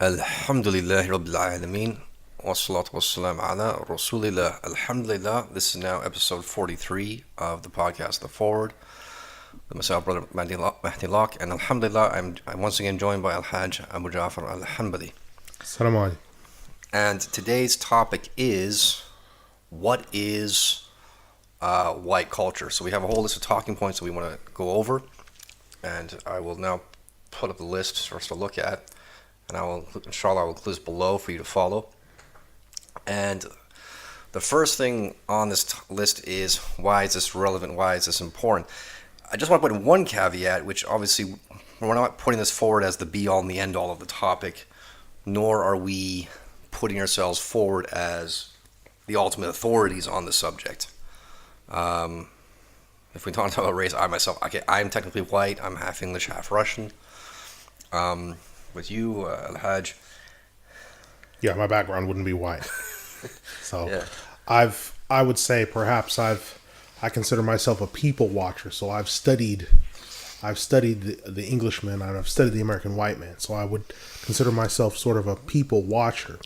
Alhamdulillahi Rabbil Alameen. Wassalatu wassalam ala Rasulillah. Alhamdulillah. This is now episode 43 of the podcast, The Forward. With myself, Brother Mahdi Locke. And Alhamdulillah, I'm once again joined by Al-Hajj Abu Ja'far al-Hanbali. Assalamu alaikum. And today's topic is, what is white culture? So we have a whole list of talking points that we want to go over. And I will now put up the list for us to look at. And inshallah, I will include this below for you to follow. And the first thing on this list is, why is this relevant? Why is this important? I just want to put in one caveat, which obviously we're not putting this forward as the be-all and the end-all of the topic, nor are we putting ourselves forward as the ultimate authorities on the subject. If we talk about race, I'm technically white. I'm half English, half Russian. With you, Al-Hajj. Yeah, my background wouldn't be white. So Yeah. I would say perhaps I consider myself a people watcher. So I've studied the Englishman and I've studied the American White Man. So I would consider myself sort of a people watcher.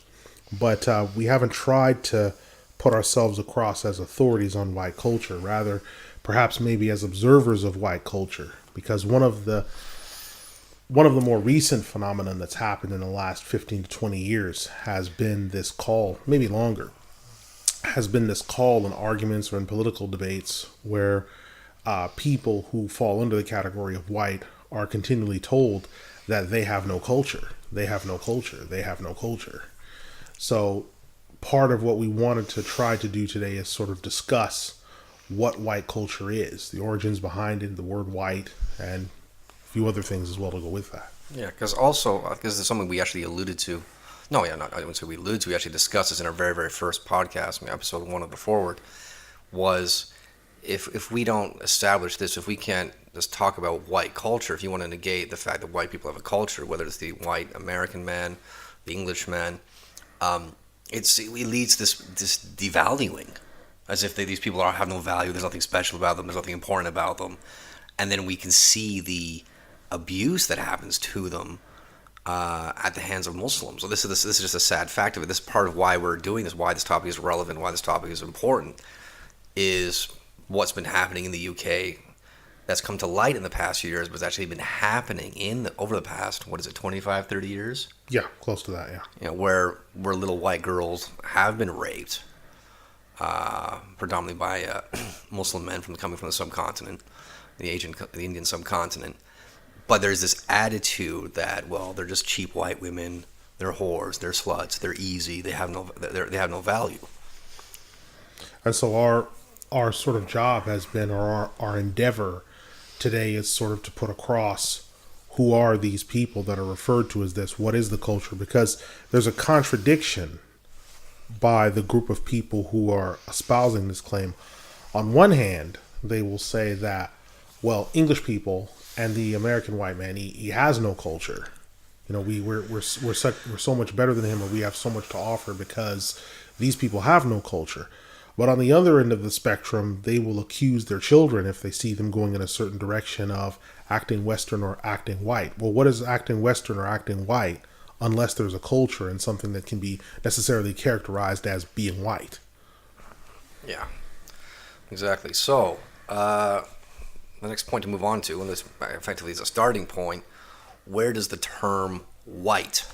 But we haven't tried to put ourselves across as authorities on white culture. Rather, perhaps maybe as observers of white culture. Because one of the more recent phenomenon that's happened in the last 15 to 20 years has been this call, maybe longer, has been this call in arguments or in political debates where people who fall under the category of white are continually told that they have no culture. They have no culture. They have no culture. So part of what we wanted to try to do today is sort of discuss what white culture is, the origins behind it, the word white, and few other things as well to go with that. Yeah, because this is something we actually alluded to. No, yeah, I wouldn't say we alluded to. We actually discussed this in our very, very first podcast, episode 1 of The Forward, was if we don't establish this, if we can't just talk about white culture, if you want to negate the fact that white people have a culture, whether it's the white American man, the Englishman, it leads this devaluing, as if these people have no value, there's nothing special about them, there's nothing important about them. And then we can see the abuse that happens to them at the hands of Muslims. So this is just a sad fact of it. This is part of why we're doing this, why this topic is relevant, why this topic is important, is what's been happening in the UK that's come to light in the past few years, but it's actually been happening over the past, 25, 30 years? Yeah, close to that, yeah. Where little white girls have been raped, predominantly by Muslim men coming from the subcontinent, the Indian subcontinent. But there's this attitude that, well, they're just cheap white women, they're whores, they're sluts, they're easy, they have no value. And so our sort of job has been, or our endeavor today is sort of to put across who are these people that are referred to as this, what is the culture, because there's a contradiction by the group of people who are espousing this claim. On one hand, they will say that, well, English people and the American white man, he has no culture. We're so much better than him, or we have so much to offer because these people have no culture. But on the other end of the spectrum, they will accuse their children if they see them going in a certain direction of acting Western or acting white. Well, what is acting Western or acting white unless there's a culture and something that can be necessarily characterized as being white? Yeah, exactly. So, the next point to move on to, and this effectively is a starting point, where does the term white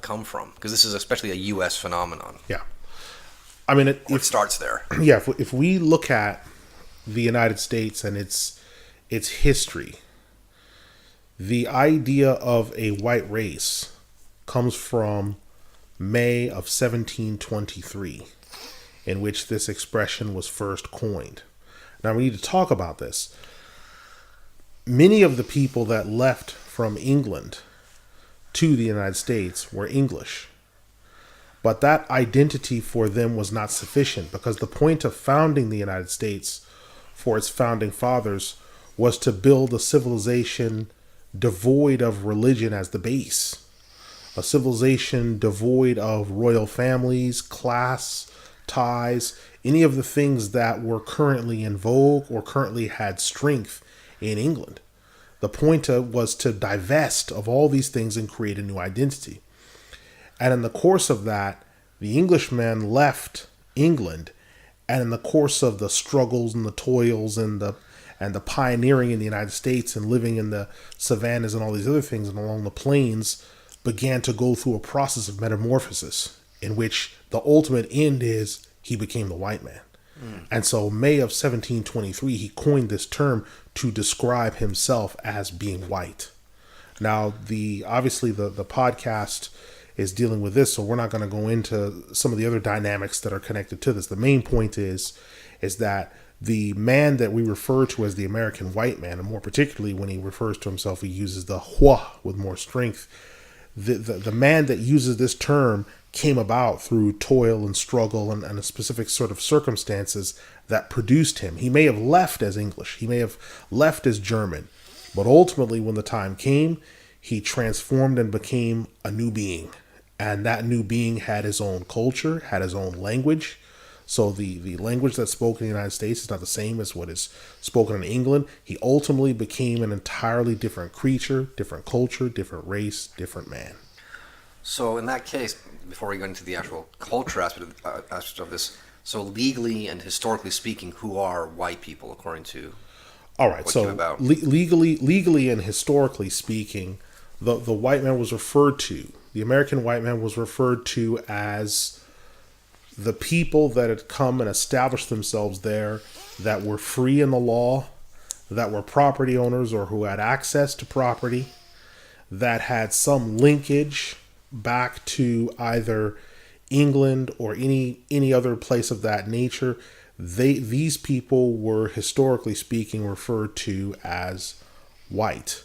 come from? Because this is especially a U.S. phenomenon. Yeah. I mean, it starts there. Yeah, if we look at the United States and its history, the idea of a white race comes from May of 1723, in which this expression was first coined. Now, we need to talk about this. Many of the people that left from England to the United States were English. But that identity for them was not sufficient, because the point of founding the United States for its founding fathers was to build a civilization devoid of religion as the base. A civilization devoid of royal families, class, ties, any of the things that were currently in vogue or currently had strength in England. The point was to divest of all these things and create a new identity. And in the course of that, the Englishman left England, and in the course of the struggles and the toils and the pioneering in the United States and living in the savannas and all these other things and along the plains, began to go through a process of metamorphosis in which the ultimate end is he became the white man. And so May of 1723, he coined this term to describe himself as being white. Now, obviously the podcast is dealing with this, so we're not going to go into some of the other dynamics that are connected to this. The main point is that the man that we refer to as the American white man, and more particularly when he refers to himself, he uses the hua with more strength. The man that uses this term came about through toil and struggle and a specific sort of circumstances that produced him. He may have left as English, he may have left as German, but ultimately when the time came, he transformed and became a new being. And that new being had his own culture, had his own language. So the language that's spoken in the United States is not the same as what is spoken in England. He ultimately became an entirely different creature, different culture, different race, different man. So in that case, before we go into the actual culture aspect of this, so legally and historically speaking, who are white people according to all right? what So came about? legally and historically speaking, the white man was referred to. The American white man was referred to as the people that had come and established themselves there, that were free in the law, that were property owners or who had access to property, that had some linkage back to either England or any other place of that nature. These people were historically speaking referred to as white.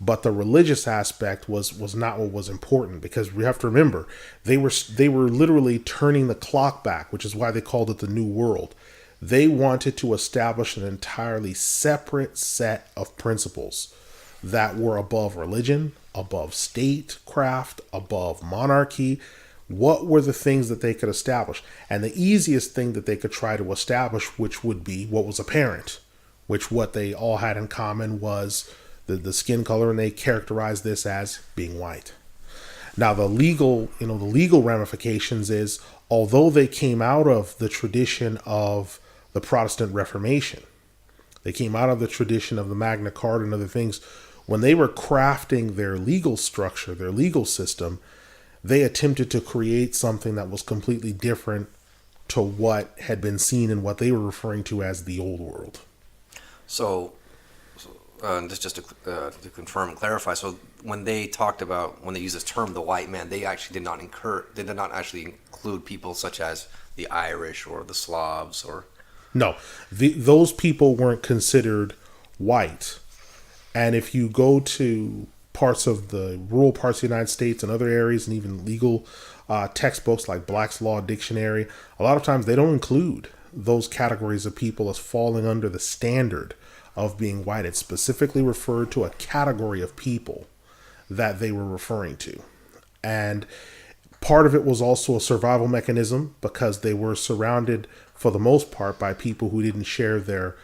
But the religious aspect was not what was important, because we have to remember they were literally turning the clock back, which is why they called it the New World. They wanted to establish an entirely separate set of principles that were above religion, above statecraft, above monarchy. What were the things that they could establish? And the easiest thing that they could try to establish, which would be what was apparent, which what they all had in common was the skin color, and they characterized this as being white. Now the legal ramifications is, although they came out of the tradition of the Protestant Reformation, they came out of the tradition of the Magna Carta and other things, when they were crafting their legal structure, their legal system, they attempted to create something that was completely different to what had been seen in what they were referring to as the old world. So just to confirm and clarify, so when they used this term, the white man, they actually did not actually include people such as the Irish or the Slavs or... No, those people weren't considered white. And if you go to parts of the rural parts of the United States and other areas, and even legal textbooks like Black's Law Dictionary, a lot of times they don't include those categories of people as falling under the standard of being white. It specifically referred to a category of people that they were referring to. And part of it was also a survival mechanism, because they were surrounded for the most part by people who didn't share their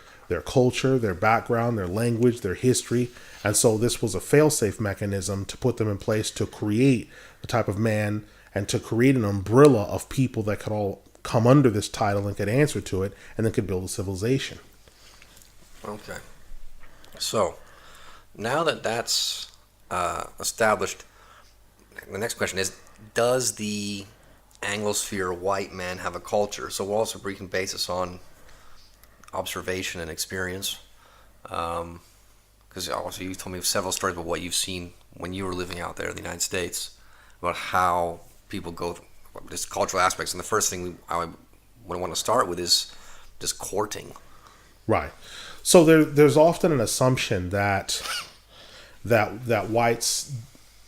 culture, their background, their language, their history. And so this was a fail-safe mechanism to put them in place to create the type of man and to create an umbrella of people that could all come under this title and could answer to it, and then could build a civilization. Okay. So, now that that's established, the next question is, does the Anglosphere white man have a culture? So we'll also briefing basis on observation and experience. Because also you told me several stories about what you've seen when you were living out there in the United States, about how people go through just cultural aspects. And the first thing I would want to start with is just courting. Right. So there's often an assumption that whites,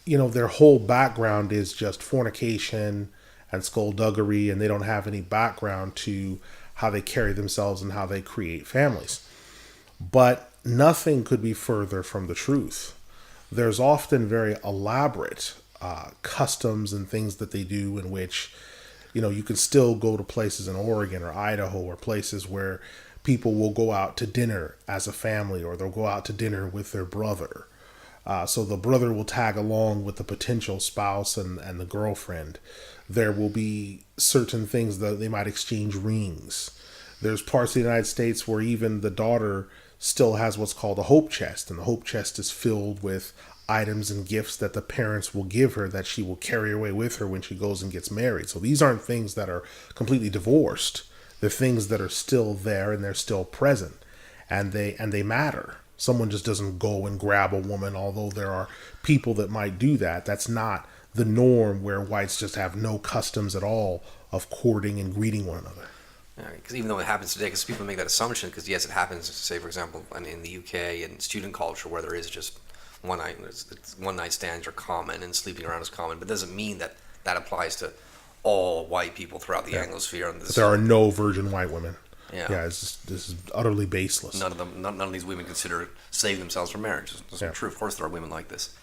their whole background is just fornication and skullduggery, and they don't have any background to how they carry themselves and how they create families. But nothing could be further from the truth. There's often very elaborate customs and things that they do in which, you can still go to places in Oregon or Idaho or places where people will go out to dinner as a family, or they'll go out to dinner with their brother. So the brother will tag along with the potential spouse and the girlfriend. There will be certain things that they might exchange rings. There's parts of the United States where even the daughter still has what's called a hope chest, and the hope chest is filled with items and gifts that the parents will give her that she will carry away with her when she goes and gets married. So these aren't things that are completely divorced. They're things that are still there and they're still present, and they matter. Someone just doesn't go and grab a woman, although there are people that might do that. That's not the norm, where whites just have no customs at all of courting and greeting one another. Because even though it happens today, because people make that assumption, because yes, it happens, say, for example, in the UK and student culture where there is just one night stands are common and sleeping around is common, but it doesn't mean that that applies to all white people throughout the Anglosphere. And there are no virgin white women. Yeah, this is utterly baseless. None of these women consider saving themselves for marriage. That's not true. Of course, there are women like this.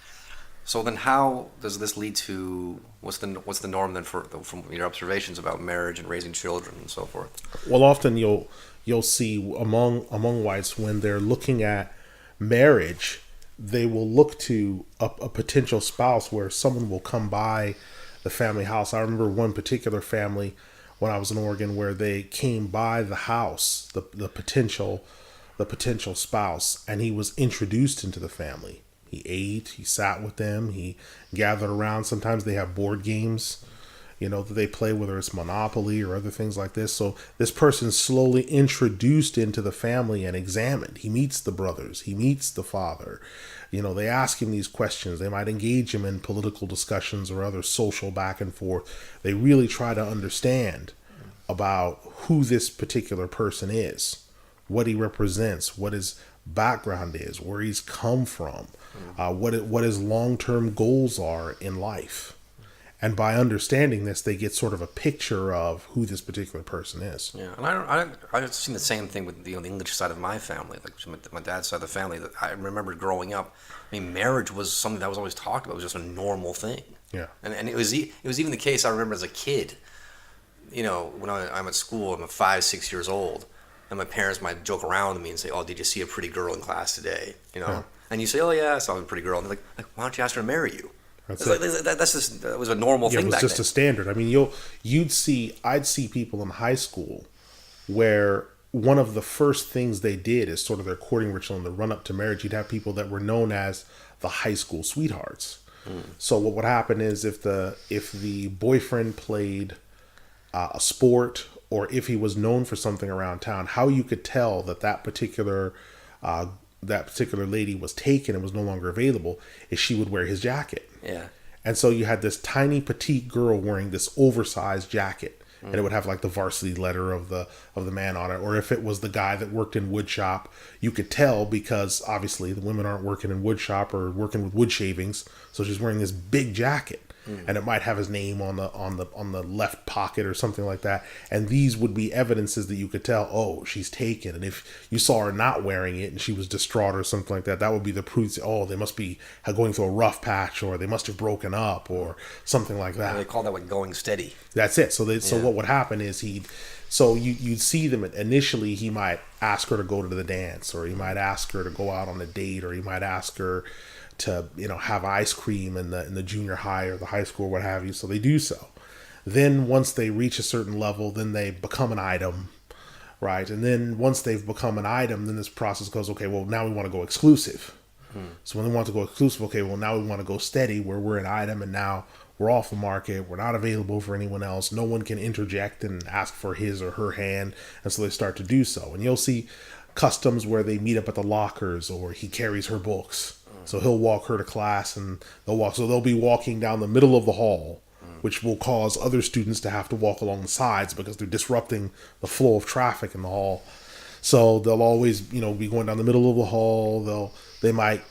So then, how does this lead to what's the norm then from your observations about marriage and raising children and so forth? Well, often you'll see among whites, when they're looking at marriage, they will look to a potential spouse, where someone will come by the family house. I remember one particular family when I was in Oregon where they came by the house, the potential spouse, and he was introduced into the family. He ate, he sat with them, he gathered around. Sometimes they have board games, that they play, whether it's Monopoly or other things like this. So this person's slowly introduced into the family and examined. He meets the brothers, he meets the father. They ask him these questions. They might engage him in political discussions or other social back and forth. They really try to understand about who this particular person is, what he represents, what his background is, where he's come from, what his long-term goals are in life. And by understanding this, they get sort of a picture of who this particular person is. Yeah, and I've seen the same thing with the English side of my family, like my dad's side of the family. That I remember growing up. I mean, marriage was something that was always talked about. It was just a normal thing. Yeah, and it was even the case. I remember as a kid, when I'm at school, I'm 5-6 years old, and my parents might joke around with me and say, "Oh, did you see a pretty girl in class today?" Yeah. And you say, "Oh yeah, I saw a pretty girl." And they're like, "Why don't you ask her to marry you?" That was a normal thing. It was back just then. a standard. I mean, I'd see people in high school where one of the first things they did is sort of their courting ritual in the run up to marriage. You'd have people that were known as the high school sweethearts. So what would happen is if the boyfriend played a sport, or if he was known for something around town, how you could tell that particular lady was taken and was no longer available is she would wear his jacket. Yeah. And so you had this tiny petite girl wearing this oversized jacket, and it would have like the varsity letter of the man on it. Or if it was the guy that worked in wood shop, you could tell, because obviously the women aren't working in wood shop or working with wood shavings, so she's wearing this big jacket. And it might have his name on the left pocket or something like that. And these would be evidences that you could tell, oh, she's taken. And if you saw her not wearing it and she was distraught or something like that, that would be the proof. Oh, they must be going through a rough patch, or they must have broken up, or something like that. And they call that like going steady. That's it. So what would happen is you'd see them initially. He might ask her to go to the dance, or he might ask her to go out on a date, or he might ask her to have ice cream in the junior high or the high school or what have you. So they do so. Then once they reach a certain level, then they become an item, right? And then once they've become an item, then this process goes, okay, well, now we want to go exclusive. So when they want to go exclusive, okay, well, now we want to go steady, where we're an item and now we're off the market. We're not available for anyone else. No one can interject and ask for his or her hand. And so they start to do so. And you'll see customs where they meet up at the lockers, or he carries her books. So he'll walk her to class, and they'll be walking down the middle of the hall, which will cause other students to have to walk along the sides because they're disrupting the flow of traffic in the hall. So they'll always, be going down the middle of the hall. They might,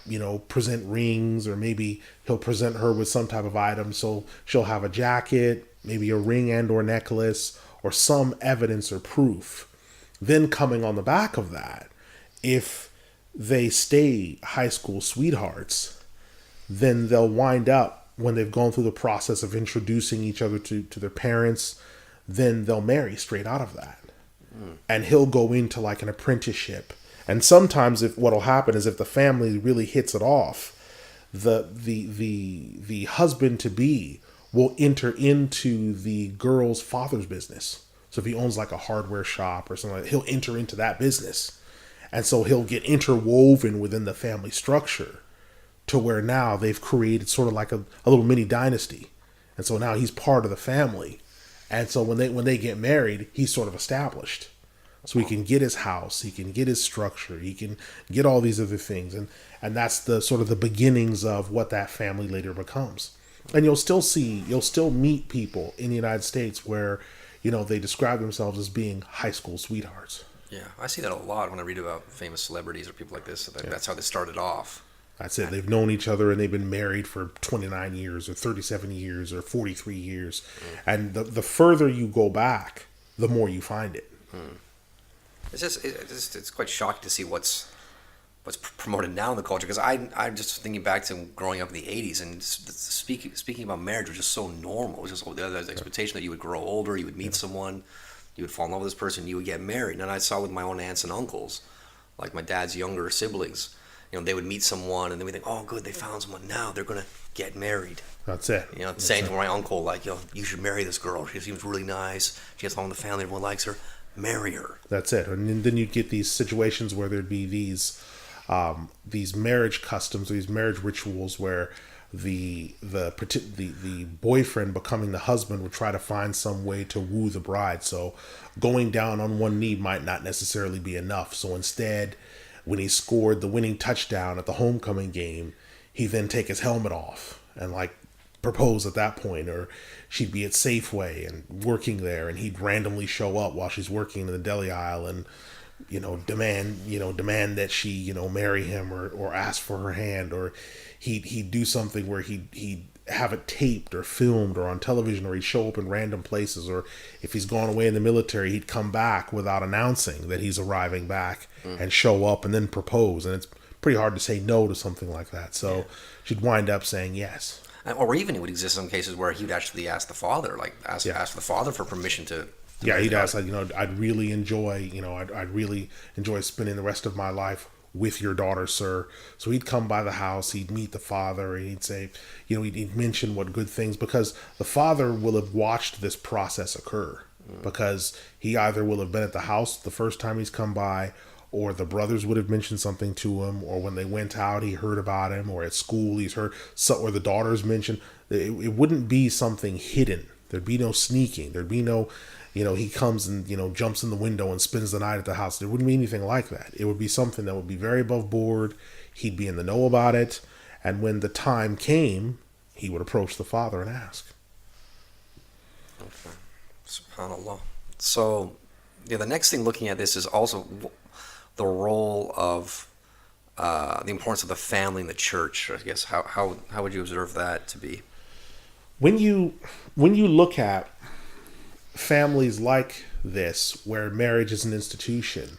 present rings, or maybe he'll present her with some type of item. So she'll have a jacket, maybe a ring and or necklace, or some evidence or proof. Then coming on the back of that, if they stay high school sweethearts, then they'll wind up, when they've gone through the process of introducing each other to their parents, then they'll marry straight out of that. And he'll go into like an apprenticeship. And sometimes what'll happen is, if the family really hits it off, the husband to be will enter into the girl's father's business. So if he owns like a hardware shop or something like that, he'll enter into that business. And so he'll get interwoven within the family structure to where now they've created sort of like a little mini dynasty. And so now he's part of the family. And so when they get married, he's sort of established. So he can get his house, he can get his structure, he can get all these other things. And that's the sort of the beginnings of what that family later becomes. And you'll still meet people in the United States where, they describe themselves as being high school sweethearts. Yeah, I see that a lot when I read about famous celebrities or people like this. That's how they started off. That's it. They've known each other and they've been married for 29 years or 37 years or 43 years. And the further you go back, the more you find it. It's quite shocking to see what's promoted now in the culture, because I'm just thinking back to growing up in the 80s, and speaking about marriage was just so normal. It was just the expectation that you would grow older, you would meet someone, you would fall in love with this person, you would get married. And I saw with my own aunts and uncles, like my dad's younger siblings, they would meet someone and then we think, oh good, they found someone, now they're going to get married. That's it. Saying to my uncle, like, you should marry this girl, she seems really nice, she gets along with the family, everyone likes her, marry her. That's it. And then you get these situations where there'd be these marriage customs, these marriage rituals where the boyfriend becoming the husband would try to find some way to woo the bride. So going down on one knee might not necessarily be enough. So instead, when he scored the winning touchdown at the homecoming game, he then take his helmet off and like propose at that point. Or she'd be at Safeway and working there, and he'd randomly show up while she's working in the deli aisle and demand that she marry him or ask for her hand. Or he'd do something where he'd have it taped or filmed or on television, or he'd show up in random places. Or if he's gone away in the military, he'd come back without announcing that he's arriving back and show up and then propose. And it's pretty hard to say no to something like that. So she'd wind up saying yes. Or even it would exist some cases where he would actually ask the father, ask the father for permission to he'd ask, I'd really enjoy spending the rest of my life with your daughter, sir. So he'd come by the house, he'd meet the father, and he'd say, he'd mention what good things, because the father will have watched this process occur, because he either will have been at the house the first time he's come by, or the brothers would have mentioned something to him, or when they went out, he heard about him, or at school he's heard, or the daughters mentioned. It wouldn't be something hidden. There'd be no sneaking. There'd be no, he comes and, jumps in the window and spends the night at the house. There wouldn't be anything like that. It would be something that would be very above board. He'd be in the know about it. And when the time came, he would approach the father and ask. Okay. SubhanAllah. So, the next thing looking at this is also the role of the importance of the family in the church. I guess how would you observe that to be? When you look at families like this, where marriage is an institution,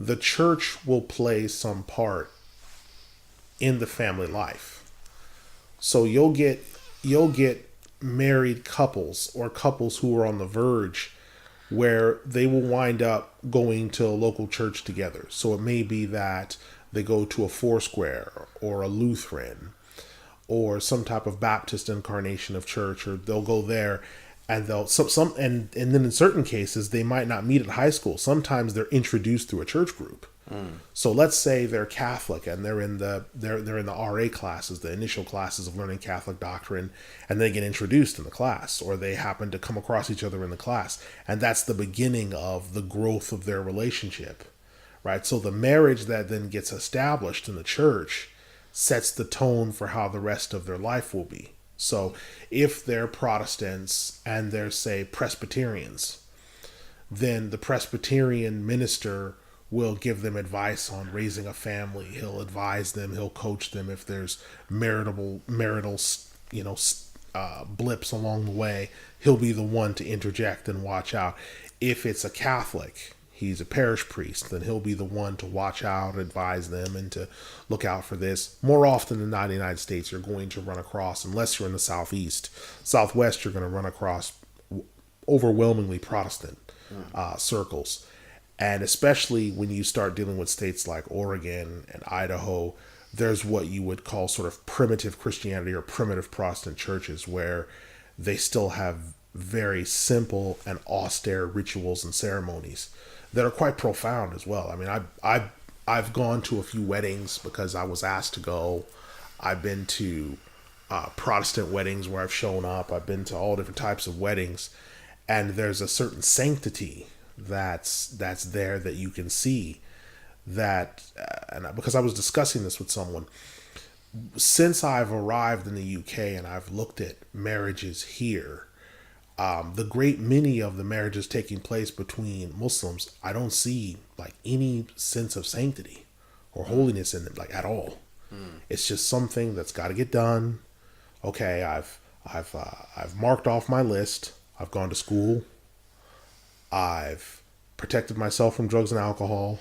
the church will play some part in the family life. So you'll get married couples or couples who are on the verge where they will wind up going to a local church together. So it may be that they go to a Foursquare or a Lutheran or some type of Baptist incarnation of church, or they'll go there and they'll and then in certain cases they might not meet at high school. Sometimes they're introduced through a church group. So let's say they're Catholic and they're in the RA classes, the initial classes of learning Catholic doctrine, and they get introduced in the class, or they happen to come across each other in the class, and that's the beginning of the growth of their relationship, right? So the marriage that then gets established in the church sets the tone for how the rest of their life will be. So if they're Protestants and they're, say, Presbyterians, then the Presbyterian minister will give them advice on raising a family. He'll advise them, he'll coach them if there's marital blips along the way. He'll be the one to interject and watch out. If it's a Catholic, he's a parish priest, then he'll be the one to watch out, advise them, and to look out for this. More often than not in the United States, you're going to run across, unless you're in the Southeast, Southwest, you're going to run across overwhelmingly Protestant circles. And especially when you start dealing with states like Oregon and Idaho, there's what you would call sort of primitive Christianity or primitive Protestant churches, where they still have very simple and austere rituals and ceremonies that are quite profound as well. I mean, I've gone to a few weddings because I was asked to go. I've been to Protestant weddings where I've shown up. I've been to all different types of weddings, and there's a certain sanctity that's there that you can see. That and because I was discussing this with someone, since I've arrived in the UK and I've looked at marriages here, the great many of the marriages taking place between Muslims, I don't see like any sense of sanctity or holiness in them, like at all. It's just something that's got to get done. Okay, I've marked off my list. I've gone to school. I've protected myself from drugs and alcohol.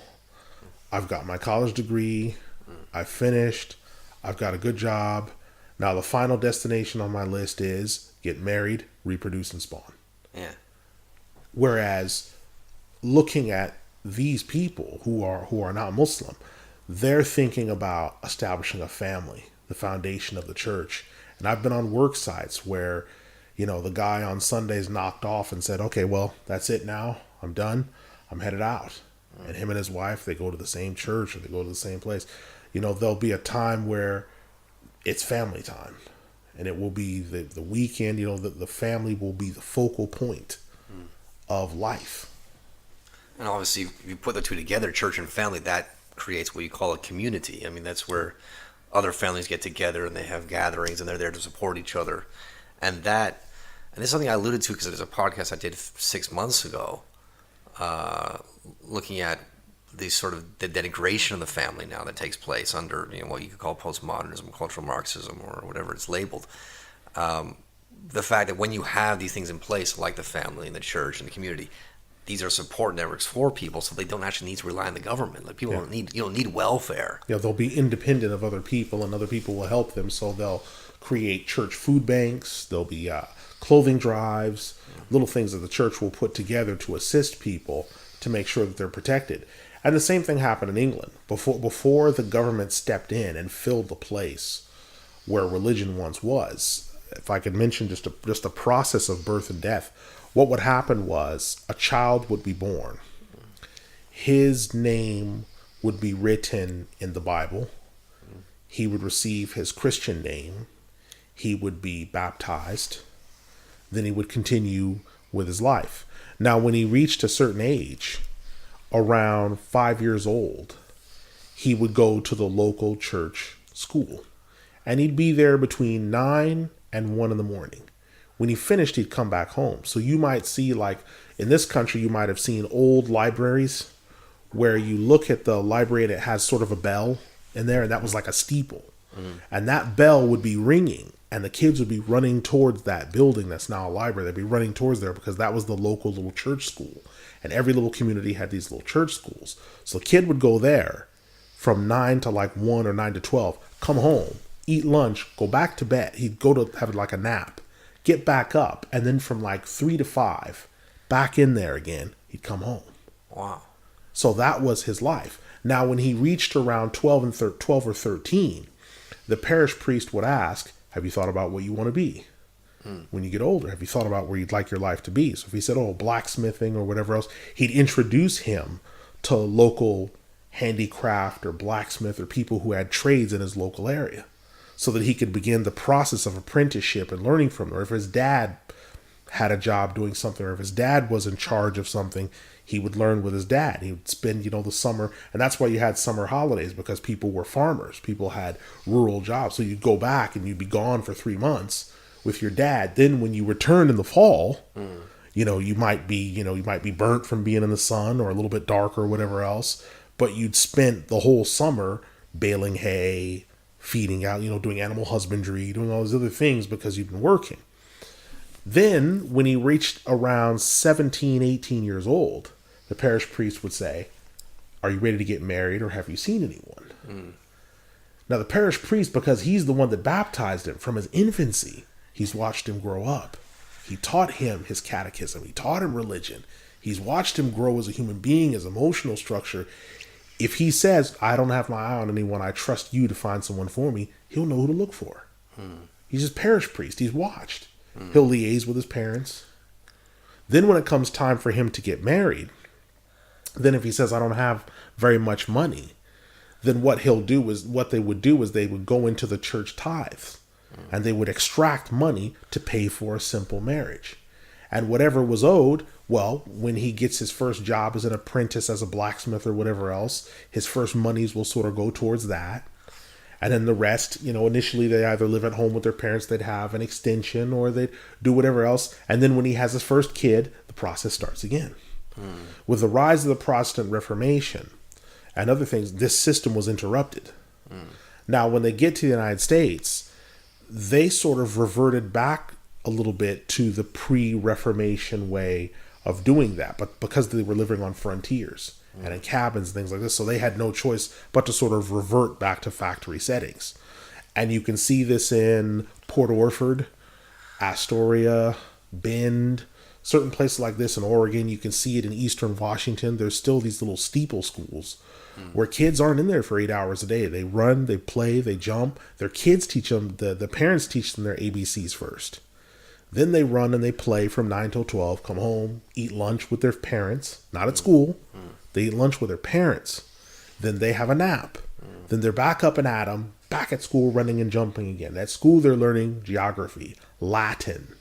I've got my college degree. I've finished. I've got a good job. Now the final destination on my list is get married, reproduce, and spawn. Yeah. Whereas looking at these people who are not Muslim, they're thinking about establishing a family, the foundation of the church. And I've been on work sites where, the guy on Sundays knocked off and said, okay, well, that's it now. I'm done. I'm headed out. And him and his wife, they go to the same church or they go to the same place. There'll be a time where it's family time. And it will be the weekend, the family will be the focal point of life. And obviously, if you put the two together, church and family, that creates what you call a community. I mean, that's where other families get together and they have gatherings and they're there to support each other. And this is something I alluded to because there's a podcast I did 6 months ago, looking at the sort of the denigration of the family now that takes place under what you could call postmodernism, cultural Marxism, or whatever it's labeled. The fact that when you have these things in place, like the family and the church and the community, these are support networks for people, so they don't actually need to rely on the government. Like people don't need welfare. Yeah, they'll be independent of other people, and other people will help them. So they'll create church food banks. There'll be clothing drives, little things that the church will put together to assist people to make sure that they're protected. And the same thing happened in England before the government stepped in and filled the place where religion once was. If I could mention just a process of birth and death, what would happen was a child would be born. His name would be written in the Bible. He would receive his Christian name. He would be baptized. Then he would continue with his life. Now, when he reached a certain age, around 5 years old, he would go to the local church school. And he'd be there between 9 and 1 in the morning. When he finished, he'd come back home. So you might see, like in this country, you might have seen old libraries where you look at the library and it has sort of a bell in there, and that was like a steeple. And that bell would be ringing, and the kids would be running towards that building that's now a library. They'd be running towards there because that was the local little church school. And every little community had these little church schools. So a kid would go there from 9 to like 1 or 9 to 12, come home, eat lunch, go back to bed. He'd go to have like a nap, get back up, and then from like 3 to 5, back in there again, he'd come home. Wow. So that was his life. Now, when he reached around 12 or 13, the parish priest would ask, have you thought about what you want to be when you get older? Have you thought about where you'd like your life to be? So if he said, blacksmithing or whatever else, he'd introduce him to local handicraft or blacksmith or people who had trades in his local area so that he could begin the process of apprenticeship and learning from them. Or if his dad had a job doing something, or if his dad was in charge of something, he would learn with his dad. He would spend, the summer. And that's why you had summer holidays, because people were farmers. People had rural jobs. So you'd go back and you'd be gone for 3 months with your dad. Then when you return in the fall, you might be burnt from being in the sun or a little bit dark or whatever else. But you'd spent the whole summer baling hay, feeding out, doing animal husbandry, doing all these other things because you'd been working. Then when he reached around 17, 18 years old, the parish priest would say, are you ready to get married, or have you seen anyone? Now the parish priest, because he's the one that baptized him from his infancy, he's watched him grow up. He taught him his catechism. He taught him religion. He's watched him grow as a human being, his emotional structure. If he says, I don't have my eye on anyone, I trust you to find someone for me, he'll know who to look for. He's just parish priest. He's watched. He'll liaise with his parents. Then when it comes time for him to get married, then if he says, I don't have very much money, then what they would do is they would go into the church tithes and they would extract money to pay for a simple marriage. And whatever was owed, well, when he gets his first job as an apprentice, as a blacksmith or whatever else, his first monies will sort of go towards that. And then the rest, initially they either live at home with their parents, they'd have an extension, or they'd do whatever else. And then when he has his first kid, the process starts again. With the rise of the Protestant Reformation and other things, this system was interrupted. Now, when they get to the United States, they sort of reverted back a little bit to the pre-Reformation way of doing that, but because they were living on frontiers and in cabins and things like this, so they had no choice but to sort of revert back to factory settings. And you can see this in Port Orford, Astoria, Bend, certain places like this in Oregon. You can see it in Eastern Washington. There's still these little steeple schools where kids aren't in there for 8 hours a day. They run, they play, they jump. Their kids teach them, the parents teach them their ABCs first. Then they run and they play from 9 till 12, come home, eat lunch with their parents, not at school. They eat lunch with their parents. Then they have a nap. Then they're back up and at 'em, back at school running and jumping again. At school, they're learning geography, Latin,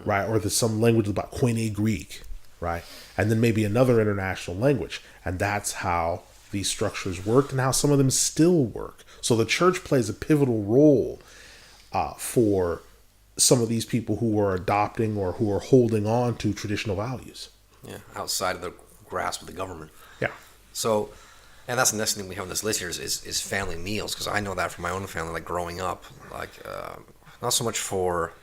right? Or there's some language about Koine Greek, right? And then maybe another international language. And that's how these structures worked and how some of them still work. So the church plays a pivotal role for some of these people who are adopting or who are holding on to traditional values. Yeah, outside of the grasp of the government. Yeah. So, and that's the next thing we have on this list here is family meals, because I know that from my own family, like growing up, like not so much for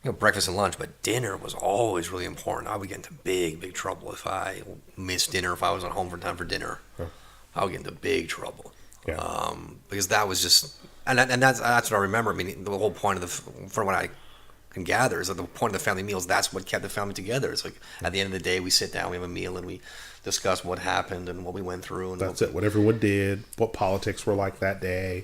breakfast and lunch, but dinner was always really important. I would get into big trouble if I missed dinner, if I wasn't home for time for dinner. Yeah. I would get into big trouble. Yeah. Because that was just, and that's what I remember. I mean, the whole point from what I can gather is that the point of the family meals, that's what kept the family together. It's like at the end of the day, we sit down, we have a meal, and we discuss what happened and what we went through. And that's it. What everyone did, what politics were like that day,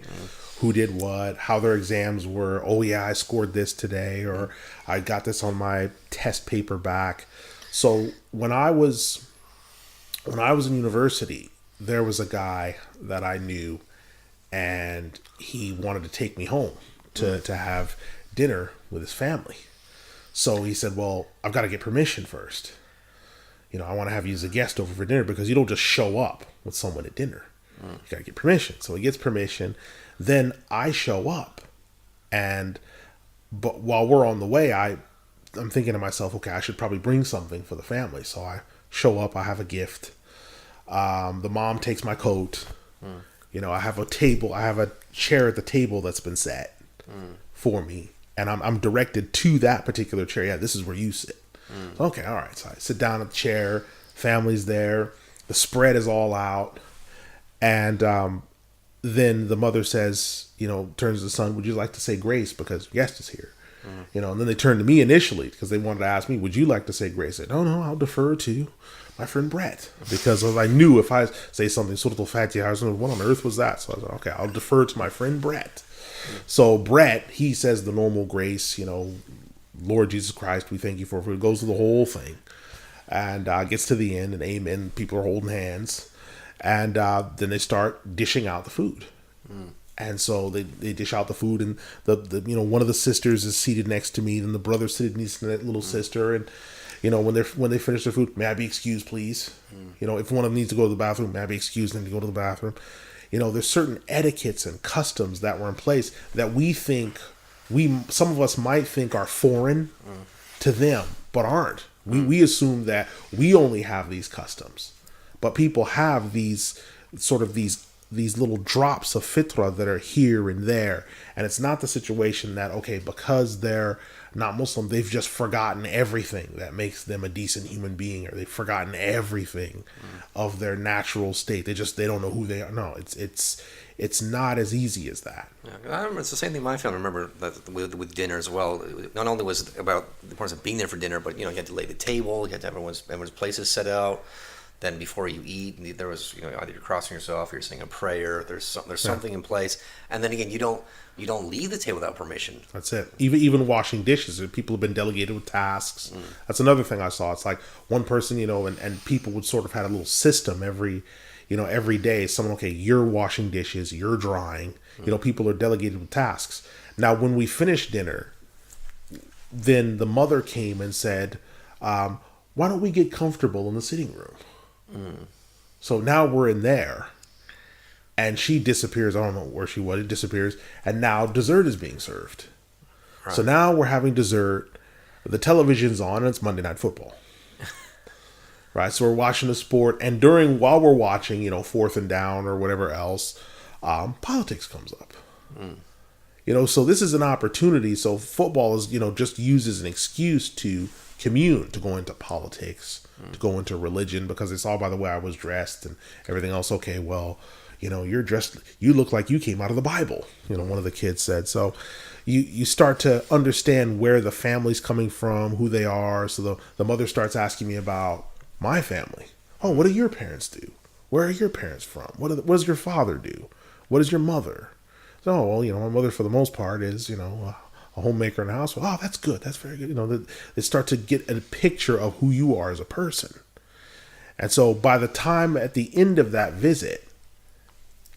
who did what, how their exams were. Oh yeah, I scored this today, or I got this on my test paper back. So when I was in university, there was a guy that I knew, and he wanted to take me home to have dinner with his family. So he said, well, I've got to get permission first. I want to have you as a guest over for dinner, because you don't just show up with someone at dinner. You got to get permission. So he gets permission. Then I show up, but while we're on the way, I'm thinking to myself, okay, I should probably bring something for the family. So I show up, I have a gift. The mom takes my coat. I have a table. I have a chair at the table that's been set for me, and I'm directed to that particular chair. Yeah, this is where you sit. Okay, all right. So I sit down at the chair. Family's there. The spread is all out, and then the mother says, turns to the son, "Would you like to say grace because your guest is here?" And then they turn to me initially because they wanted to ask me, "Would you like to say grace?" I said, "No, I'll defer to my friend Brett," because I knew if I say something sort of fatty, I was like, what on earth was that? So I said, okay, I'll defer to my friend Brett. So Brett, he says the normal grace, Lord Jesus Christ, we thank you for it. Goes to the whole thing, and gets to the end, and amen. People are holding hands, and then they start dishing out the food. And so they dish out the food, and the one of the sisters is seated next to me, and the brother's sitting next to that little sister, and when they finish their food, may I be excused, please? If one of them needs to go to the bathroom, may I be excused and to go to the bathroom? There's certain etiquettes and customs that were in place that some of us might think are foreign to them, but aren't. We assume that we only have these customs, but people have these little drops of fitra that are here and there. And it's not the situation that, okay, because they're not Muslim, they've just forgotten everything that makes them a decent human being, or they've forgotten everything of their natural state. They don't know who they are. No, it's not as easy as that. Yeah, I remember it's the same thing my family. I remember that with dinner as well. Not only was it about the importance of being there for dinner, but you had to lay the table, you had to have everyone's places set out. then before you eat, there was either you're crossing yourself, or you're saying a prayer. There's something in place, and then again, you don't leave the table without permission. That's it. Even washing dishes, people have been delegated with tasks. That's another thing I saw. It's like one person, and people would sort of had a little system every day. Someone, okay, you're washing dishes, you're drying. People are delegated with tasks. Now, when we finished dinner, then the mother came and said, why don't we get comfortable in the sitting room? So now we're in there, and she disappears. I don't know where she was. It disappears, and now dessert is being served. Right. So now we're having dessert. The television's on, and it's Monday Night Football. Right, so we're watching the sport, and while we're watching, fourth and down or whatever else, politics comes up. So this is an opportunity. So football is, just used as an excuse to commune, to go into politics, to go into religion, because they saw by the way I was dressed and everything else. Okay, well, you're dressed, you look like you came out of the Bible. One of the kids said. So you start to understand where the family's coming from, who they are. So the mother starts asking me about my family. Oh, what do your parents do? Where are your parents from? What does your father do? What is your mother? So, well, my mother for the most part is, a homemaker in the house. Well, oh, that's good. That's very good. They start to get a picture of who you are as a person. And so by the time at the end of that visit,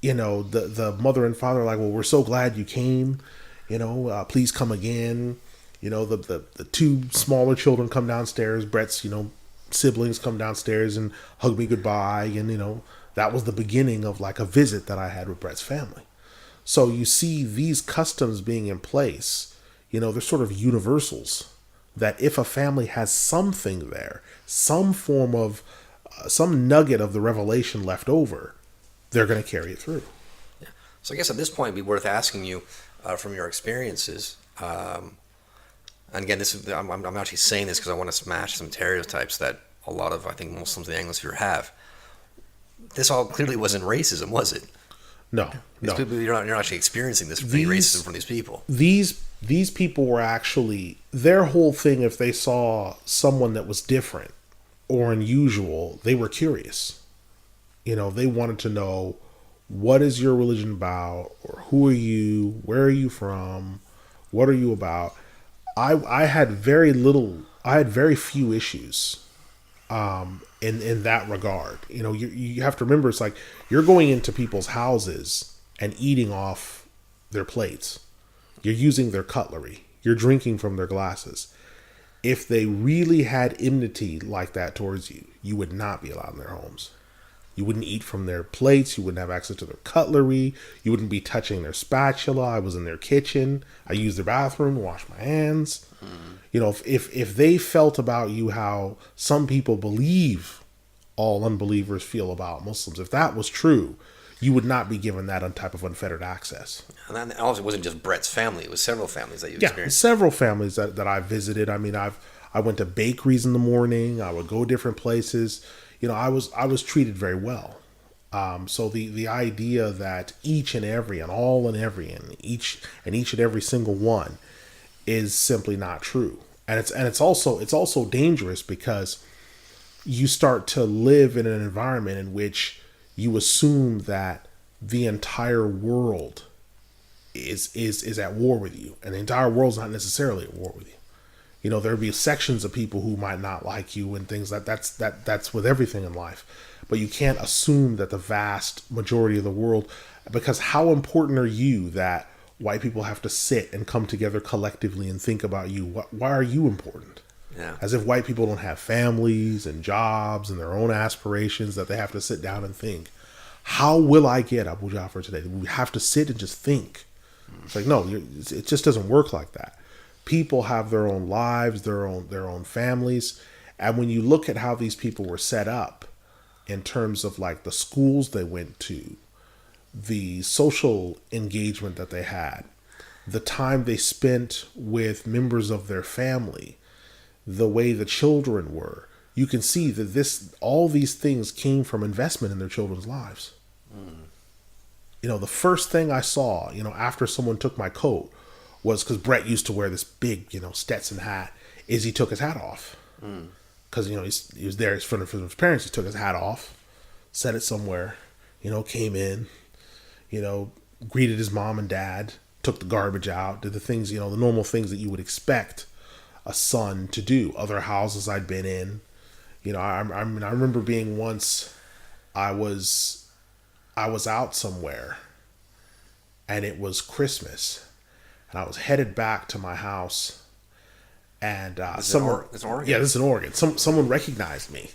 the mother and father are like, well, we're so glad you came. Please come again. The two smaller children come downstairs. Brett's, siblings come downstairs and hug me goodbye. And, that was the beginning of like a visit that I had with Brett's family. So you see these customs being in place, they're sort of universals, that if a family has something there, some form of, some nugget of the revelation left over, they're going to carry it through. Yeah. So I guess at this point it'd be worth asking you from your experiences, and again, I'm actually saying this because I want to smash some stereotypes that a lot of, I think, Muslims in the Anglosphere have. This all clearly wasn't racism, was it? No. People, you're not actually experiencing this racism from these people. These people were actually, their whole thing, if they saw someone that was different or unusual, they were curious. They wanted to know, what is your religion about? Or who are you? Where are you from? What are you about? I had very few issues in that regard. You have to remember, it's like you're going into people's houses and eating off their plates. You're using their cutlery. You're drinking from their glasses. If they really had enmity like that towards you, you would not be allowed in their homes. You wouldn't eat from their plates. You wouldn't have access to their cutlery. You wouldn't be touching their spatula. I was in their kitchen. I used their bathroom to wash my hands. If they felt about you how some people believe all unbelievers feel about Muslims, if that was true, you would not be given that type of unfettered access. And then also, it wasn't just Brett's family; it was several families that you experienced. Several families that I visited. I mean, I went to bakeries in the morning. I would go different places. I was treated very well. So the idea that each and every single one is simply not true, and it's also dangerous, because you start to live in an environment in which you assume that the entire world is at war with you, and the entire world's not necessarily at war with you. There'll be sections of people who might not like you and things that's with everything in life, but you can't assume that the vast majority of the world, because how important are you that white people have to sit and come together collectively and think about you? Why are you important? Yeah. As if white people don't have families and jobs and their own aspirations that they have to sit down and think, how will I get Abu Ja'far today? We have to sit and just think. It's like, no, it just doesn't work like that. People have their own lives, their own families. And when you look at how these people were set up in terms of like the schools they went to, the social engagement that they had, the time they spent with members of their family, the way the children were, you can see that all these things came from investment in their children's lives. The first thing I saw, after someone took my coat, was because Brett used to wear this big, Stetson hat, is he took his hat off. because he was there in front of his parents. He took his hat off, set it somewhere, came in, greeted his mom and dad, took the garbage out, did the things, the normal things that you would expect a son to do. Other houses I'd been in, I remember being once, I was out somewhere, and it was Christmas, and I was headed back to my house, and someone, it's Oregon. yeah, this is in Oregon. Someone recognized me,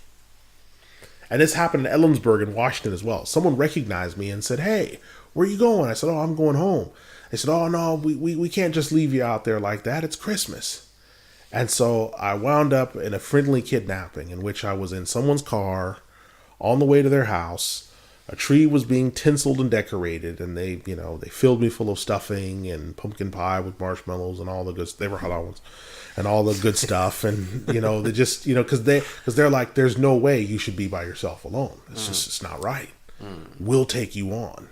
and this happened in Ellensburg in Washington as well. Someone recognized me and said, "Hey, where are you going?" I said, "Oh, I'm going home." They said, "Oh no, we can't just leave you out there like that. It's Christmas." And so I wound up in a friendly kidnapping in which I was in someone's car on the way to their house. A tree was being tinseled and decorated, and they filled me full of stuffing and pumpkin pie with marshmallows and all the good. They were halal ones, and all the good stuff. And they just because they're like, there's no way you should be by yourself alone. It's not right. We'll take you on.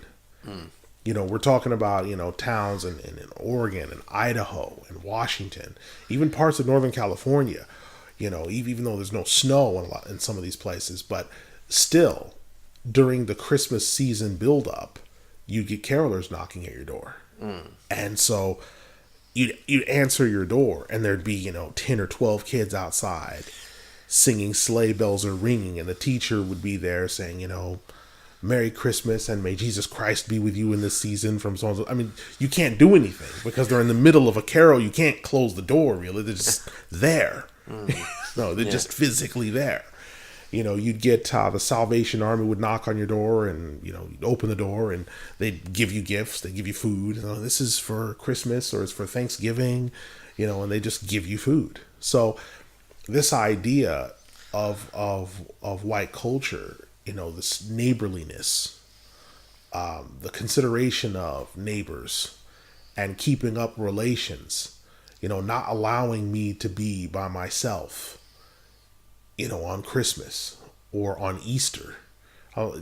We're talking about towns in Oregon and Idaho and Washington, even parts of Northern California. Even though there's no snow in some of these places, but still, during the Christmas season build-up, you get carolers knocking at your door. And so you'd answer your door, and there'd be 10 or 12 kids outside singing "Sleigh Bells Are Ringing," and the teacher would be there saying, "Merry Christmas and may Jesus Christ be with you in this season," from so and so. I mean, you can't do anything because they're in the middle of a carol. You can't close the door, really. They're just there. No, they're just physically there. You'd get the Salvation Army would knock on your door, and you'd open the door, and they'd give you gifts. They'd give you food. This is for Christmas or it's for Thanksgiving, and they just give you food. So this idea of white culture, this neighborliness, the consideration of neighbors, and keeping up relations, not allowing me to be by myself, on Christmas or on Easter.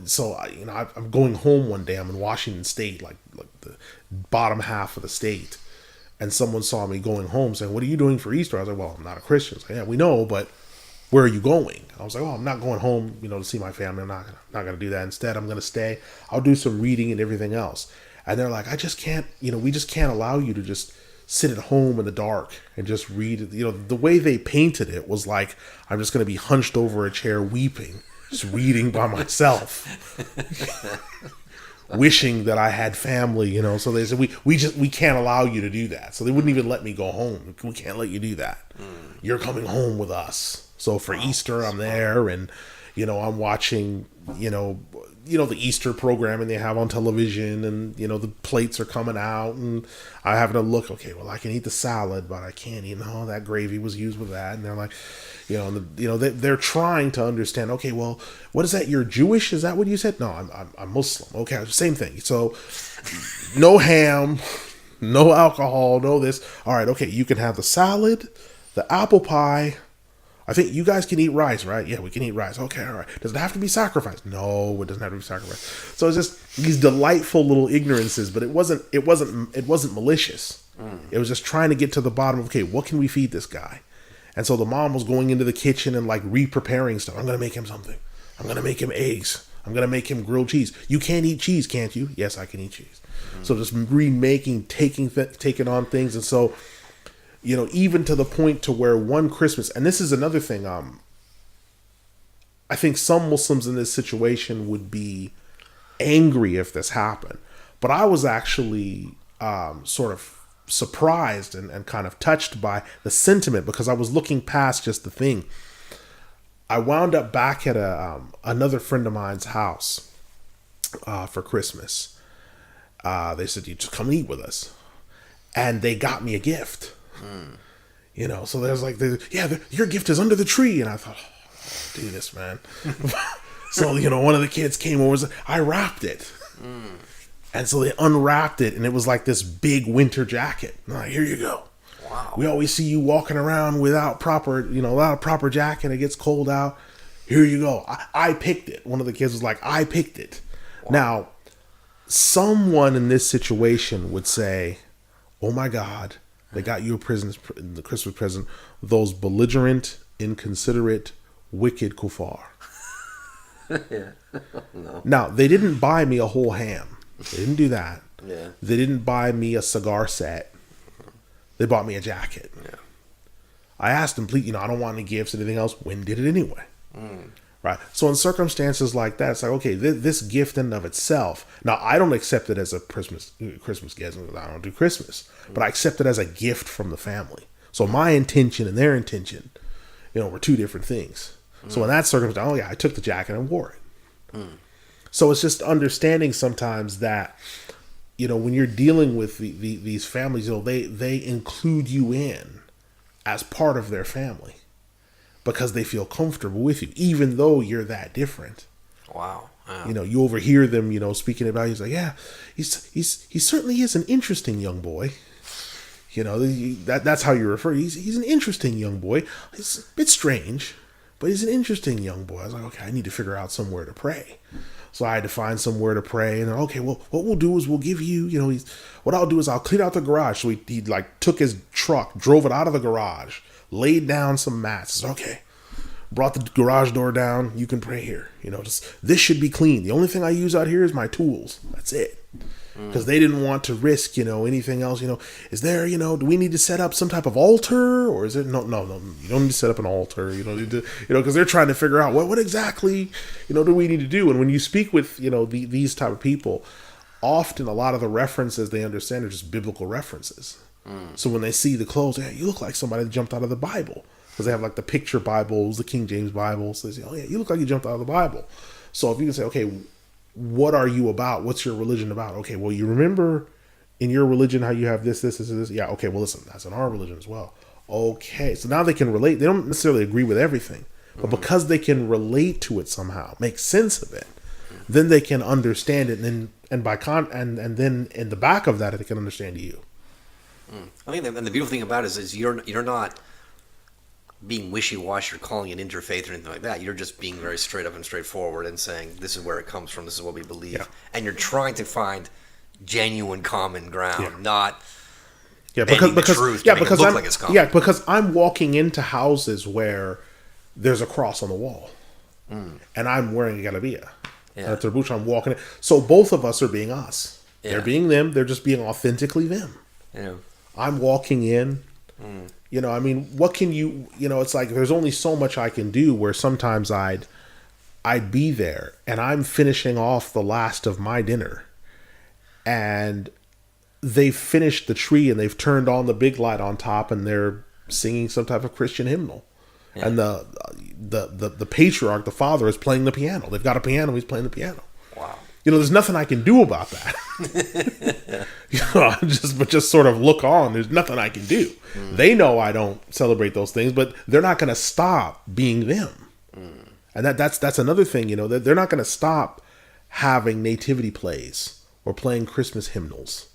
So I'm going home one day. I'm in Washington State, like the bottom half of the state, and someone saw me going home, saying, "What are you doing for Easter?" I was like, "Well, I'm not a Christian." I was like, "Yeah, we know, but where are you going?" I was like, "Oh, I'm not going home, to see my family. I'm not gonna do that. Instead, I'm gonna stay. I'll do some reading and everything else." And they're like, "I just can't. We just can't allow you to just sit at home in the dark and just read it." The way they painted it was like I'm just gonna be hunched over a chair weeping, just reading by myself, wishing that I had family. So they said, we can't allow you to do that. So they wouldn't even let me go home. "We can't let you do that. You're coming home with us." So for Easter, I'm there, and I'm watching the Easter programming they have on television, and the plates are coming out, and I having to look. Okay, well, I can eat the salad, but I can't eat. That gravy was used with that, and they're like, they're trying to understand. Okay, well, what is that? You're Jewish? Is that what you said? No, I'm Muslim. Okay, same thing. So no ham, no alcohol, no this. All right, okay, you can have the salad, the apple pie. I think you guys can eat rice, right? Yeah, we can eat rice. Okay, all right. Does it have to be sacrificed? No, it doesn't have to be sacrificed. So it's just these delightful little ignorances, but it wasn't malicious. It was just trying to get to the bottom of, okay, what can we feed this guy? And so the mom was going into the kitchen and like re-preparing stuff. I'm going to make him something. I'm going to make him eggs. I'm going to make him grilled cheese. You can't eat cheese, can't you? Yes, I can eat cheese. So just remaking, taking on things. And so, even to the point to where one Christmas, and this is another thing, I think some Muslims in this situation would be angry if this happened. But I was actually sort of surprised and kind of touched by the sentiment, because I was looking past just the thing. I wound up back at another friend of mine's house for Christmas. They said, "You just come eat with us," and they got me a gift. So there's like, your gift is under the tree, and I thought, oh, do this, man. So one of the kids came over, I wrapped it, and so they unwrapped it, and it was like this big winter jacket. I'm like, "Here you go. Wow. We always see you walking around without a proper jacket. It gets cold out. Here you go. I picked it." One of the kids was like, "I picked it." Wow. Now, someone in this situation would say, "Oh my God, they got you the Christmas present. Those belligerent, inconsiderate, wicked kuffar. Yeah. No. Now, they didn't buy me a whole ham. They didn't do that. Yeah. They didn't buy me a cigar set. They bought me a jacket. Yeah. I asked them, please, I don't want any gifts, anything else. When did it anyway? Right. So in circumstances like that, it's like, okay, this gift in and of itself. Now, I don't accept it as a Christmas gift. I don't do Christmas, but I accept it as a gift from the family. So my intention and their intention, were two different things. So in that circumstance, I took the jacket and wore it. So it's just understanding sometimes that, when you're dealing with these families, they include you in as part of their family because they feel comfortable with you, even though you're that different. Wow. Yeah. You overhear them, speaking about, he's like, yeah, he certainly is an interesting young boy. That's how you refer. He's an interesting young boy. He's a bit strange, but he's an interesting young boy. I was like, okay, I need to figure out somewhere to pray. So I had to find somewhere to pray. And then, okay, well, what we'll do is we'll give you, what I'll do is I'll clean out the garage. So he took his truck, drove it out of the garage, laid down some mats. Said, okay, brought the garage door down. You can pray here. This should be clean. The only thing I use out here is my tools. That's it. Because they didn't want to risk, anything else. Is there, do we need to set up some type of altar, or is it no? You don't need to set up an altar. You don't need to, because they're trying to figure out what exactly, do we need to do. And when you speak with, these type of people, often a lot of the references they understand are just biblical references. So when they see the clothes, hey, you look like somebody that jumped out of the Bible, because they have like the picture Bibles, the King James Bibles. So they say, oh yeah, you look like you jumped out of the Bible. So if you can say, okay, what are you about? What's your religion about? Okay, well, you remember in your religion how you have this. Yeah, okay, well, listen, that's in our religion as well. Okay, so now they can relate. They don't necessarily agree with everything, but because they can relate to it somehow, make sense of it, then they can understand it, and then in the back of that, they can understand you. I think, and the beautiful thing about it is you're not being wishy-washy or calling it interfaith or anything like that. You're just being very straight up and straightforward and saying, this is where it comes from, this is what we believe. Yeah. And you're trying to find genuine common ground, not bending the truth to make it look like it's common. Yeah, because I'm walking into houses where there's a cross on the wall, and I'm wearing a galabia. Yeah. I'm walking in. So both of us are being us. Yeah. They're being them. They're just being authentically them. Yeah. I'm walking in. What can you, it's like there's only so much I can do, where sometimes I'd be there and I'm finishing off the last of my dinner and they've finished the tree and they've turned on the big light on top and they're singing some type of Christian hymnal. Yeah. And the patriarch, the father, is playing the piano. They've got a piano. He's playing the piano. Wow. There's nothing I can do about that. Just sort of look on. There's nothing I can do. They know I don't celebrate those things, but they're not going to stop being them. And that's another thing. They're not going to stop having nativity plays or playing Christmas hymnals,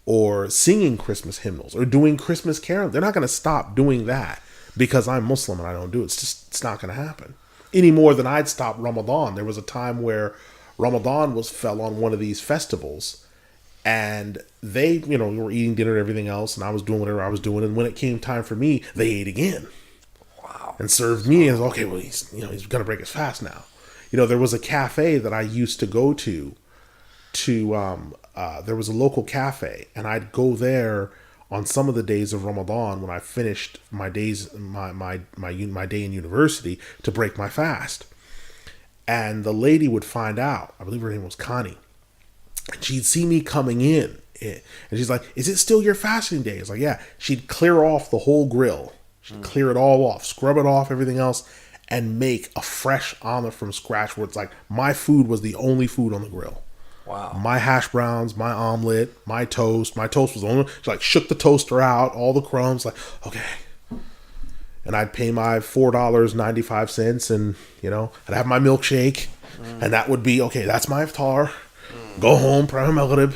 or singing Christmas hymnals or doing Christmas carols. They're not going to stop doing that because I'm Muslim and I don't do it. It's not going to happen any more than I'd stop Ramadan. There was a time where Ramadan fell on one of these festivals, and they, were eating dinner and everything else, and I was doing whatever I was doing. And when it came time for me, they ate again. Wow. And served me. And okay, well, he's going to break his fast now. There was a cafe that I used to go to, there was a local cafe, and I'd go there on some of the days of Ramadan when I finished my days, my day in university, to break my fast. And the lady would find out, I believe her name was Connie, and she'd see me coming in, and she's like, is it still your fasting day? It's like, yeah. She'd clear off the whole grill. She'd clear it all off, scrub it off, everything else, and make a fresh omelet from scratch, where it's like my food was the only food on the grill. Wow. My hash browns, my omelet, my toast. My toast was the only. She shook the toaster out, all the crumbs, okay. And I'd pay my $4.95, and I'd have my milkshake, and that would be okay. That's my iftar. Go home, pray my maghrib,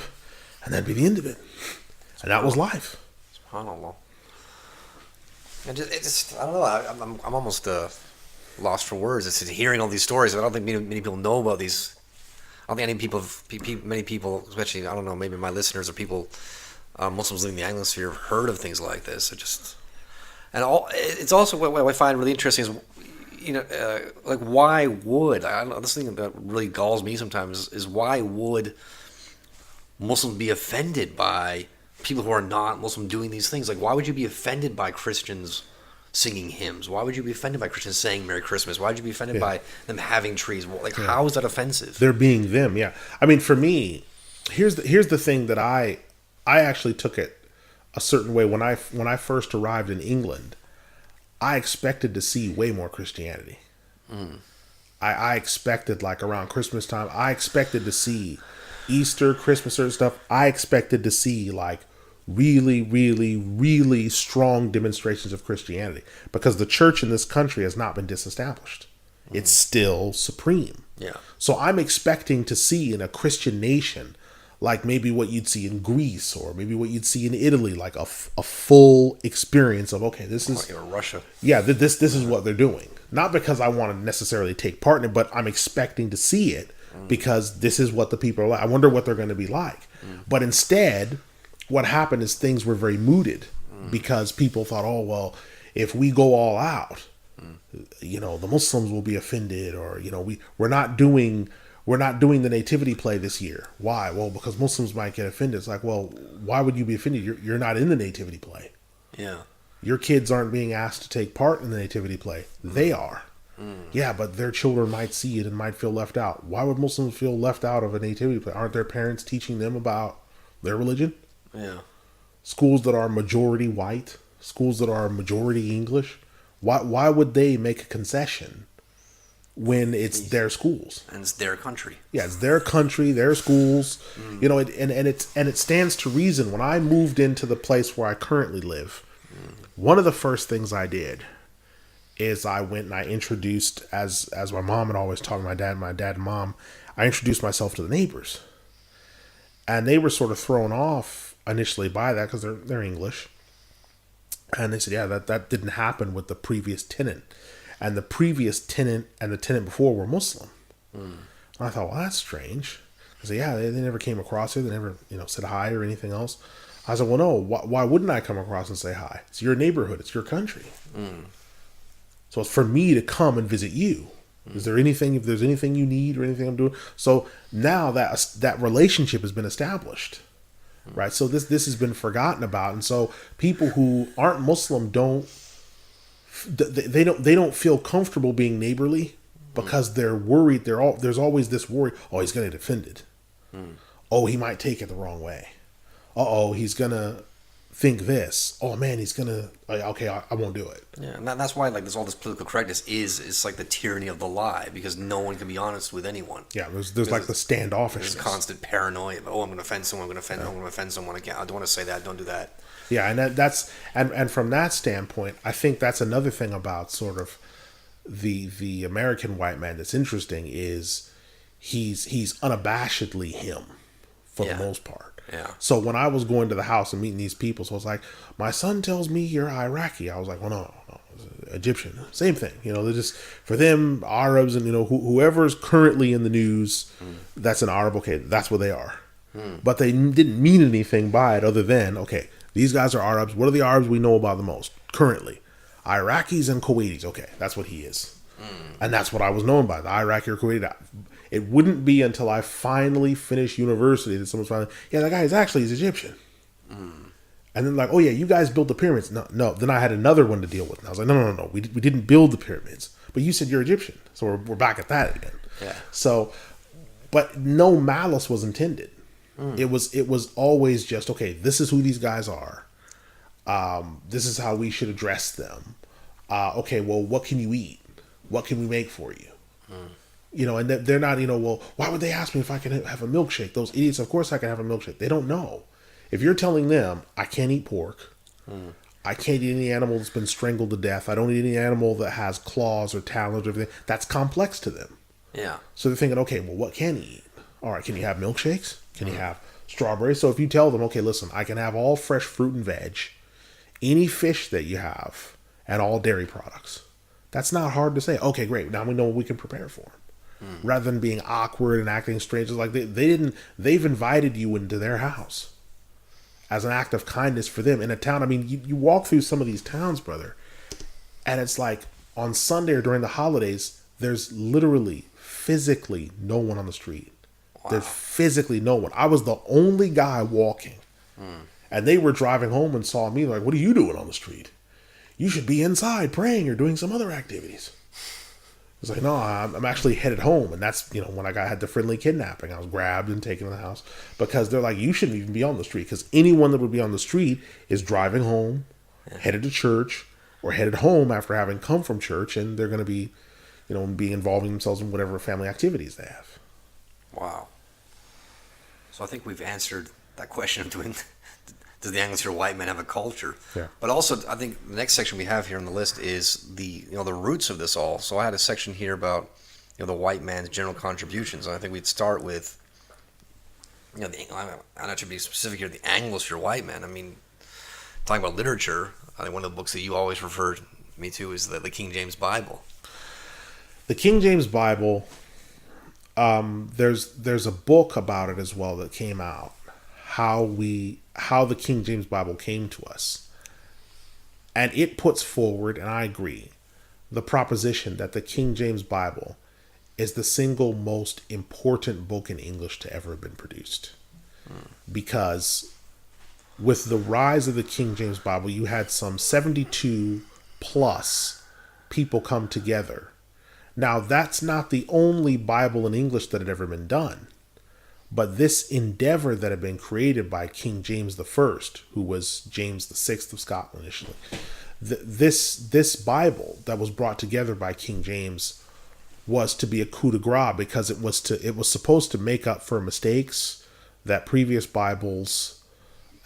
and that'd be the end of it. And that was life. SubhanAllah. I don't know. I'm almost lost for words. It's hearing all these stories. I don't think many people know about these. I don't think many people, especially, I don't know, maybe my listeners or people, Muslims living in the Anglosphere, have heard of things like this. It's also what I find really interesting is, like why would I don't know, this thing that really galls me sometimes is why would Muslims be offended by people who are not Muslim doing these things? Like, why would you be offended by Christians singing hymns? Why would you be offended by Christians saying Merry Christmas? Why would you be offended by them having trees? Like, how is that offensive? They're being them, yeah. I mean, for me, here's the thing that I actually took it a certain way when I first arrived in England. I expected to see way more Christianity. I expected, like, around Christmas time, I expected to see Easter, Christmas, certain stuff. I expected to see, like, really, really, really strong demonstrations of Christianity, because the church in this country has not been disestablished. It's still supreme. Yeah. So I'm expecting to see in a Christian nation, like maybe what you'd see in Greece or maybe what you'd see in Italy, like a full experience of, okay, this is like Russia. Yeah, this is what they're doing. Not because I want to necessarily take part in it, but I'm expecting to see it because this is what the people are like. I wonder what they're going to be like. But instead, what happened is things were very mooted because people thought, oh, well, if we go all out, the Muslims will be offended, or, we're not doing the nativity play this year. Why? Well, because Muslims might get offended. It's like, well, why would you be offended? You're not in the nativity play. Yeah. Your kids aren't being asked to take part in the nativity play. They are. Yeah, but their children might see it and might feel left out. Why would Muslims feel left out of a nativity play? Aren't their parents teaching them about their religion? Yeah. Schools that are majority white, schools that are majority English, why would they make a concession when it's their schools and it's their country? Yeah, it's their country, their schools. And it stands to reason. When I moved into the place where I currently live, one of the first things I did is I went and I introduced, as my mom had always taught me, my dad and mom, I introduced myself to the neighbors, and they were sort of thrown off initially by that because they're English. And they said, yeah, that didn't happen with the previous tenant. And the previous tenant and the tenant before were Muslim. And I thought, well, that's strange. I said, yeah, they never came across here. They never, said hi or anything else. I said, well, no, why wouldn't I come across and say hi? It's your neighborhood. It's your country. So it's for me to come and visit you. Is there anything, if there's anything you need or anything I'm doing? So now that relationship has been established. Right, so this has been forgotten about, and so people who aren't Muslim don't feel comfortable being neighborly because they're worried. There's always this worry. Oh, he's gonna get offended. Oh, he might take it the wrong way. Oh, he's gonna think this. Oh man, he's gonna. Okay, I won't do it. Yeah, and that's why like all this political correctness is like the tyranny of the lie, because no one can be honest with anyone. Yeah, there's like the standoffishness. There's constant paranoia. Oh, I'm going to offend someone. I'm going to offend someone again. I don't want to say that. Don't do that. Yeah, and that's from that standpoint, I think that's another thing about sort of the American white man that's interesting is he's unabashedly him for the most part. Yeah. So when I was going to the house and meeting these people, so I was like, my son tells me you're Iraqi. I was like, well, no, Egyptian. Same thing. They're just, for them, Arabs and, whoever's currently in the news, that's an Arab. Okay, that's what they are. But they didn't mean anything by it other than, okay, these guys are Arabs. What are the Arabs we know about the most currently? Iraqis and Kuwaitis. Okay, that's what he is. And that's what I was known by, the Iraqi or Kuwaiti. It wouldn't be until I finally finished university that someone's finally, yeah, that guy he's Egyptian. And then like, oh yeah, you guys built the pyramids. No. Then I had another one to deal with. And I was like, no. We didn't build the pyramids. But you said you're Egyptian. So we're back at that again. Yeah. So, but no malice was intended. It was always just, okay, this is who these guys are. This is how we should address them. Okay, well, what can you eat? What can we make for you? And they're not, well, why would they ask me if I can have a milkshake? Those idiots, of course I can have a milkshake. They don't know. If you're telling them, I can't eat pork, I can't eat any animal that's been strangled to death, I don't eat any animal that has claws or talons or everything, that's complex to them. Yeah. So they're thinking, okay, well, what can you eat? All right, can you have milkshakes? Can you have strawberries? So if you tell them, okay, listen, I can have all fresh fruit and veg, any fish that you have, and all dairy products. That's not hard to say. Okay, great. Now we know what we can prepare for them. Rather than being awkward and acting strange. It's like they've invited you into their house as an act of kindness for them in a town. I mean, you walk through some of these towns, brother, and it's like on Sunday or during the holidays, there's literally physically no one on the street. Wow. There's physically no one. I was the only guy walking. And they were driving home and saw me like, what are you doing on the street? You should be inside praying or doing some other activities. It's like, no, I'm actually headed home. And that's, when I had the friendly kidnapping, I was grabbed and taken to the house because they're like, you shouldn't even be on the street, because anyone that would be on the street is driving home, headed to church, or headed home after having come from church, and they're going to be, be involving themselves in whatever family activities they have. Wow. So I think we've answered that question of does the Anglosphere White Man have a culture? Yeah. But also, I think the next section we have here on the list is the roots of this all. So I had a section here about the white man's general contributions, and I think we'd start with I'm not to be specific here, the Anglosphere White Man. I mean, talking about literature, I think one of the books that you always refer me to is the King James Bible. The King James Bible. There's a book about it as well that came out. How the King James Bible came to us. And it puts forward, and I agree, the proposition that the King James Bible is the single most important book in English to ever have been produced. Because with the rise of the King James Bible, you had some 72 plus people come together. Now, that's not the only Bible in English that had ever been done. But this endeavor that had been created by King James I, who was James VI of Scotland initially, this Bible that was brought together by King James was to be a coup de grace, because it was supposed to make up for mistakes that previous Bibles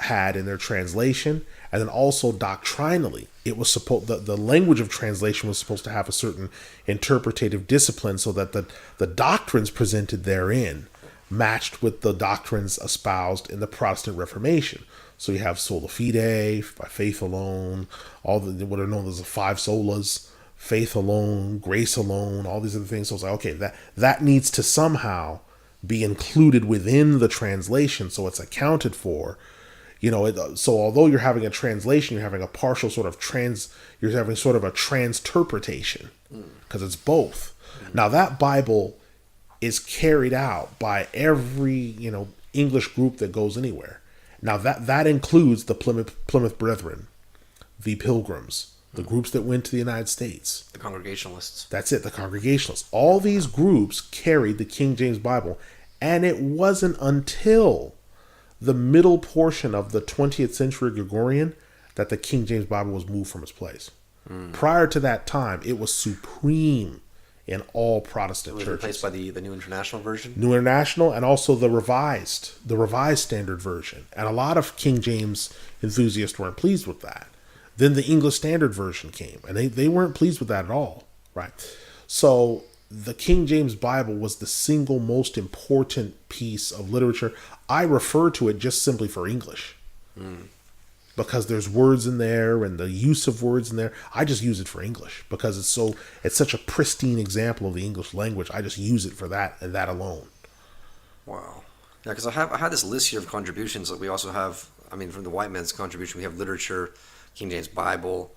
had in their translation, and then also doctrinally, it was supposed the language of translation was supposed to have a certain interpretative discipline, so that the doctrines presented therein matched with the doctrines espoused in the Protestant Reformation. So you have sola fide, by faith alone, all what are known as the five solas, faith alone, grace alone, all these other things. So it's like, okay, that needs to somehow be included within the translation, so it's accounted for. So although you're having a translation, you're having a partial sort of you're having sort of a transterpretation, because it's both. Now that Bible is carried out by every, English group that goes anywhere. Now that includes the Plymouth Brethren, the Pilgrims, the groups that went to the United States. The Congregationalists. That's it, the Congregationalists. All these groups carried the King James Bible, and it wasn't until the middle portion of the 20th century Gregorian that the King James Bible was moved from its place. Prior to that time, it was supreme in all Protestant churches. Replaced by the New International Version? New International, and also the Revised Standard Version. And a lot of King James enthusiasts weren't pleased with that. Then the English Standard Version came, and they weren't pleased with that at all, right? So the King James Bible was the single most important piece of literature. I refer to it just simply for English. Because there's words in there and the use of words in there. I just use it for English because it's such a pristine example of the English language. I just use it for that and that alone. Wow. Yeah, because I had this list here of contributions that we also have. I mean, from the white man's contribution, we have literature, King James Bible,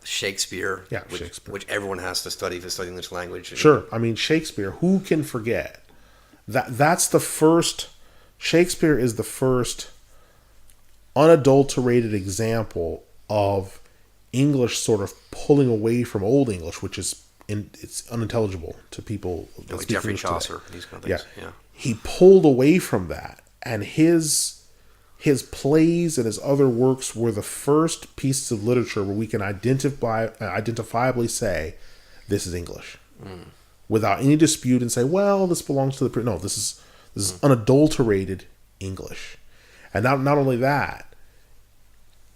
Shakespeare, Shakespeare, which everyone has to study to study English language. Sure. I mean, Shakespeare, who can forget? That's the first, Shakespeare is the first unadulterated example of English sort of pulling away from Old English, which is it's unintelligible to people. Like Geoffrey Chaucer, these kind of things. Yeah. He pulled away from that, and his plays and his other works were the first pieces of literature where we can identifiably say this is English, without any dispute, and say, well, this belongs to the no. This is unadulterated English, and not only that.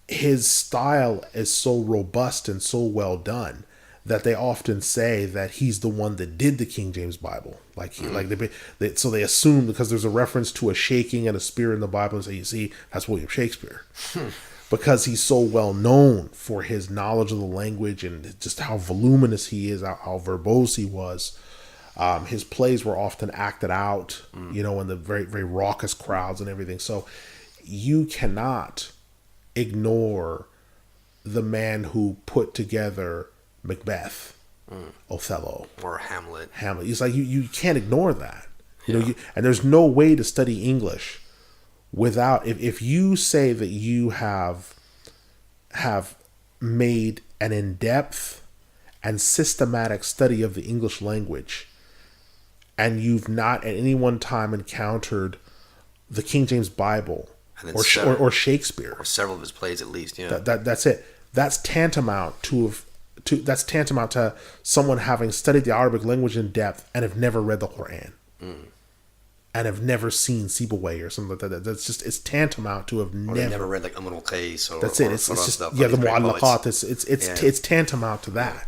His style is so robust and so well done that they often say that he's the one that did the King James Bible. So they assume, because there's a reference to a shaking and a spear in the Bible, and say, you see, that's William Shakespeare. Because he's so well known for his knowledge of the language and just how voluminous he is, how verbose he was. His plays were often acted out, in the very, very raucous crowds and everything. So you cannot ignore the man who put together Macbeth, Othello, Or Hamlet. Hamlet. It's like you can't ignore that. And there's no way to study English without, if you say that you have made an in-depth and systematic study of the English language, and you've not at any one time encountered the King James Bible or Shakespeare, or several of his plays at least, that's it. That's tantamount to someone having studied the Arabic language in depth and have never read the Quran. And have never seen Sibawayh or something like that. That's just, it's tantamount to have never read like al-Qais or that's it. It's just the Mu'allaqat. It's tantamount to that.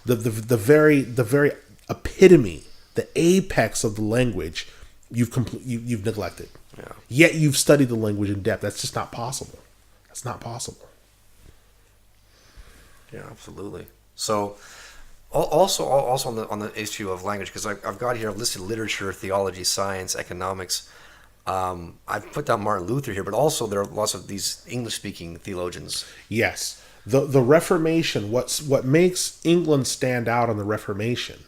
The very epitome, the apex of the language, you've neglected. Yeah. Yet you've studied the language in depth. That's just not possible. That's not possible. Yeah, absolutely. So, also on the issue of language, because I've got here listed literature, theology, science, economics. I've put down Martin Luther here, but also there are lots of these English-speaking theologians. Yes, the Reformation. What makes England stand out on the Reformation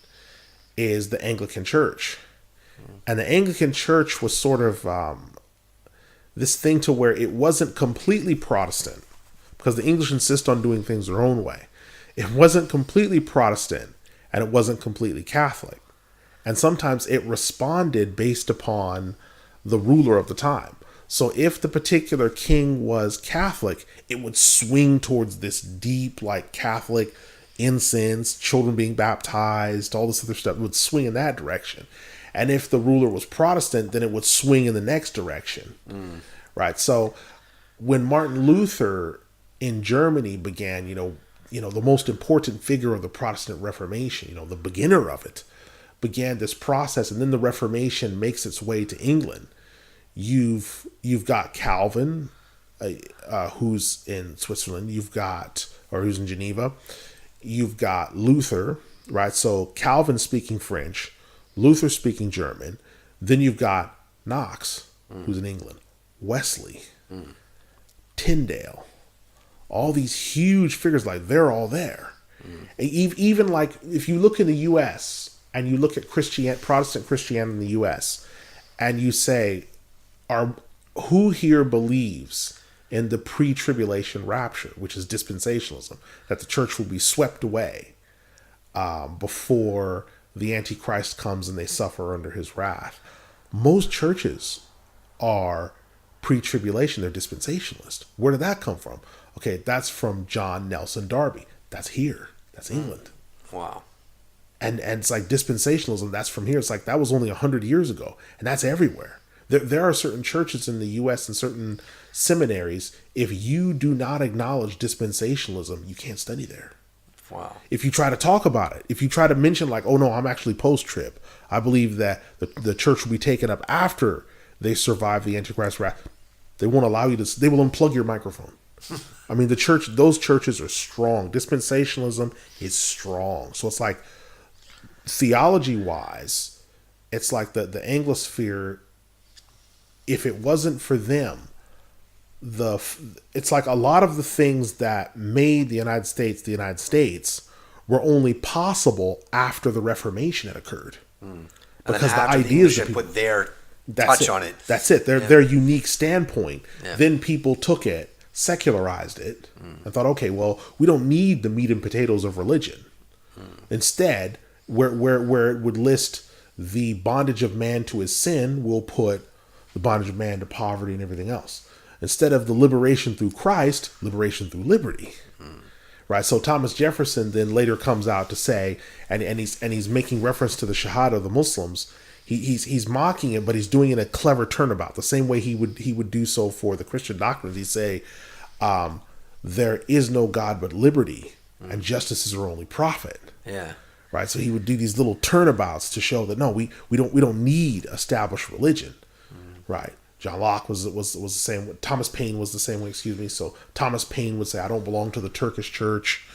is the Anglican Church, and the Anglican Church was sort of this thing to where it wasn't completely Protestant, because the English insist on doing things their own way. It wasn't completely Protestant, and it wasn't completely Catholic. And sometimes it responded based upon the ruler of the time. So if the particular king was Catholic, it would swing towards this deep, like, Catholic incense, children being baptized, all this other stuff. It would swing in that direction. And if the ruler was Protestant, then it would swing in the next direction. Right? So when Martin Luther in Germany began, the most important figure of the Protestant Reformation, the beginner of it, began this process, and then the Reformation makes its way to England. You've got Calvin, who's in Switzerland. Who's in Geneva. You've got Luther, right? So Calvin speaking French, Luther speaking German. Then you've got Knox, who's in England. Wesley, Tyndale. All these huge figures, like, they're all there. Even like, if you look in the U.S. and you look at Protestant Christianity in the U.S. and you say, who here believes in the pre-tribulation rapture, which is dispensationalism, that the church will be swept away before the Antichrist comes and they suffer under his wrath? Most churches are pre-tribulation. They're dispensationalist. Where did that come from? Okay, that's from John Nelson Darby. That's here. That's England. Wow. And it's like dispensationalism, that's from here. It's like that was only 100 years ago. And that's everywhere. There are certain churches in the U.S. and certain seminaries, if you do not acknowledge dispensationalism, you can't study there. Wow. If you try to talk about it, if you try to mention like, oh no, I'm actually post-trib. I believe that the church will be taken up after they survive the Antichrist wrath. They won't allow you to, they will unplug your microphone. I mean, those churches are strong. Dispensationalism is strong. So it's like, theology-wise, it's like the Anglosphere, if it wasn't for them, it's like a lot of the things that made the United States were only possible after the Reformation had occurred. Because the ideas that put their touch touch on it. That's it. Their unique standpoint. Yeah. Then people took it, secularized it, and thought, okay, well, we don't need the meat and potatoes of religion. Instead, where it would list the bondage of man to his sin, we'll put the bondage of man to poverty and everything else. Instead of the liberation through Christ, liberation through liberty. Right? So Thomas Jefferson then later comes out to say, and he's making reference to the Shahada of the Muslims. He's mocking it, but he's doing it in a clever turnabout, the same way he would do so for the Christian doctrines. He'd say, there is no God but liberty, and justice is our only prophet. Yeah. Right. So he would do these little turnabouts to show that no, we don't need established religion. Right. John Locke was the same way. Thomas Paine was the same way. Excuse me. So Thomas Paine would say, I don't belong to the Turkish church,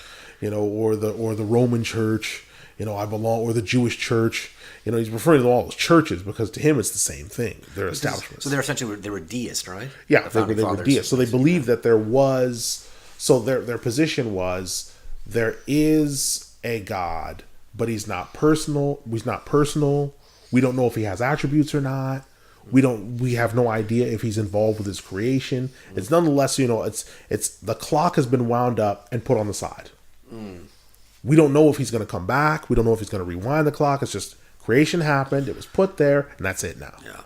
or the Roman church. I belong, or the Jewish church. He's referring to all those churches because to him it's the same thing. They're establishments. So they're essentially they were deists, right? Yeah, they were deists. So they believed that there was. So their position was there is a God, but he's not personal. He's not personal. We don't know if he has attributes or not. We have no idea if he's involved with his creation. It's nonetheless, it's the clock has been wound up and put on the side. We don't know if he's going to come back. We don't know if he's going to rewind the clock. It's just creation happened. It was put there, and that's it now. Yeah.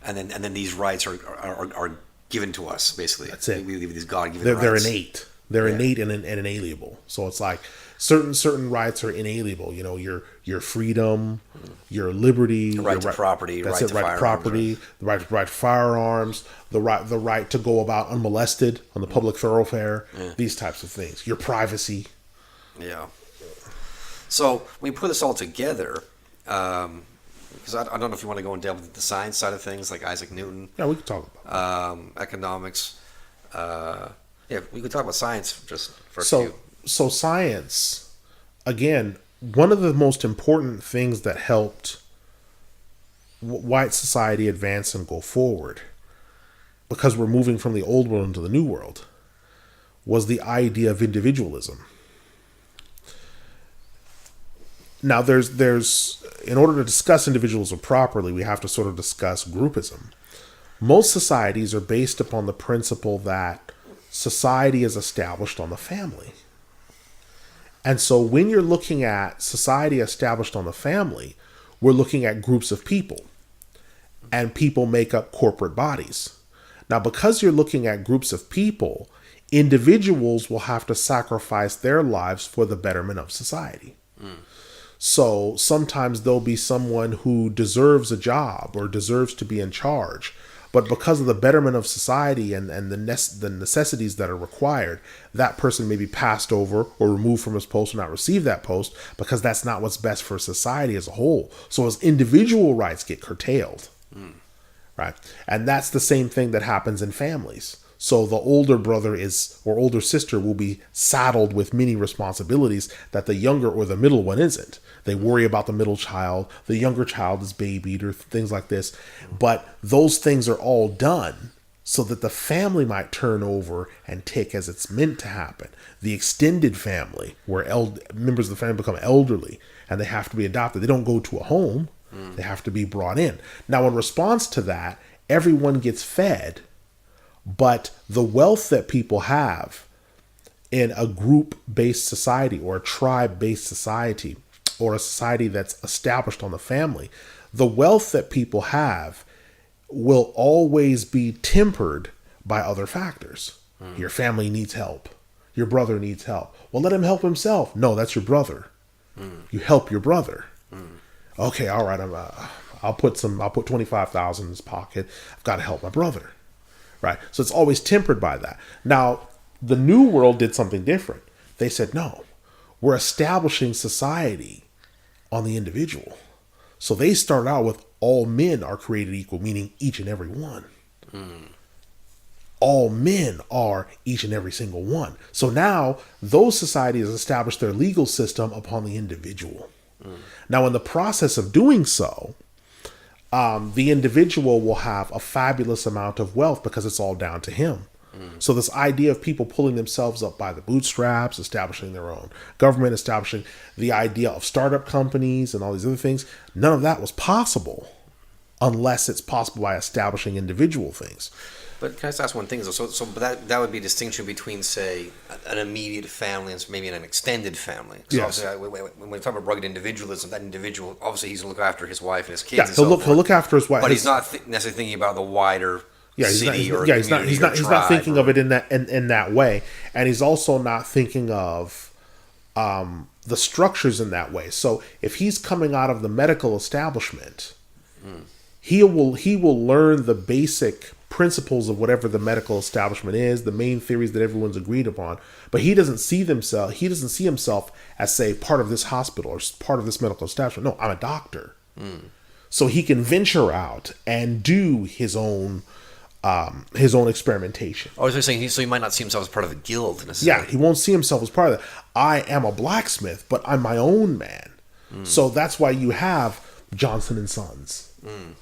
And then these rights are given to us, basically. That's it. We these God-given rights. They're innate. They're innate and inalienable. So it's like certain rights are inalienable. Your freedom, your liberty, the right to property, that's right it, to right to property, the right to firearms, the right to go about unmolested on the public thoroughfare. These types of things. Your privacy. Yeah. So when you put this all together, because I don't know if you want to go and delve into the science side of things, like Isaac Newton. Yeah, we could talk about economics. Yeah, we could talk about science just for a few. So science, again, one of the most important things that helped white society advance and go forward, because we're moving from the old world into the new world, was the idea of individualism. Now, there's in order to discuss individualism properly, we have to sort of discuss groupism. Most societies are based upon the principle that society is established on the family. And so when you're looking at society established on the family, we're looking at groups of people. And people make up corporate bodies. Now, because you're looking at groups of people, individuals will have to sacrifice their lives for the betterment of society. So sometimes there'll be someone who deserves a job or deserves to be in charge, but because of the betterment of society and the necessities that are required, that person may be passed over or removed from his post or not receive that post because that's not what's best for society as a whole. So his individual rights get curtailed, right? And that's the same thing that happens in families. So the older brother or older sister will be saddled with many responsibilities that the younger or the middle one isn't. They worry about the middle child. The younger child is babied or things like this. But those things are all done so that the family might turn over and tick as it's meant to happen. The extended family, where members of the family become elderly and they have to be adopted. They don't go to a home. They have to be brought in. Now, in response to that, everyone gets fed. But the wealth that people have in a group-based society or a tribe-based society or a society that's established on the family, the wealth that people have will always be tempered by other factors. Your family needs help. Your brother needs help. Well, let him help himself. No, that's your brother. You help your brother. Okay, all right. I'll put 25,000 in his pocket. I've got to help my brother. Right. So it's always tempered by that. Now, the New World did something different. They said, no, we're establishing society on the individual. So they start out with all men are created equal, meaning each and every one. All men are each and every single one. So now those societies establish their legal system upon the individual. Now, in the process of doing so, the individual will have a fabulous amount of wealth because it's all down to him. So this idea of people pulling themselves up by the bootstraps, establishing their own government, establishing the idea of startup companies and all these other things, none of that was possible unless it's possible by establishing individual things. But can I just ask one thing? So that would be a distinction between, say, an immediate family and maybe an extended family. Yes. When we talk about rugged individualism, that individual, obviously he's going to look after his wife and his kids. Yeah, he'll look after his wife. But he's not necessarily thinking about the wider city he's or not, he's not thinking of it in that way. And he's also not thinking of the structures in that way. So if he's coming out of the medical establishment, he will learn the basic principles of whatever the medical establishment is, the main theories that everyone's agreed upon, but he doesn't see himself as, say, part of this hospital or part of this medical establishment. No, I'm a doctor. So he can venture out and do his own experimentation. Oh, so you're saying he might not see himself as part of a guild necessarily. Yeah, he won't see himself as part of that. I am a blacksmith, but I'm my own man. So that's why you have Johnson and Sons.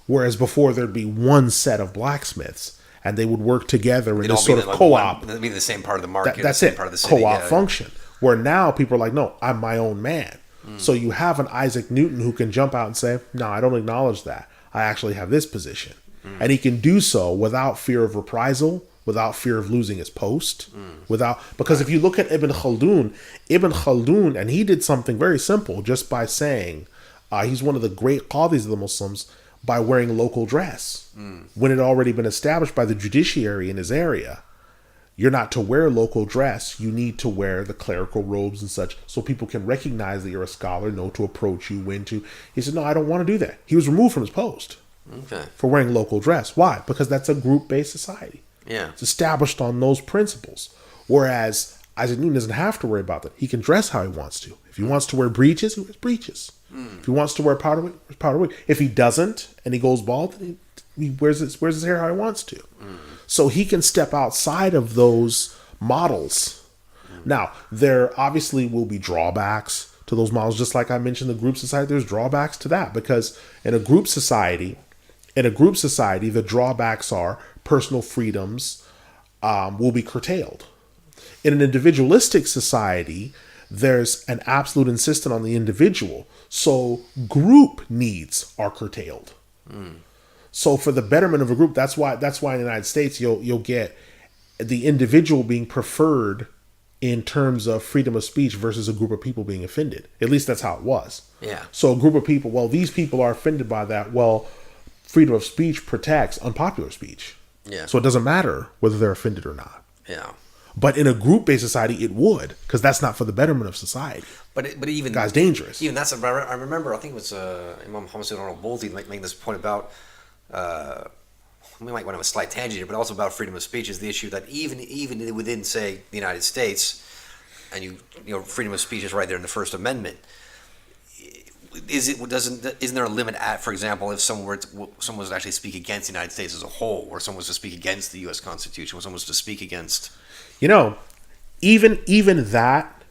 Whereas before there'd be one set of blacksmiths and they would work together in this sort of co-op. They'd be the same part of the market. That's the same it. Part of the city. Co-op function. Where now people are like, no, I'm my own man. So you have an Isaac Newton who can jump out and say, no, I don't acknowledge that. I actually have this position. And he can do so without fear of reprisal, without fear of losing his post, because if you look at Ibn Khaldun, and he did something very simple just by saying, he's one of the great qadis of the Muslims, by wearing local dress. When it had already been established by the judiciary in his area, you're not to wear local dress. You need to wear the clerical robes and such so people can recognize that you're a scholar, know to approach you, when to. He said, no, I don't want to do that. He was removed from his post for wearing local dress. Why? Because that's a group-based society. Yeah. It's established on those principles. Whereas Isaac Newton doesn't have to worry about that. He can dress how he wants to. If he wants to wear breeches, he wears breeches. If he wants to wear powder wig, he wears powder wig. If he doesn't and he goes bald, then he wears his hair how he wants to. So he can step outside of those models. Now, there obviously will be drawbacks to those models. Just like I mentioned, the group society, there's drawbacks to that. Because in a group society, the drawbacks are personal freedoms will be curtailed. In an individualistic society, there's an absolute insistence on the individual. So group needs are curtailed. So for the betterment of a group, that's why in the United States you'll get the individual being preferred in terms of freedom of speech versus a group of people being offended. At least that's how it was. Yeah. So a group of people, well, these people are offended by that. Well, freedom of speech protects unpopular speech. Yeah. So it doesn't matter whether they're offended or not. Yeah. But in a group-based society, it would, because that's not for the betterment of society. But even guy's dangerous. Even that's. I remember. I think it was Imam Hussein Arnold Bolti making this point about. We might want to have a slight tangent here, but also about freedom of speech is the issue that even within, say, the United States, and you know, freedom of speech is right there in the First Amendment. Isn't there a limit at, for example, if someone was to actually speak against the United States as a whole, or someone was to speak against the U.S. Constitution, or someone was to speak against, even that,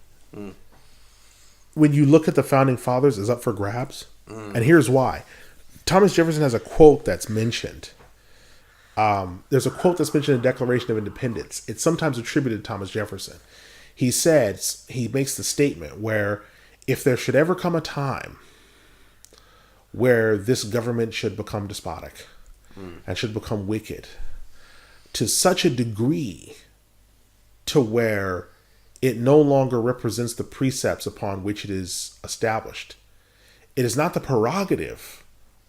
when you look at the founding fathers, is up for grabs, and here's why. Thomas Jefferson has a quote that's mentioned. There's a quote that's mentioned in the Declaration of Independence. It's sometimes attributed to Thomas Jefferson. He makes the statement where if there should ever come a time where this government should become despotic and should become wicked to such a degree to where it no longer represents the precepts upon which it is established, it is not the prerogative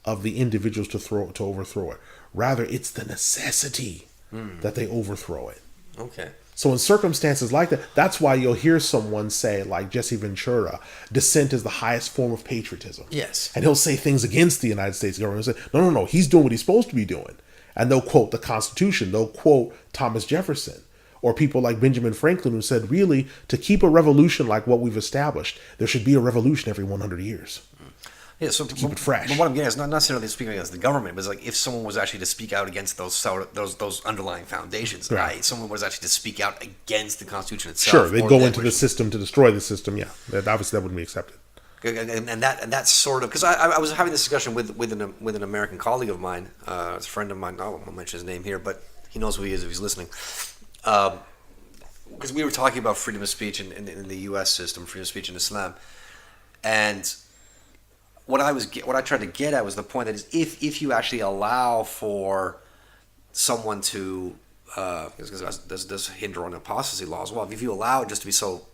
of the individuals to overthrow it. Rather, it's the necessity that they overthrow it. Okay. So in circumstances like that, that's why you'll hear someone say, like Jesse Ventura, dissent is the highest form of patriotism. Yes. And he'll say things against the United States government. He'll say, no, he's doing what he's supposed to be doing. And they'll quote the Constitution. They'll quote Thomas Jefferson. Or people like Benjamin Franklin, who said, really, to keep a revolution like what we've established, there should be a revolution every 100 years. Yeah, so to keep it fresh. But what I'm getting is not necessarily speaking against the government, but it's like if someone was actually to speak out against those underlying foundations, right? Someone was actually to speak out against the Constitution itself. Sure, they'd go into the system to destroy the system. Yeah, obviously that wouldn't be accepted. And that's sort of because I was having this discussion with an American colleague of mine, a friend of mine. I won't mention his name here, but he knows who he is if he's listening. Because we were talking about freedom of speech in the U.S. system, freedom of speech in Islam, and what I tried to get at was the point that is if you actually allow for someone to because does hinder on apostasy law as well. If you allow it just to be so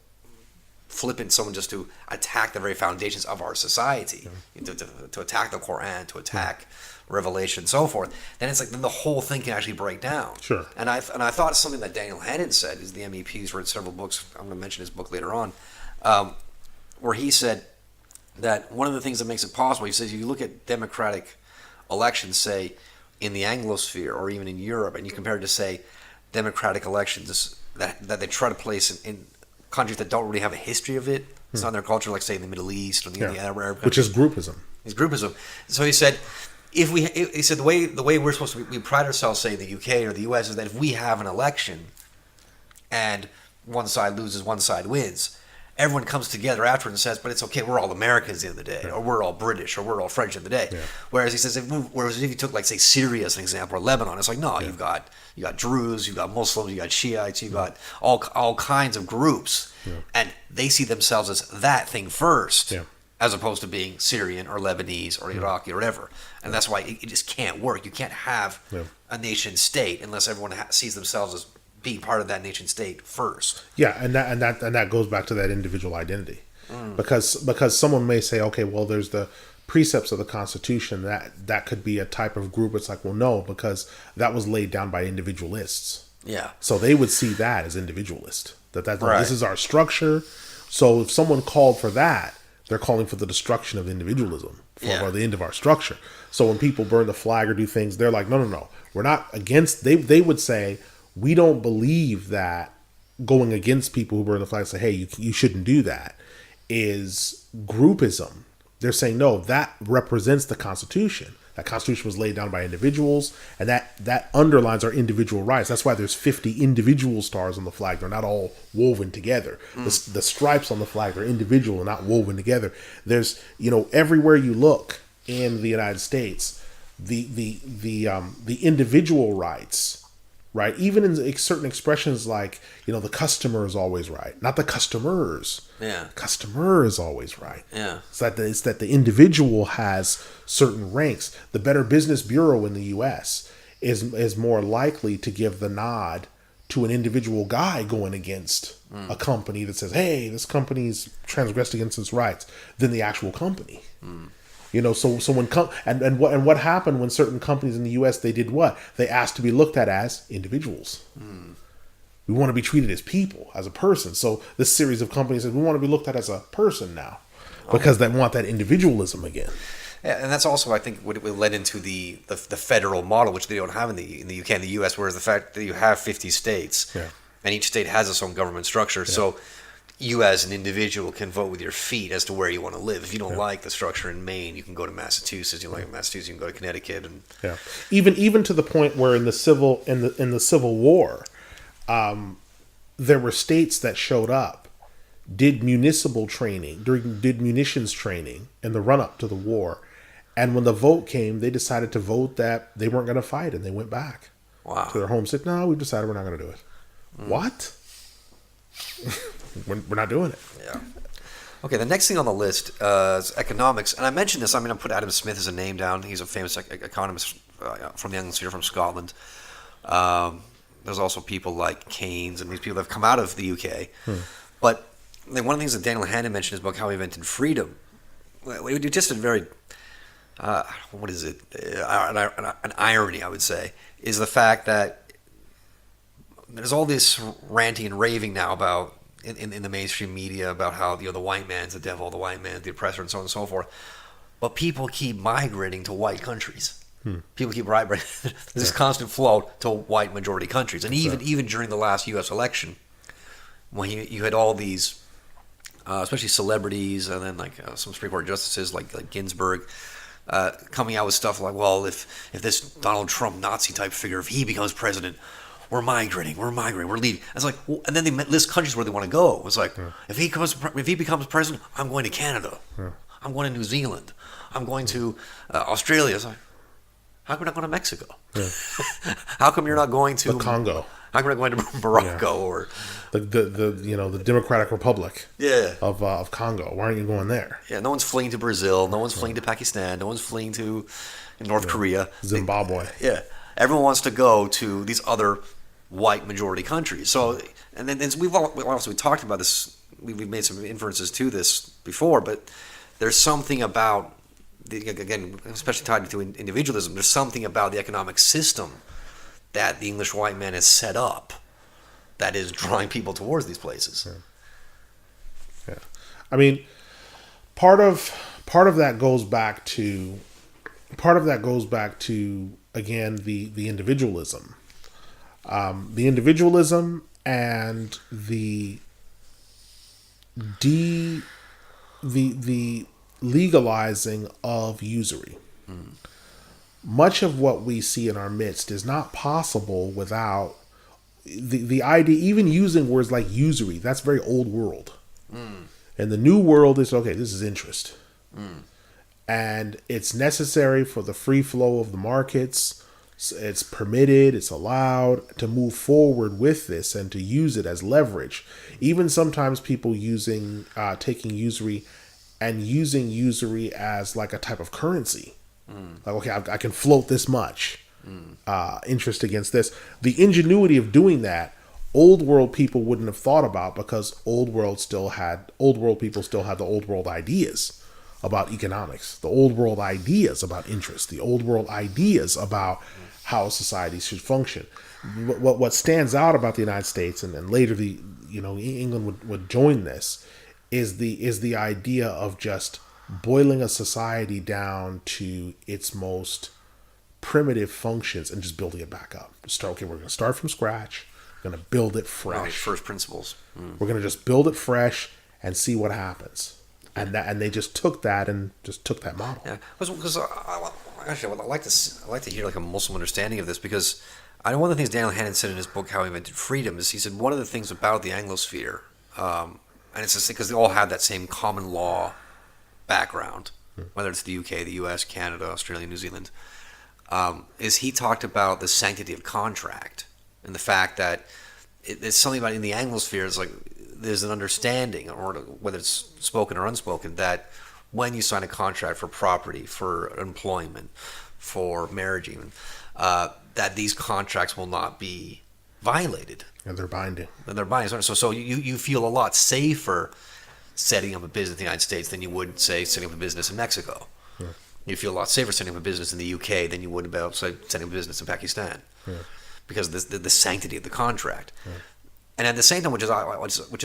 flippant, someone just to attack the very foundations of our society, to attack the Quran, to attack Revelation, and so forth, then it's like then the whole thing can actually break down. Sure. And I thought something that Daniel Hannan said is the MEP. He's written several books. I'm going to mention his book later on, where he said that one of the things that makes it possible, he says, you look at democratic elections, say, in the Anglosphere or even in Europe, and you compare it to, say, democratic elections that they try to place in countries that don't really have a history of it. It's not in their culture, like, say, in the Middle East or the Arab countries. Which is groupism. It's groupism. So he said, the way we're supposed to we pride ourselves, say, in the UK or the US, is that if we have an election and one side loses, one side wins, everyone comes together afterwards and says, but it's okay, we're all Americans at the end of the day, or we're all British, or we're all French at the end of the day. Whereas he says, if you took, like, say, Syria as an example, or Lebanon, it's like, no, you got Druze, you got Muslims, you got Shiites, you got all kinds of groups, and they see themselves as that thing first, as opposed to being Syrian or Lebanese or Iraqi or whatever. And that's why it just can't work. You can't have a nation state unless everyone sees themselves as being part of that nation state first. Yeah, and that goes back to that individual identity, because someone may say, okay, well, there's the precepts of the Constitution that could be a type of group. It's like, well, no, because that was laid down by individualists. Yeah. So they would see that as individualist. That Right. This is our structure. So if someone called for that, they're calling for the destruction of individualism, or the end of our structure. So when people burn the flag or do things, they're like, no, we're not against. They would say, we don't believe that going against people who burn the flag, say, hey, you shouldn't do that, is groupism. They're saying, no, that represents the Constitution. That Constitution was laid down by individuals, and that underlines our individual rights. That's why there's 50 individual stars on the flag. They're not all woven together. The stripes on the flag are individual and not woven together. There's, everywhere you look in the United States, the individual rights, right? Even in certain expressions like, the customer is always right, not the customers. Yeah. Customer is always right. Yeah. It's that the individual has certain ranks. The Better Business Bureau in the U.S. is more likely to give the nod to an individual guy going against a company that says, hey, this company's transgressed against its rights, than the actual company. So when what happened when certain companies in the U.S., they did what? They asked to be looked at as individuals. We want to be treated as people, as a person. So this series of companies says we want to be looked at as a person now, because they want that individualism again. Yeah, and that's also, I think, what led into the federal model, which they don't have in the UK and the US, whereas the fact that you have 50 states, and each state has its own government structure. So you as an individual can vote with your feet as to where you want to live. If you don't like the structure in Maine, you can go to Massachusetts. You like Massachusetts, you can go to Connecticut, and even to the point where in the Civil War, there were states that showed up, did municipal training, did munitions training in the run up to the war, and when the vote came, they decided to vote that they weren't going to fight, and they went back to their home. Said, no, we've decided we're not going to do it. What? We're not doing it. Yeah. Okay, the next thing on the list is economics. And I mentioned this, I put Adam Smith as a name down. He's a famous economist from the Anglosphere, from Scotland. There's also people like Keynes and these people that have come out of the UK. But one of the things that Daniel Hannan mentioned in his book, How We Invented Freedom, just a very, what is it, an irony, I would say, is the fact that there's all this ranting and raving now about, in the mainstream media, about how the white man's the devil, the white man's the oppressor, and so on and so forth. But people keep migrating to white countries. People keep migrating. There's this constant flow to white majority countries, and even during the last U.S. election, when you had all these, especially celebrities, and then like some Supreme Court justices like Ginsburg, coming out with stuff like, well, if this Donald Trump Nazi type figure, if he becomes president, we're migrating, we're leaving. It's like, well, and then they list countries where they want to go. It's like, if he becomes president, I'm going to Canada. I'm going to New Zealand. I'm going to Australia. It's like, how come you're not going to Mexico? How come you're not going to the Congo? How come you're not going to Morocco or the Democratic Republic of Congo? Why aren't you going there? Yeah, no one's fleeing to Brazil. No one's fleeing to Pakistan. No one's fleeing to North Korea. Zimbabwe. Everyone wants to go to these other white majority countries. So, and then we talked about this. We've made some inferences to this before, but there's something about again, especially tied to individualism. There's something about the economic system that the English white man has set up that is drawing people towards these places. Part of that goes back to again the individualism. The individualism and the legalizing of usury. Much of what we see in our midst is not possible without the idea, even using words like usury. That's very old world. And the new world is, okay, this is interest. And it's necessary for the free flow of the markets. It's permitted, it's allowed to move forward with this and to use it as leverage. Even sometimes people taking usury and using usury as like a type of currency. Like, okay, I can float this much interest against this. The ingenuity of doing that, old world people wouldn't have thought about, because old world people still had the old world ideas about economics, the old world ideas about interest, the old world ideas about how society should function. What stands out about the United States, and then later England would join this, is the idea of just boiling a society down to its most primitive functions and just building it back up. We're going to start from scratch. We're going to build it fresh. First principles. We're going to just build it fresh and see what happens. And they just took that model. Yeah, because actually, I'd like to hear like a Muslim understanding of this, because I know one of the things Daniel Hannan said in his book, How He Invented Freedom, is he said one of the things about the Anglosphere, and it's just because they all have that same common law background, whether it's the UK, the US, Canada, Australia, New Zealand, is he talked about the sanctity of contract and the fact that it's something about in the Anglosphere, it's like there's an understanding, or whether it's spoken or unspoken, that when you sign a contract for property, for employment, for marriage even, that these contracts will not be violated. And they're binding. So you feel a lot safer setting up a business in the United States than you would, say, setting up a business in Mexico. Yeah. You feel a lot safer setting up a business in the UK than you would about, say, setting up a business in Pakistan. Yeah. Because of the sanctity of the contract. Yeah. And at the same time, which is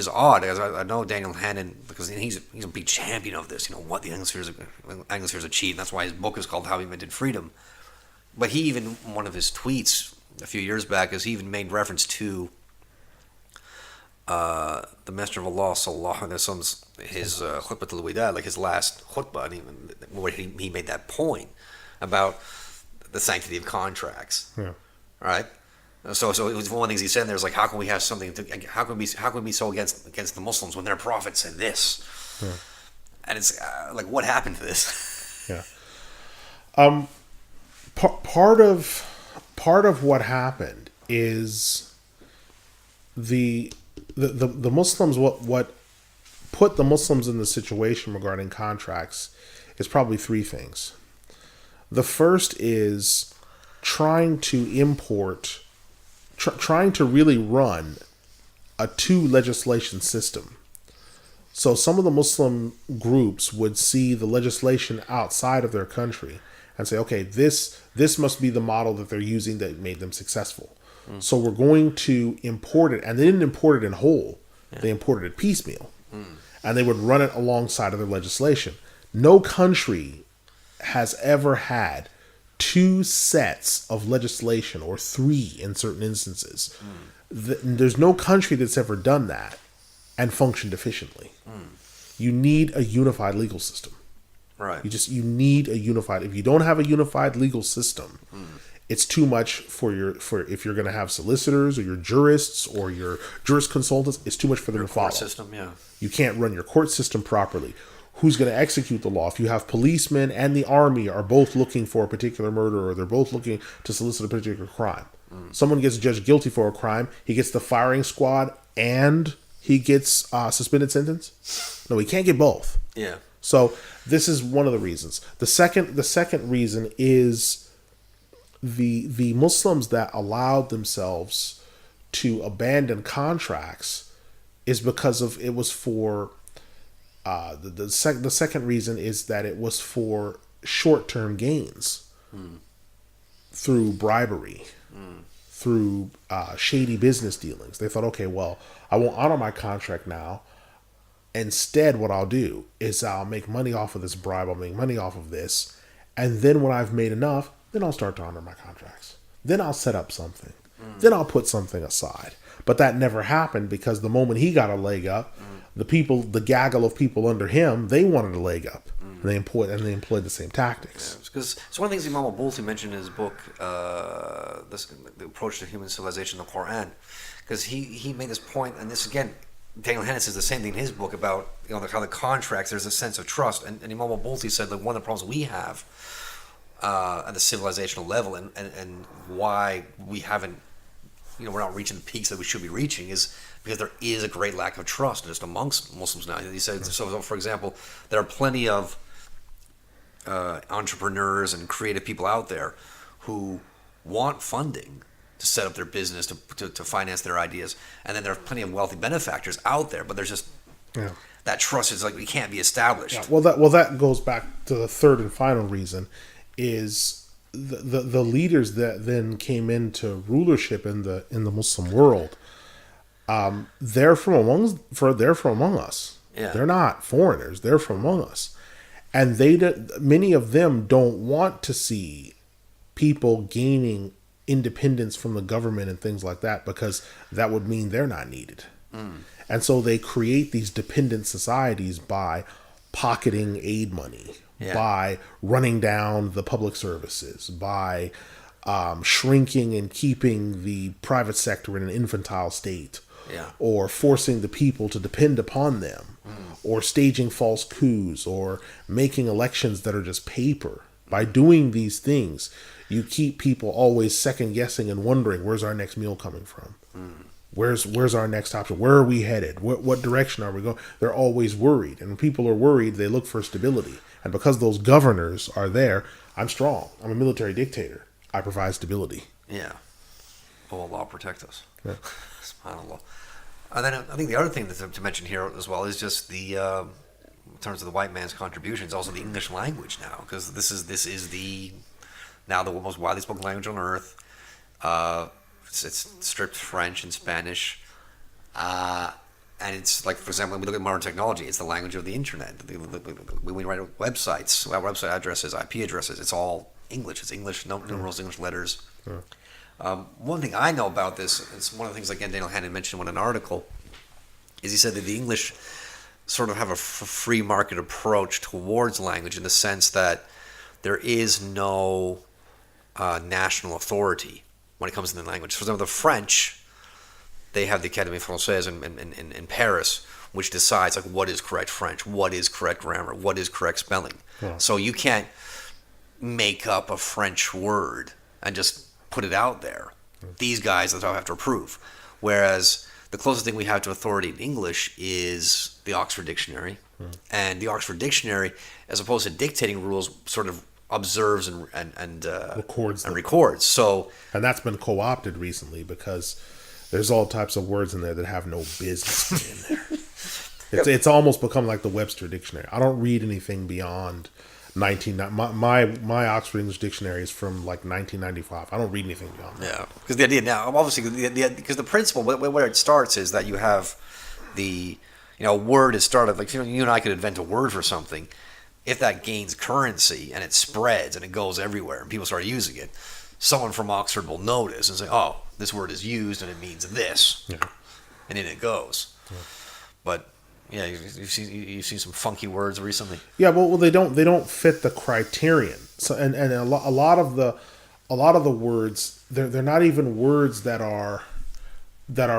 odd, because I know Daniel Hannan, because he's a big champion of this, what the Anglospheres achieved. And that's why his book is called How He Invented Freedom. But he even, one of his tweets a few years back, is he even made reference to the Messenger of Allah, sallallahu alaihi wasallam, his khutbah al-wida, like his last khutbah, and even where he made that point about the sanctity of contracts. Yeah. Right. So it was one of the things he said. There's like, how can we have something? How can we be so against the Muslims when their prophet said this? Yeah. And it's like, what happened to this? Yeah. Part of what happened is the Muslims. What put the Muslims in the situation regarding contracts is probably three things. The first is trying to really run a two legislation system. So some of the Muslim groups would see the legislation outside of their country and say, okay, this must be the model that they're using that made them successful. So we're going to import it. And they didn't import it in whole. Yeah. They imported it piecemeal. And they would run it alongside of their legislation. No country has ever had two sets of legislation, or three in certain instances. There's no country that's ever done that and functioned efficiently. You need a unified legal system. Right. You need a unified. If you don't have a unified legal system, it's too much for if you're going to have solicitors or your jurists or your jurist consultants. It's too much for them to follow. Court system, yeah. You can't run your court system properly. Who's going to execute the law? If you have policemen and the army are both looking for a particular murder, or they're both looking to solicit a particular crime, someone gets judged guilty for a crime, he gets the firing squad and he gets suspended sentence. No, he can't get both. Yeah. So this is one of the reasons. The second reason is the Muslims that allowed themselves to abandon contracts is because of it was for the second reason is that it was for short-term gains through bribery, through shady business dealings. They thought, okay, well, I won't honor my contract now. Instead, what I'll do is I'll make money off of this bribe. I'll make money off of this. And then when I've made enough, then I'll start to honor my contracts. Then I'll set up something. Then I'll put something aside. But that never happened, because the moment he got a leg up, the gaggle of people under him, they wanted a leg up. And they employed the same tactics. Because it's one of the things Imam Al-Bulti mentioned in his book, the approach to human civilization, the Quran. Because he made this point, and this again, Daniel Hannan says the same thing in his book about how the contracts, there's a sense of trust, and Imam Bolti said that one of the problems we have at the civilizational level and why we haven't, we're not reaching the peaks that we should be reaching is because there is a great lack of trust just amongst Muslims now. He said, so for example, there are plenty of entrepreneurs and creative people out there who want funding to set up their business, to finance their ideas, and then there are plenty of wealthy benefactors out there, but there's just that trust is like it can't be established. Yeah, well, that goes back to the third and final reason is the leaders that then came into rulership in the Muslim world. They're from among us. Yeah. They're not foreigners. They're from among us, and many of them don't want to see people gaining independence from the government and things like that, because that would mean they're not needed. And so they create these dependent societies by pocketing aid money, by running down the public services, by shrinking and keeping the private sector in an infantile state, or forcing the people to depend upon them, or staging false coups, or making elections that are just paper. By doing these things, you keep people always second guessing and wondering, where's our next meal coming from? Where's our next option? Where are we headed? What direction are we going? They're always worried. And when people are worried, they look for stability. And because those governors are there, I'm strong. I'm a military dictator. I provide stability. Yeah. Oh, Allah protect us. Yeah. SubhanAllah. And then I think the other thing to mention here as well is just the in terms of the white man's contributions, also the English language now, because this is the most widely spoken language on earth. It's stripped French and Spanish, and it's like, for example, when we look at modern technology, it's the language of the internet. When we write websites, our website addresses, IP addresses, it's all English. It's English numerals, English letters. One thing I know about this, it's one of the things, again, Daniel Hannan mentioned in an article, is he said that the English sort of have a free market approach towards language in the sense that there is no national authority when it comes to the language. For example, the French, they have the Académie Française in Paris, which decides like what is correct French, what is correct grammar, what is correct spelling. So you can't make up a French word and just put it out there. These guys have to approve. Whereas the closest thing we have to authority in English is the Oxford Dictionary. And the Oxford Dictionary, as opposed to dictating rules, sort of observes and records. So, and that's been co-opted recently because there's all types of words in there that have no business being in there. It's almost become like the Webster Dictionary. I don't read anything beyond my Oxford English Dictionary is from like 1995. I don't read anything beyond that. Yeah, because the idea now, obviously, because the principle where it starts is that you have the a word is started like you and I could invent a word for something. If that gains currency and it spreads and it goes everywhere and people start using it, someone from Oxford will notice and say, "Oh, this word is used and it means this," and in it goes. But yeah, you've seen some funky words recently. Yeah, well, they don't fit the criterion. So and a lot of the words they're not even words that are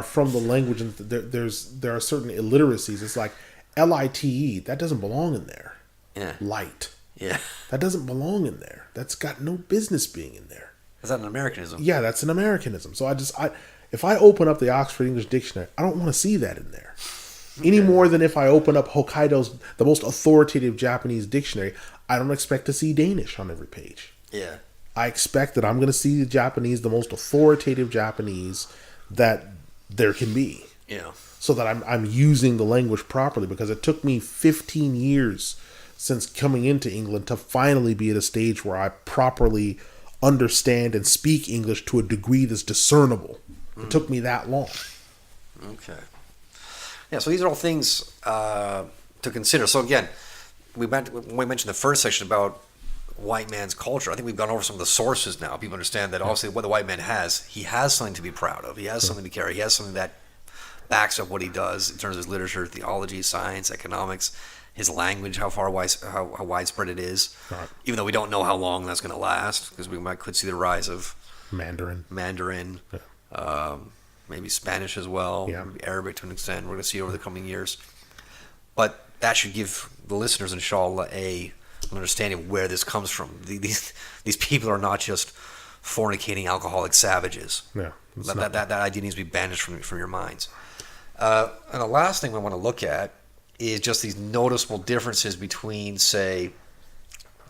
from the language, and there are certain illiteracies. It's like LITE, that doesn't belong in there. Yeah. Light. Yeah. That doesn't belong in there. That's got no business being in there. Is that an Americanism? Yeah, that's an Americanism. So if I open up the Oxford English Dictionary, I don't want to see that in there. Any more than if I open up Hokkaido's, the most authoritative Japanese dictionary, I don't expect to see Danish on every page. Yeah. I expect that I'm going to see the Japanese, the most authoritative Japanese that there can be. Yeah. So that I'm using the language properly, because it took me 15 years since coming into England to finally be at a stage where I properly understand and speak English to a degree that's discernible. It took me that long. Okay. Yeah, so these are all things to consider. So again, when we mentioned the first section about white man's culture, I think we've gone over some of the sources now. People understand that obviously what the white man has, he has something to be proud of. He has something to carry. He has something that backs up what he does in terms of his literature, theology, science, economics, his language, how widespread it is. Right. Even though we don't know how long that's going to last, because we could see the rise of Mandarin. Yeah. maybe Spanish as well, Yeah. maybe Arabic to an extent. We're going to see over the coming years. But that should give the listeners, inshallah, an understanding of where this comes from. These people are not just fornicating alcoholic savages. Yeah, That idea needs to be banished from your minds. And the last thing we want to look at is just these noticeable differences between, say,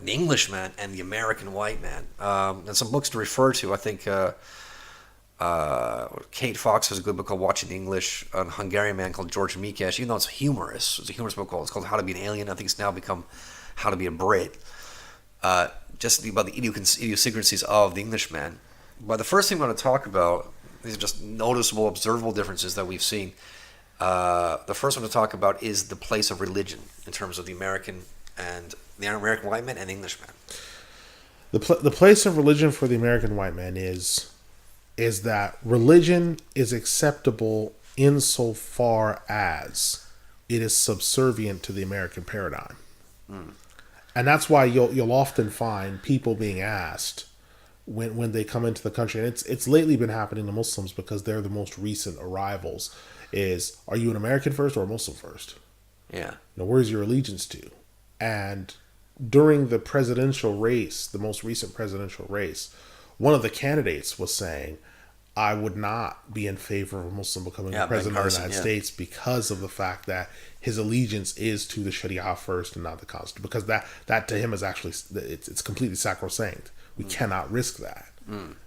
the Englishman and the American white man. And some books to refer to. I think Kate Fox has a good book called Watching the English, a Hungarian man called George Mikesh. Even though it's humorous, it's a humorous book it's called How to Be an Alien. I think it's now become How to Be a Brit. Just about the idiosyncrasies of the Englishman. But the first thing I'm going to talk about, these are just noticeable, observable differences that we've seen. The first one to talk about is the place of religion in terms of the American white man and the Englishman. The place of religion for the American white man is that religion is acceptable insofar as it is subservient to the American paradigm. And that's why you'll often find people being asked when they come into the country, and it's lately been happening to Muslims because they're the most recent arrivals, is, are you an American first or a Muslim first? Yeah. Where's your allegiance to? And during the presidential race, the most recent presidential race, one of the candidates was saying, I would not be in favor of a Muslim becoming president of the United States because of the fact that his allegiance is to the Sharia first and not the Constitution. Because that to him is actually, it's completely sacrosanct. We cannot risk that.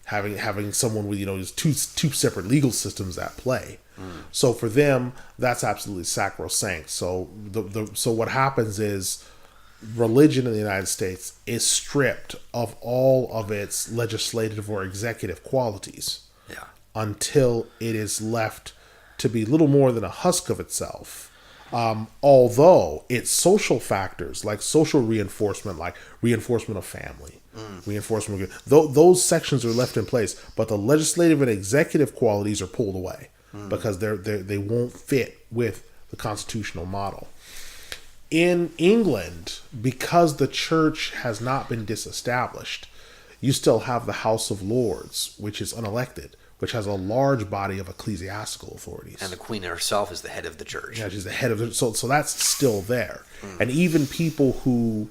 Having someone with, there's two separate legal systems at play. So for them, that's absolutely sacrosanct. So so what happens is religion in the United States is stripped of all of its legislative or executive qualities. Yeah. Until it is left to be little more than a husk of itself. Although its social factors, like social reinforcement, like reinforcement of family, reinforcement of those sections are left in place, but the legislative and executive qualities are pulled away because they won't fit with the constitutional model. In England, because the church has not been disestablished, you still have the House of Lords, which is unelected, which has a large body of ecclesiastical authorities. And the Queen herself is the head of the church. Yeah, she's the head of it. So that's still there. And even people who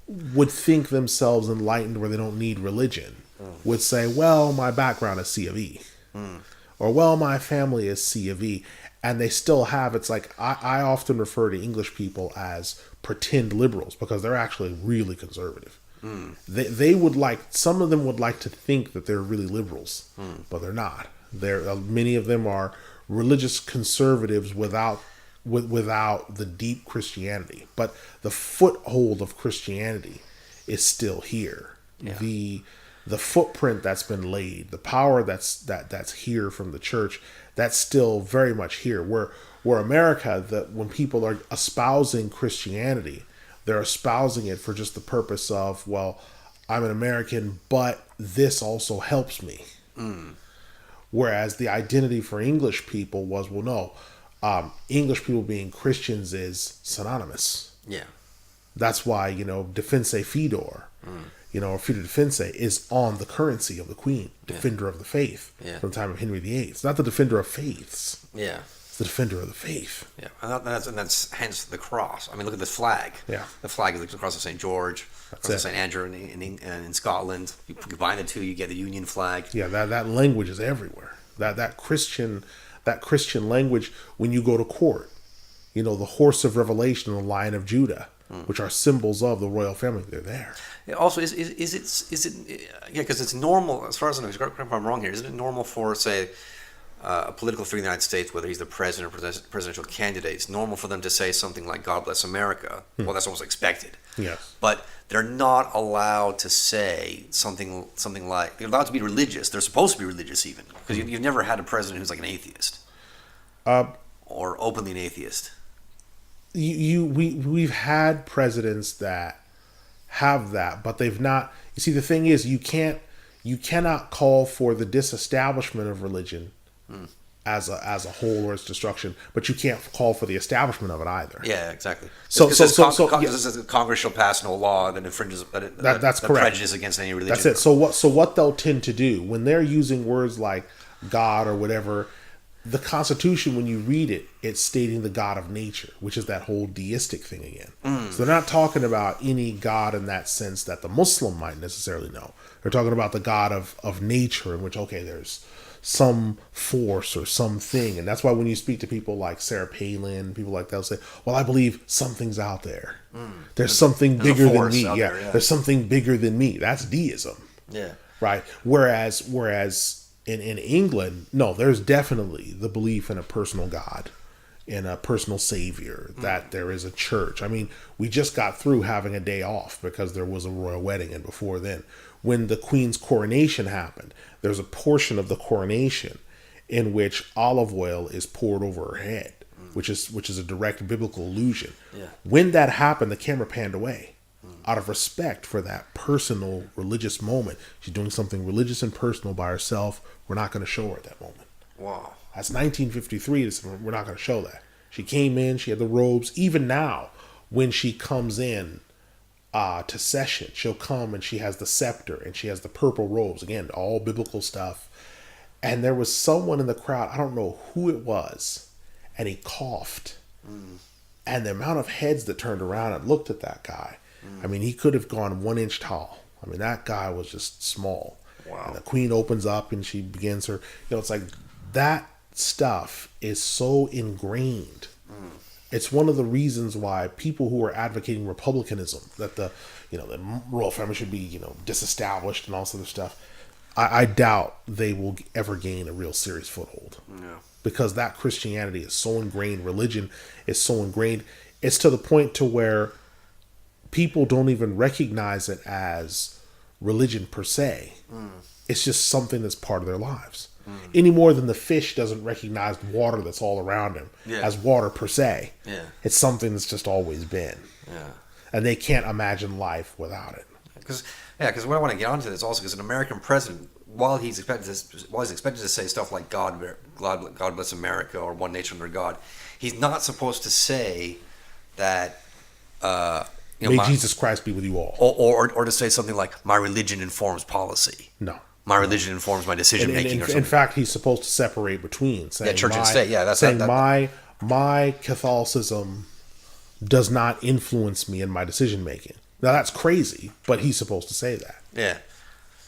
would think themselves enlightened where they don't need religion would say, well, my background is C of E. Or, well, my family is C of E. And they still have, it's like, I often refer to English people as pretend liberals because they're actually really conservative. They would like, some of them would like to think that they're really liberals, but they're not. Many of them are religious conservatives without the deep Christianity. But the foothold of Christianity is still here. Yeah. The footprint that's been laid, the power that's here from the church, that's still very much here. Where America, that when people are espousing Christianity, they're espousing it for just the purpose of, well, I'm an American, but this also helps me. Whereas the identity for English people was, well, no, English people being Christians is synonymous. Yeah. That's why, Defense Fidor, or Fidor Defense is on the currency of the Queen, defender of the faith, from the time of Henry VIII. It's not the defender of faiths. Yeah. It's the defender of the faith. Yeah, and that's hence the cross. I mean, look at the flag. Yeah. The flag is the cross of St. George, cross of St. Andrew in Scotland. You combine the two, you get the Union flag. Yeah, that language is everywhere. That Christian language, when you go to court, the horse of revelation and the lion of Judah, which are symbols of the royal family, they're there. Also, is it because it's normal, as far as I know, correct me if I'm wrong here, isn't it normal for, say, a political figure in the United States, whether he's the president or presidential candidate, it's normal for them to say something like, God bless America. Well, that's almost expected. Yes. But they're not allowed to say something like, they're allowed to be religious. They're supposed to be religious even, because you've never had a president who's like an atheist. Or openly an atheist. We've had presidents that have that, but they've not. You see, the thing is, you cannot call for the disestablishment of religion as a whole or its destruction, but you can't call for the establishment of it either. Yeah, exactly. So Congress shall pass no law that infringes that's correct. Prejudice against any religion. That's it. So what they'll tend to do when they're using words like God or whatever, the Constitution, when you read it, it's stating the God of nature, which is that whole deistic thing again. So they're not talking about any God in that sense that the Muslim might necessarily know. They're talking about the God of nature, in which, okay, there's some force or something. And that's why when you speak to people like Sarah Palin, people like that will say, well, I believe something's out there. There's something bigger than me. Yeah, there's something bigger than me. That's deism. Yeah. Right. Whereas in England, no, there's definitely the belief in a personal God, in a personal savior, that there is a church. I mean, we just got through having a day off because there was a royal wedding, and before then, when the Queen's coronation happened, there's a portion of the coronation in which olive oil is poured over her head, which is a direct biblical allusion. Yeah. When that happened, the camera panned away. Out of respect for that personal religious moment. She's doing something religious and personal by herself. We're not going to show her at that moment. Wow. That's 1953. We're not going to show that. She came in, she had the robes. Even now, when she comes in to session, she'll come and she has the scepter and she has the purple robes. Again, all biblical stuff. And there was someone in the crowd, I don't know who it was, and he coughed. And the amount of heads that turned around and looked at that guy, I mean, he could have gone 1 inch tall. I mean, that guy was just small. Wow. And the Queen opens up and she begins her, it's like that stuff is so ingrained. It's one of the reasons why people who are advocating republicanism, that the royal family should be, disestablished and all sort of stuff, I doubt they will ever gain a real serious foothold. Yeah. Because that Christianity is so ingrained, religion is so ingrained. It's to the point to where people don't even recognize it as religion per se. It's just something that's part of their lives. Any more than the fish doesn't recognize water that's all around him as water per se. Yeah. It's something that's just always been. Yeah. And they can't imagine life without it. Because what I want to get onto this also, because an American president, while he's expected to say stuff like God bless America or one nation under God, he's not supposed to say that may Jesus Christ be with you all. Or to say something like, my religion informs policy. No. My religion informs my decision making or something. In fact, he's supposed to separate between saying church and state. Yeah, my Catholicism does not influence me in my decision making. Now that's crazy, but he's supposed to say that. Yeah.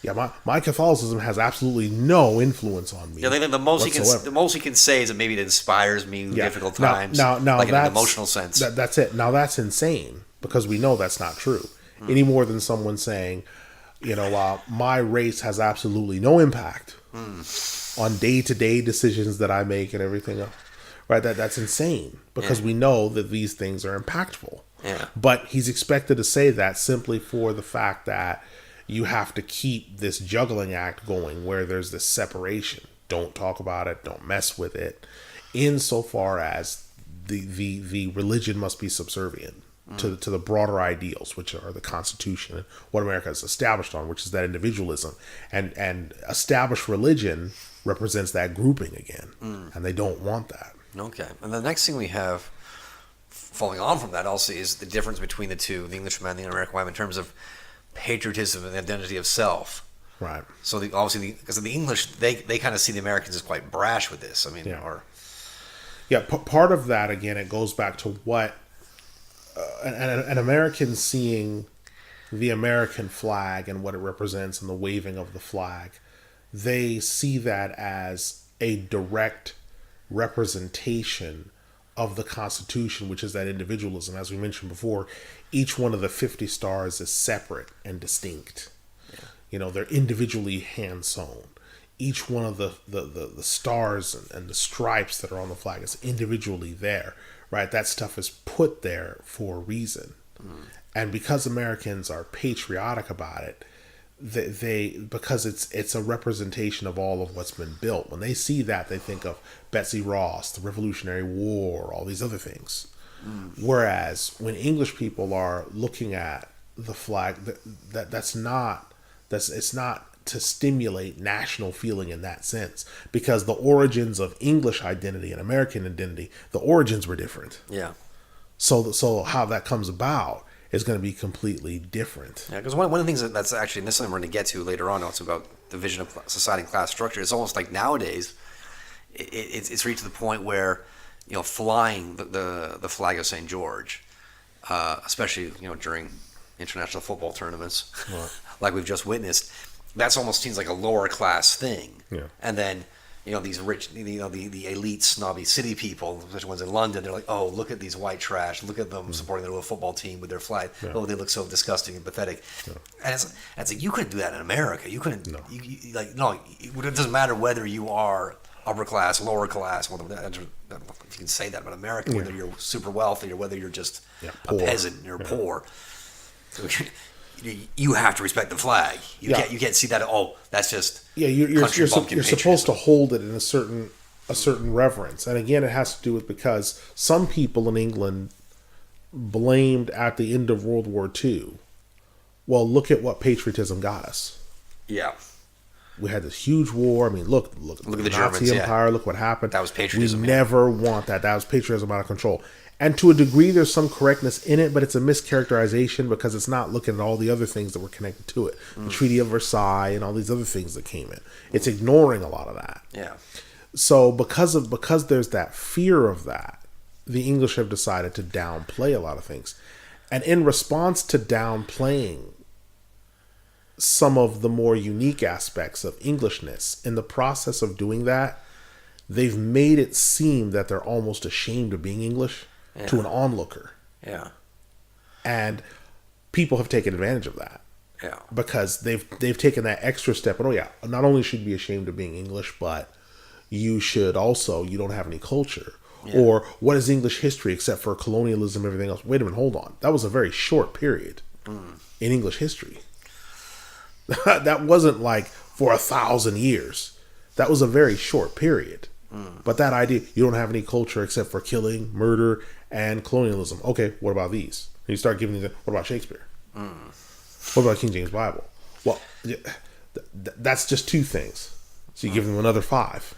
Yeah, my Catholicism has absolutely no influence on me. Yeah, the most he can say is that maybe it inspires me in difficult times. Now, like in an emotional sense. That's it. Now that's insane, because we know that's not true. Any more than someone saying, my race has absolutely no impact on day-to-day decisions that I make and everything else. Right? That's insane, because we know that these things are impactful. Yeah. But he's expected to say that simply for the fact that you have to keep this juggling act going where there's this separation. Don't talk about it. Don't mess with it. Insofar as the religion must be subservient to the broader ideals, which are the Constitution and what America is established on, which is that individualism. And established religion represents that grouping again. And they don't want that. Okay. And the next thing we have, following on from that also, is the difference between the two, the Englishman and the American White Man, in terms of patriotism and the identity of self. Right. So because the English, they kind of see the Americans as quite brash with this. I mean, part of that, again, it goes back to what an American seeing the American flag and what it represents and the waving of the flag, they see that as a direct representation of the Constitution, which is that individualism. As we mentioned before, each one of the 50 stars is separate and distinct. Yeah. They're individually hand sewn. Each one of the stars and the stripes that are on the flag is individually there, right? That stuff is put there for a reason. And because Americans are patriotic about it, because it's a representation of all of what's been built. When they see that, they think of Betsy Ross, the Revolutionary War, all these other things. Whereas when English people are looking at the flag, it's not to stimulate national feeling in that sense, because the origins of English identity and American identity, the origins were different. Yeah. So how that comes about is going to be completely different. Yeah, because one of the things that's actually, and this is something we're going to get to later on, also about the vision of society and class structure. It's almost like nowadays, it's reached the point where, flying the flag of St. George, especially during international football tournaments, Right. like we've just witnessed, that's almost seems like a lower class thing. Yeah. And then these rich, the elite snobby city people, especially ones in London, they're like, oh, look at these white trash, look at them supporting their little football team with their flag. Yeah. Oh, they look so disgusting and pathetic. Yeah. And it's like, you couldn't do that in America. You couldn't. No. It doesn't matter whether you are upper class, lower class. Well, if you can say that about America, whether you're super wealthy or whether you're just a poor. peasant and you're poor. So you have to respect the flag. You can't see that. Oh, that's just you're country bumpkin supposed to patriotism. hold it in a certain reverence. And again, it has to do with because some people in England blamed at the end of World War II. Well, look at what patriotism got us. Yeah. We had this huge war. I mean, look at the the Nazi Germans, Empire. Look what happened. That was patriotism, We yeah. never want that. That was patriotism out of control. And to a degree, there's some correctness in it, but it's a mischaracterization because it's not looking at all the other things that were connected to it. The Treaty of Versailles and all these other things that came in. It's ignoring a lot of that. Yeah. So because there's that fear of that, the English have decided to downplay a lot of things. And in response to downplaying some of the more unique aspects of Englishness, in the process of doing that, they've made it seem that they're almost ashamed of being English to an onlooker. Yeah. And people have taken advantage of that. Yeah. Because they've taken that extra step. And not only should you be ashamed of being English, but you should also, you don't have any culture. Yeah. Or what is English history except for colonialism and everything else? Wait a minute, hold on. That was a very short period in English history. That wasn't like for 1,000 years. That was a very short period. But that idea, you don't have any culture except for killing, murder, and colonialism. Okay, what about these? And you start giving them, what about Shakespeare? What about King James Bible? Well, that's just 2 things. So you give them another 5.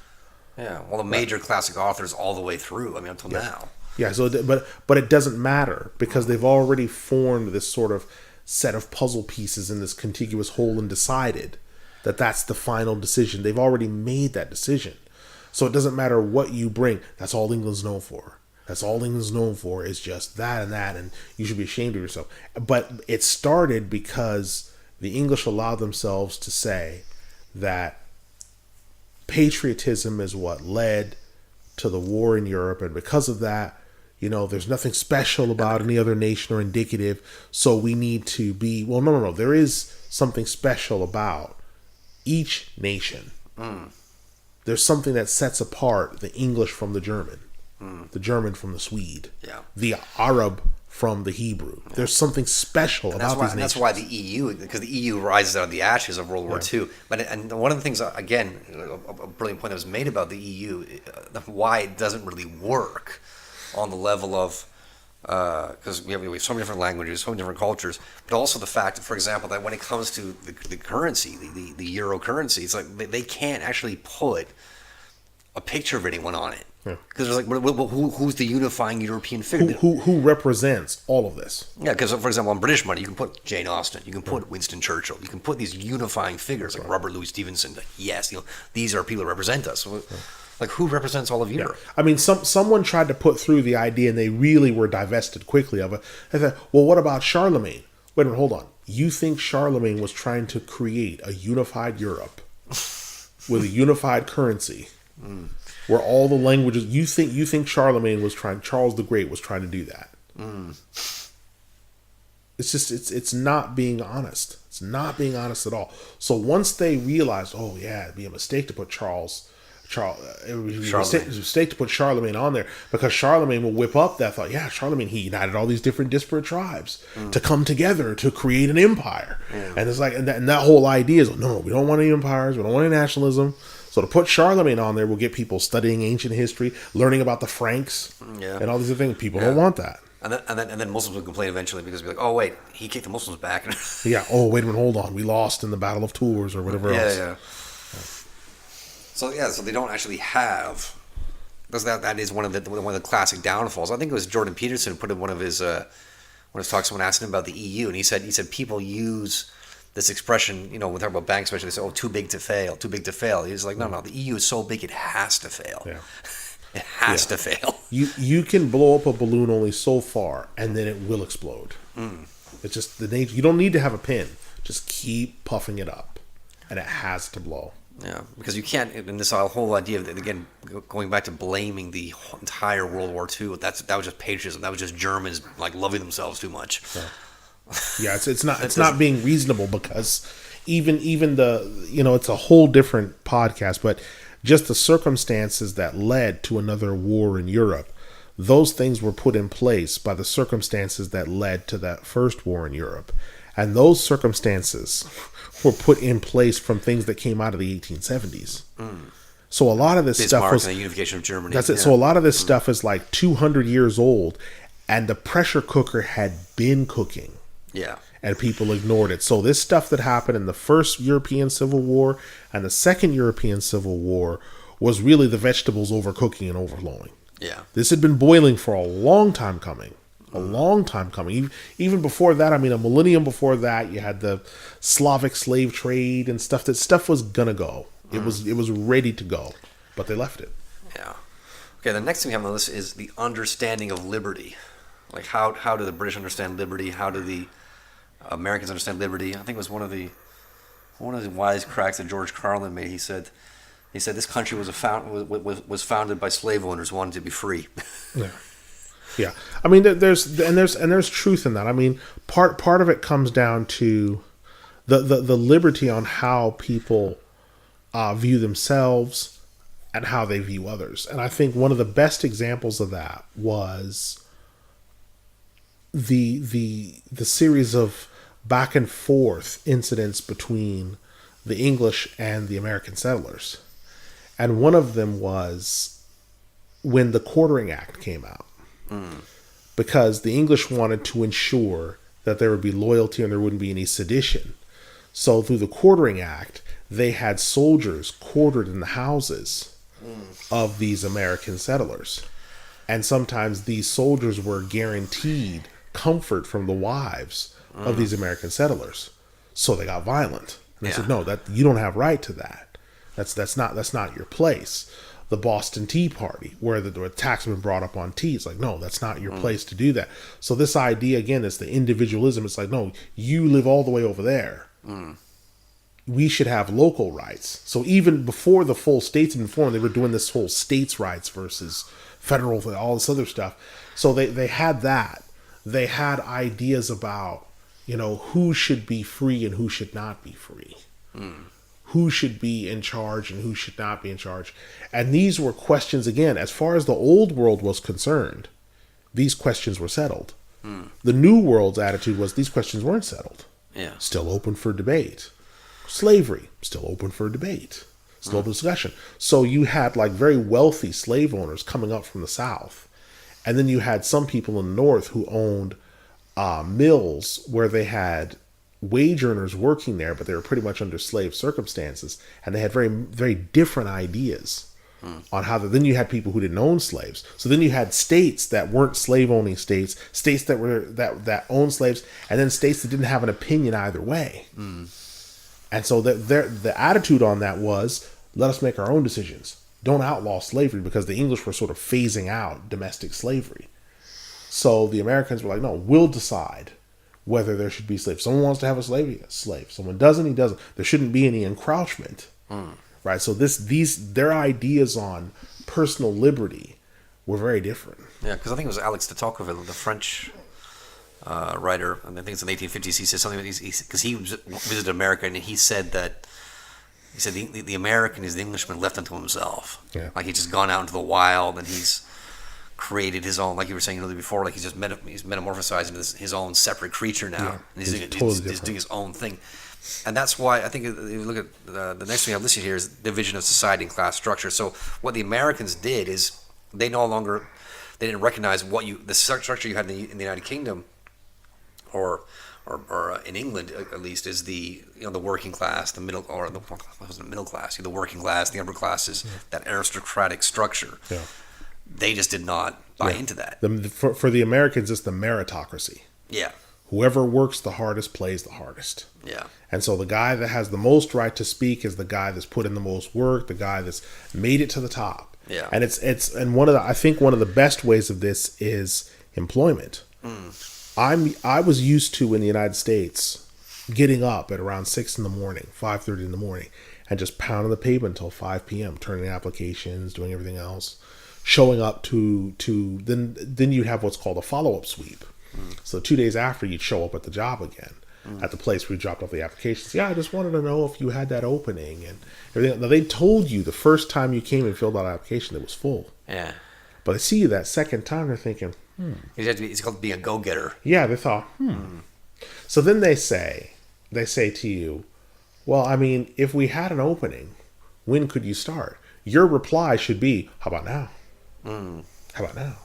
Yeah. Well, the major classic authors all the way through. I mean, until now. Yeah. So, but it doesn't matter because they've already formed this sort of set of puzzle pieces in this contiguous whole and decided that that's the final decision. They've already made that decision. So it doesn't matter what you bring. That's all England's known for. That's all England's known for is just that, and you should be ashamed of yourself. But it started because the English allowed themselves to say that patriotism is what led to the war in Europe, and because of that, there's nothing special about any other nation or indicative, so we need to be... Well, no. There is something special about each nation. There's something that sets apart the English from the German, the German from the Swede, the Arab from the Hebrew. There's something special about these nations. That's why the EU, because the EU rises out of the ashes of World War II. And one of the things, again, a brilliant point that was made about the EU, why it doesn't really work on the level of, because we have so many different languages, so many different cultures, but also the fact that, for example, that when it comes to the currency, the euro currency, it's like they can't actually put a picture of anyone on it. Because there's like, who's the unifying European figure? Who represents all of this? Yeah, because for example, on British money, you can put Jane Austen, you can put Winston Churchill, you can put these unifying figures like Robert Louis Stevenson. Like, yes, these are people that represent us. Like, who represents all of Europe? I mean, someone tried to put through the idea, and they really were divested quickly of it. They thought, well, what about Charlemagne? Wait a minute, hold on. You think Charlemagne was trying to create a unified Europe with a unified currency, where all the languages? You think Charlemagne was trying? Charles the Great was trying to do that? It's just it's not being honest. It's not being honest at all. So once they realized, oh yeah, it'd be a mistake to put it would be a mistake to put Charlemagne on there because Charlemagne will whip up that thought. Yeah, Charlemagne, he united all these different disparate tribes to come together to create an empire. And it's like, and that whole idea is, no, we don't want any empires. We don't want any nationalism. So to put Charlemagne on there will get people studying ancient history, learning about the Franks and all these other things. People don't want that. And then Muslims will complain eventually because they'll be like, oh wait, he kicked the Muslims back. Oh wait a minute, hold on, we lost in the Battle of Tours or whatever else. So they don't actually have. That is one of the classic downfalls. I think it was Jordan Peterson who put in one of his talks when asked him about the EU, and he said people use this expression, when we talk about banks, especially, they say, "Oh, too big to fail, too big to fail." He's like, no, the EU is so big it has to fail. Yeah. It has to fail. You can blow up a balloon only so far, and then it will explode. It's just the nature. You don't need to have a pin. Just keep puffing it up, and it has to blow. Yeah, because you can't. And this whole idea of, again, going back to blaming the entire World War II. That was just patriotism. That was just Germans like loving themselves too much. Yeah, it's not being reasonable, because even the it's a whole different podcast, but just the circumstances that led to another war in Europe, those things were put in place by the circumstances that led to that first war in Europe. And those circumstances were put in place from things that came out of the 1870s. So a lot of this stuff was... and the unification of Germany. That's it. Yeah. So a lot of this stuff is like 200 years old, and the pressure cooker had been cooking. Yeah. And people ignored it. So this stuff that happened in the first European Civil War and the second European Civil War was really the vegetables overcooking and overflowing. Yeah. This had been boiling for a long time coming. A long time coming. Even before that, a millennium before that, you had the Slavic slave trade and stuff. That stuff was gonna go. It was ready to go, but they left it. Yeah. Okay, the next thing we have on the list is the understanding of liberty. Like how do the British understand liberty? How do the Americans understand liberty? I think it was one of the wise cracks that George Carlin made. He said this country was founded by slave owners wanting to be free. Yeah. Yeah. There's truth in that. Part of it comes down to the liberty on how people view themselves and how they view others. And I think one of the best examples of that was the series of back and forth incidents between the English and the American settlers. And one of them was when the Quartering Act came out. Because the English wanted to ensure that there would be loyalty and there wouldn't be any sedition. So through the Quartering Act, they had soldiers quartered in the houses of these American settlers. And sometimes these soldiers were guaranteed comfort from the wives of these American settlers. So they got violent. And they said, no, that you don't have right to that. That's not your place. The Boston Tea Party, where the attacks have been brought up on tea. It's like, no, that's not your place to do that. So this idea, again, is the individualism. It's like, no, you live all the way over there. We should have local rights. So even before the full states had been formed, they were doing this whole states' rights versus federal, all this other stuff. So they had that. They had ideas about, who should be free and who should not be free. Who should be in charge and who should not be in charge. And these were questions, again, as far as the old world was concerned, these questions were settled. The new world's attitude was these questions weren't settled. Yeah. Still open for debate. Slavery, still open for debate. Still open discussion. So you had like very wealthy slave owners coming up from the South. And then you had some people in the North who owned mills where they had wage earners working there, but they were pretty much under slave circumstances, and they had very, very different ideas on how. Then you had people who didn't own slaves. So then you had states that weren't slave-owning states that were that owned slaves, and then states that didn't have an opinion either way. And so the attitude on that was, let us make our own decisions. Don't outlaw slavery, because the English were sort of phasing out domestic slavery. So the Americans were like, no, we'll decide whether there should be slaves. Someone wants to have a slave. Someone doesn't, he doesn't. There shouldn't be any encroachment. Right? So their ideas on personal liberty were very different. Yeah, because I think it was Alex de Tocqueville, the French writer, and I think it's in the 1850s, he said something, because he visited America, and he said the American is the Englishman left unto himself. Yeah. Like he's just gone out into the wild, and he's created his own, like you were saying before, like he's metamorphosized into his own separate creature now. Yeah, and he's doing his own thing. And that's why I think if you look at the next thing I've listed here is division of society and class structure. So what the Americans did is they didn't recognize the structure you had in the United Kingdom or in England at least, is the working class, the middle class, the working class, the upper classes, that aristocratic structure. Yeah. They just did not buy into that. For the Americans, it's the meritocracy. Yeah. Whoever works the hardest plays the hardest. Yeah. And so the guy that has the most right to speak is the guy that's put in the most work, the guy that's made it to the top. Yeah. And I think one of the best ways of this is employment. I was used to, in the United States, getting up at around 6 in the morning, 5:30 in the morning, and just pounding the pavement until 5 p.m., turning applications, doing everything else, showing up to then you'd have what's called a follow-up sweep. So 2 days after, you'd show up at the job again, at the place where you dropped off the applications. Yeah, I just wanted to know if you had that opening and everything. Now, they told you the first time you came and filled out an application, it was full. Yeah. But they see you that second time, they're thinking, It's called being a go-getter. yeah, they thought, So then they say to you, well, I mean, if we had an opening, when could you start? Your reply should be, how about now? How about now?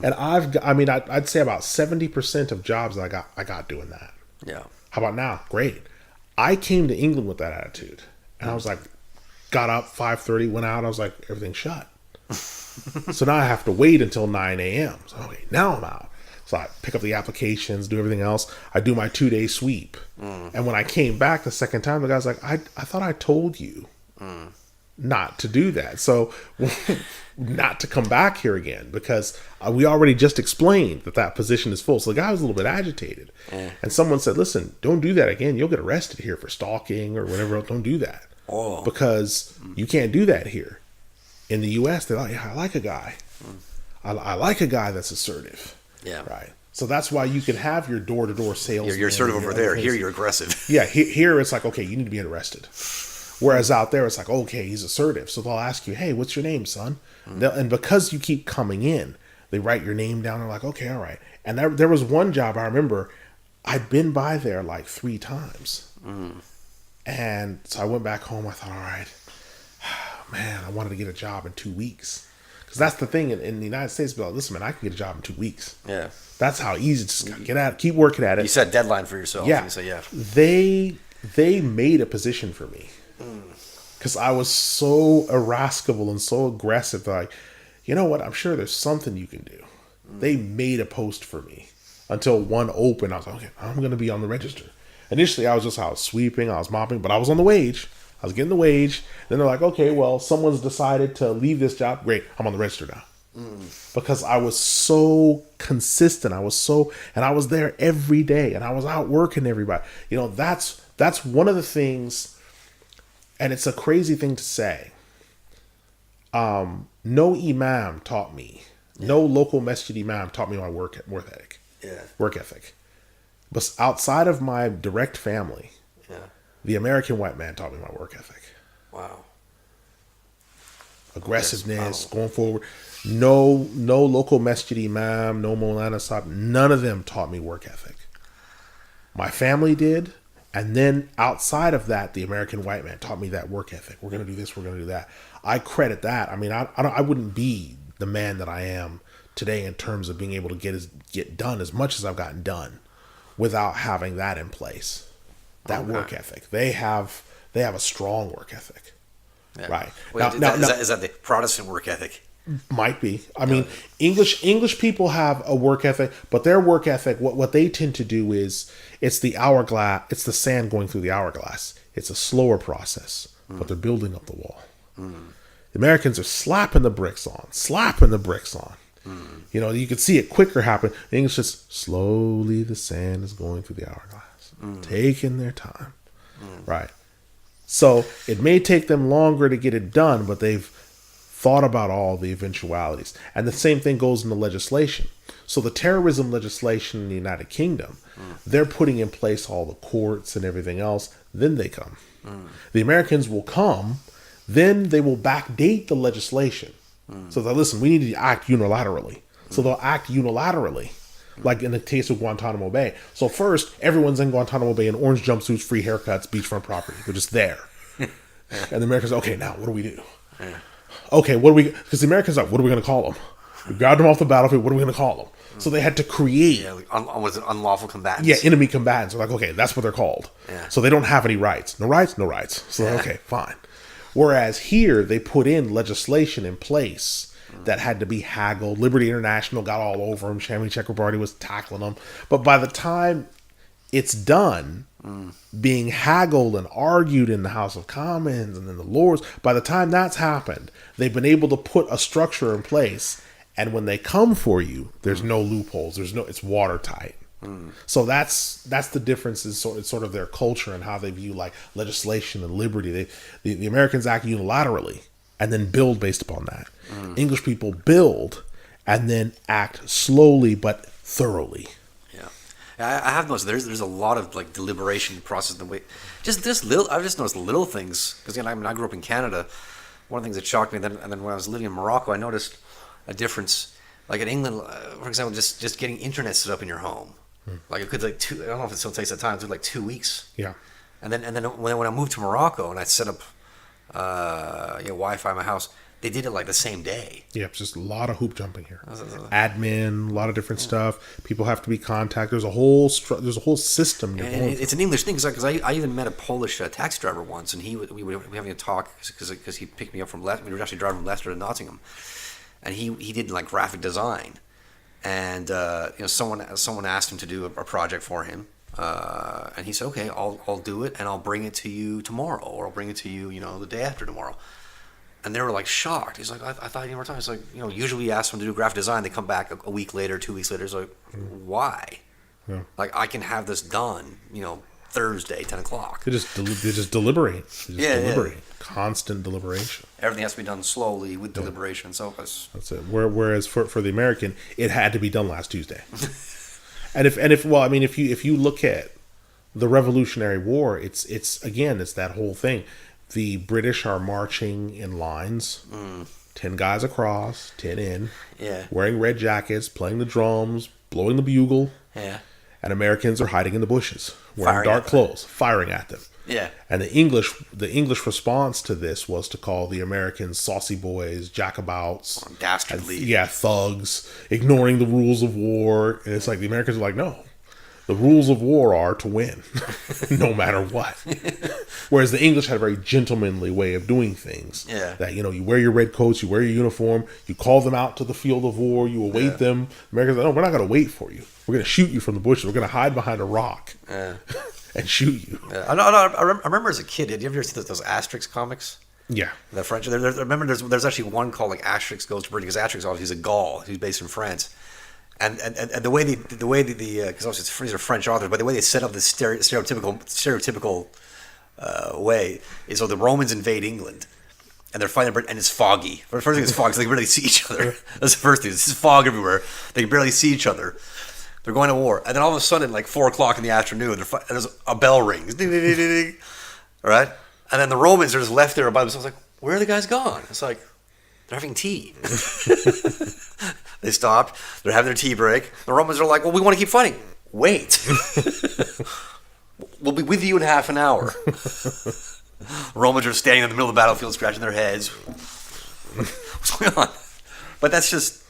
And I'd say about 70% of jobs that I got doing that. Yeah. How about now? Great. I came to England with that attitude. And I was like, got up 5:30, went out. I was like, everything's shut. So now I have to wait until 9 a.m. So, okay, now I'm out. So I pick up the applications, do everything else. I do my 2-day sweep. And when I came back the second time, the guy's like, I thought I told you not to do that. So not to come back here again, because we already just explained that position is full. So the guy was a little bit agitated. And someone said, listen, don't do that again. You'll get arrested here for stalking or whatever. Don't do that. Because you can't do that here. In the U.S., they're like, yeah, I like a guy. I like a guy that's assertive. Yeah. Right. So that's why you can have your door-to-door sales. You're sort of over there. Here, you're aggressive. Yeah. Here, it's like, okay, you need to be arrested. Whereas out there, it's like, okay, he's assertive. So they'll ask you, hey, what's your name, son? And because you keep coming in, they write your name down. They're like, okay, all right. And there was one job I remember, I'd been by there like 3 times. And so I went back home. I thought, all right, man, I wanted to get a job in 2 weeks. Because that's the thing in the United States. Be like, listen, man, I can get a job in 2 weeks. Yeah. That's how easy. Just get at it, keep working at it. You set a deadline for yourself. Yeah. You say, yeah. They made a position for me. Because I was so irascible and so aggressive. Like, you know what? I'm sure there's something you can do. They made a post for me until one opened. I was like, okay, I'm going to be on the register. Initially, I was sweeping, I was mopping, but I was on the wage. I was getting the wage. Then they're like, okay, well, someone's decided to leave this job. Great, I'm on the register now. Because I was so consistent. And I was there every day, and I was out working everybody. You know, that's one of the things. And it's a crazy thing to say. No imam taught me. No local masjid imam taught me my work ethic. Yeah. Work ethic. But outside of my direct family, the American white man taught me my work ethic. Wow. Aggressiveness, going forward. No local masjid imam, no Maulana Sahib. None of them taught me work ethic. My family did. And then outside of that, the American white man taught me that work ethic. We're going to do this. We're going to do that. I credit that. I mean, I wouldn't be the man that I am today in terms of being able to get done as much as I've gotten done without having that in place. That work ethic. They have a strong work ethic. Yeah. Right. Wait, is that the Protestant work ethic? Might be. I mean, English people have a work ethic, but their work ethic, what they tend to do is, it's the hourglass, it's the sand going through the hourglass. It's a slower process, but they're building up the wall. The Americans are slapping the bricks on. You know, you can see it quicker happen. The English just slowly, the sand is going through the hourglass, taking their time. Right. So it may take them longer to get it done, but they've thought about all the eventualities. And the same thing goes in the legislation. So the terrorism legislation in the United Kingdom, they're putting in place all the courts and everything else. Then they come. The Americans will come, then they will backdate the legislation. So they'll listen, we need to act unilaterally. So they'll act unilaterally, like in the case of Guantanamo Bay. So first, everyone's in Guantanamo Bay in orange jumpsuits, free haircuts, beachfront property. They're just there. And the Americans, okay, now what do we do? Okay, because the Americans are like, what are we going to call them? We grabbed them off the battlefield, what are we going to call them? So they had to create. Yeah, was it unlawful combatants? Yeah, enemy combatants. They're like, okay, that's what they're called. Yeah. So they don't have any rights. No rights, no rights. So, okay, fine. Whereas here, they put in legislation in place that had to be haggled. Liberty International got all over them. Chamois Chakrabarty was tackling them. But by the time it's done being haggled and argued in the House of Commons and in the Lords. By the time that's happened, they've been able to put a structure in place, and when they come for you, there's no loopholes. It's watertight. So that's the difference. Is sort of their culture and how they view like legislation and liberty. The Americans act unilaterally and then build based upon that. English people build and then act slowly but thoroughly. I have noticed there's a lot of like deliberation process in the way. Just this little, I've just noticed little things because I grew up in Canada. One of the things that shocked me, and then when I was living in Morocco, I noticed a difference. Like in England, for example, just getting internet set up in your home, like it could I don't know if it still takes that time. It took like 2 weeks. Yeah. And then when I moved to Morocco and I set up Wi-Fi in my house, they did it like the same day. Yeah, just a lot of hoop jumping here. Admin, a lot of different stuff. People have to be contacted. There's a whole system. And it's an English thing because I even met a Polish taxi driver once, and we were having a talk because he picked me up from Leicester. We were actually driving from Leicester to Nottingham, and he did like graphic design, and someone asked him to do a project for him, and he said, okay, I'll do it, and I'll bring it to you tomorrow, or I'll bring it to you the day after tomorrow. And they were like shocked. He's like, I thought you were talking. It's like, usually we ask them to do graphic design. They come back a week later, 2 weeks later. It's like, why? Yeah. Like, I can have this done, Thursday, 10 o'clock. They just deliberate. Deliberate. Yeah. Constant deliberation. Everything has to be done slowly with deliberation. So that's it. Whereas for the American, it had to be done last Tuesday. and if you look at the Revolutionary War, it's that whole thing. The British are marching in lines, 10 guys across, 10 in, wearing red jackets, playing the drums, blowing the bugle, and Americans are hiding in the bushes, wearing dark clothes, firing at them. Yeah. And the English response to this was to call the Americans saucy boys, jacobouts, dastardly, thugs, ignoring the rules of war. And it's like the Americans are like, no. The rules of war are to win, no matter what. Whereas the English had a very gentlemanly way of doing things. Yeah. That, you wear your red coats, you wear your uniform, you call them out to the field of war, you await them. Americans are like, no, we're not going to wait for you. We're going to shoot you from the bushes. We're going to hide behind a rock and shoot you. I remember as a kid, did you ever see those Asterix comics? Yeah. The French. Remember, there's actually one called like Asterix Goes to Britain, because Asterix obviously is a Gaul. He's based in France. And the way because obviously these are French authors, but the way they set up this stereotypical way is, so the Romans invade England, and they're fighting Britain, and it's foggy. The first thing is fog, so they can barely see each other. That's the first thing. This is fog everywhere. They can barely see each other. They're going to war, and then all of a sudden, like 4 o'clock in the afternoon, there's a bell rings. Ding, ding, ding, ding, ding. All right, and then the Romans are just left there by themselves. Like, where are the guys gone? It's like they're having tea. They stopped. They're having their tea break. The Romans are like, well, we want to keep fighting. Wait. We'll be with you in half an hour. The Romans are standing in the middle of the battlefield scratching their heads. What's going on? But that's just...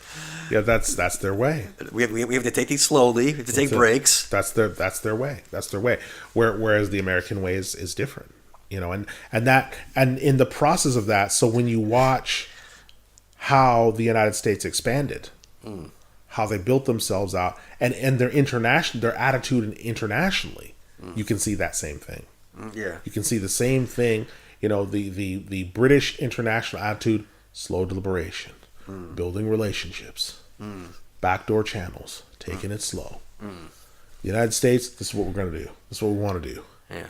Yeah, that's their way. We have to take these slowly. We have to take breaks. That's their way. That's their way. Whereas the American way is different. And in the process of that, so when you watch how the United States expanded, how they built themselves out, and their attitude internationally, you can see that same thing. Yeah, you can see the same thing. The British international attitude: slow deliberation, building relationships, backdoor channels, taking it slow. The United States: this is what we're going to do. This is what we want to do. Yeah,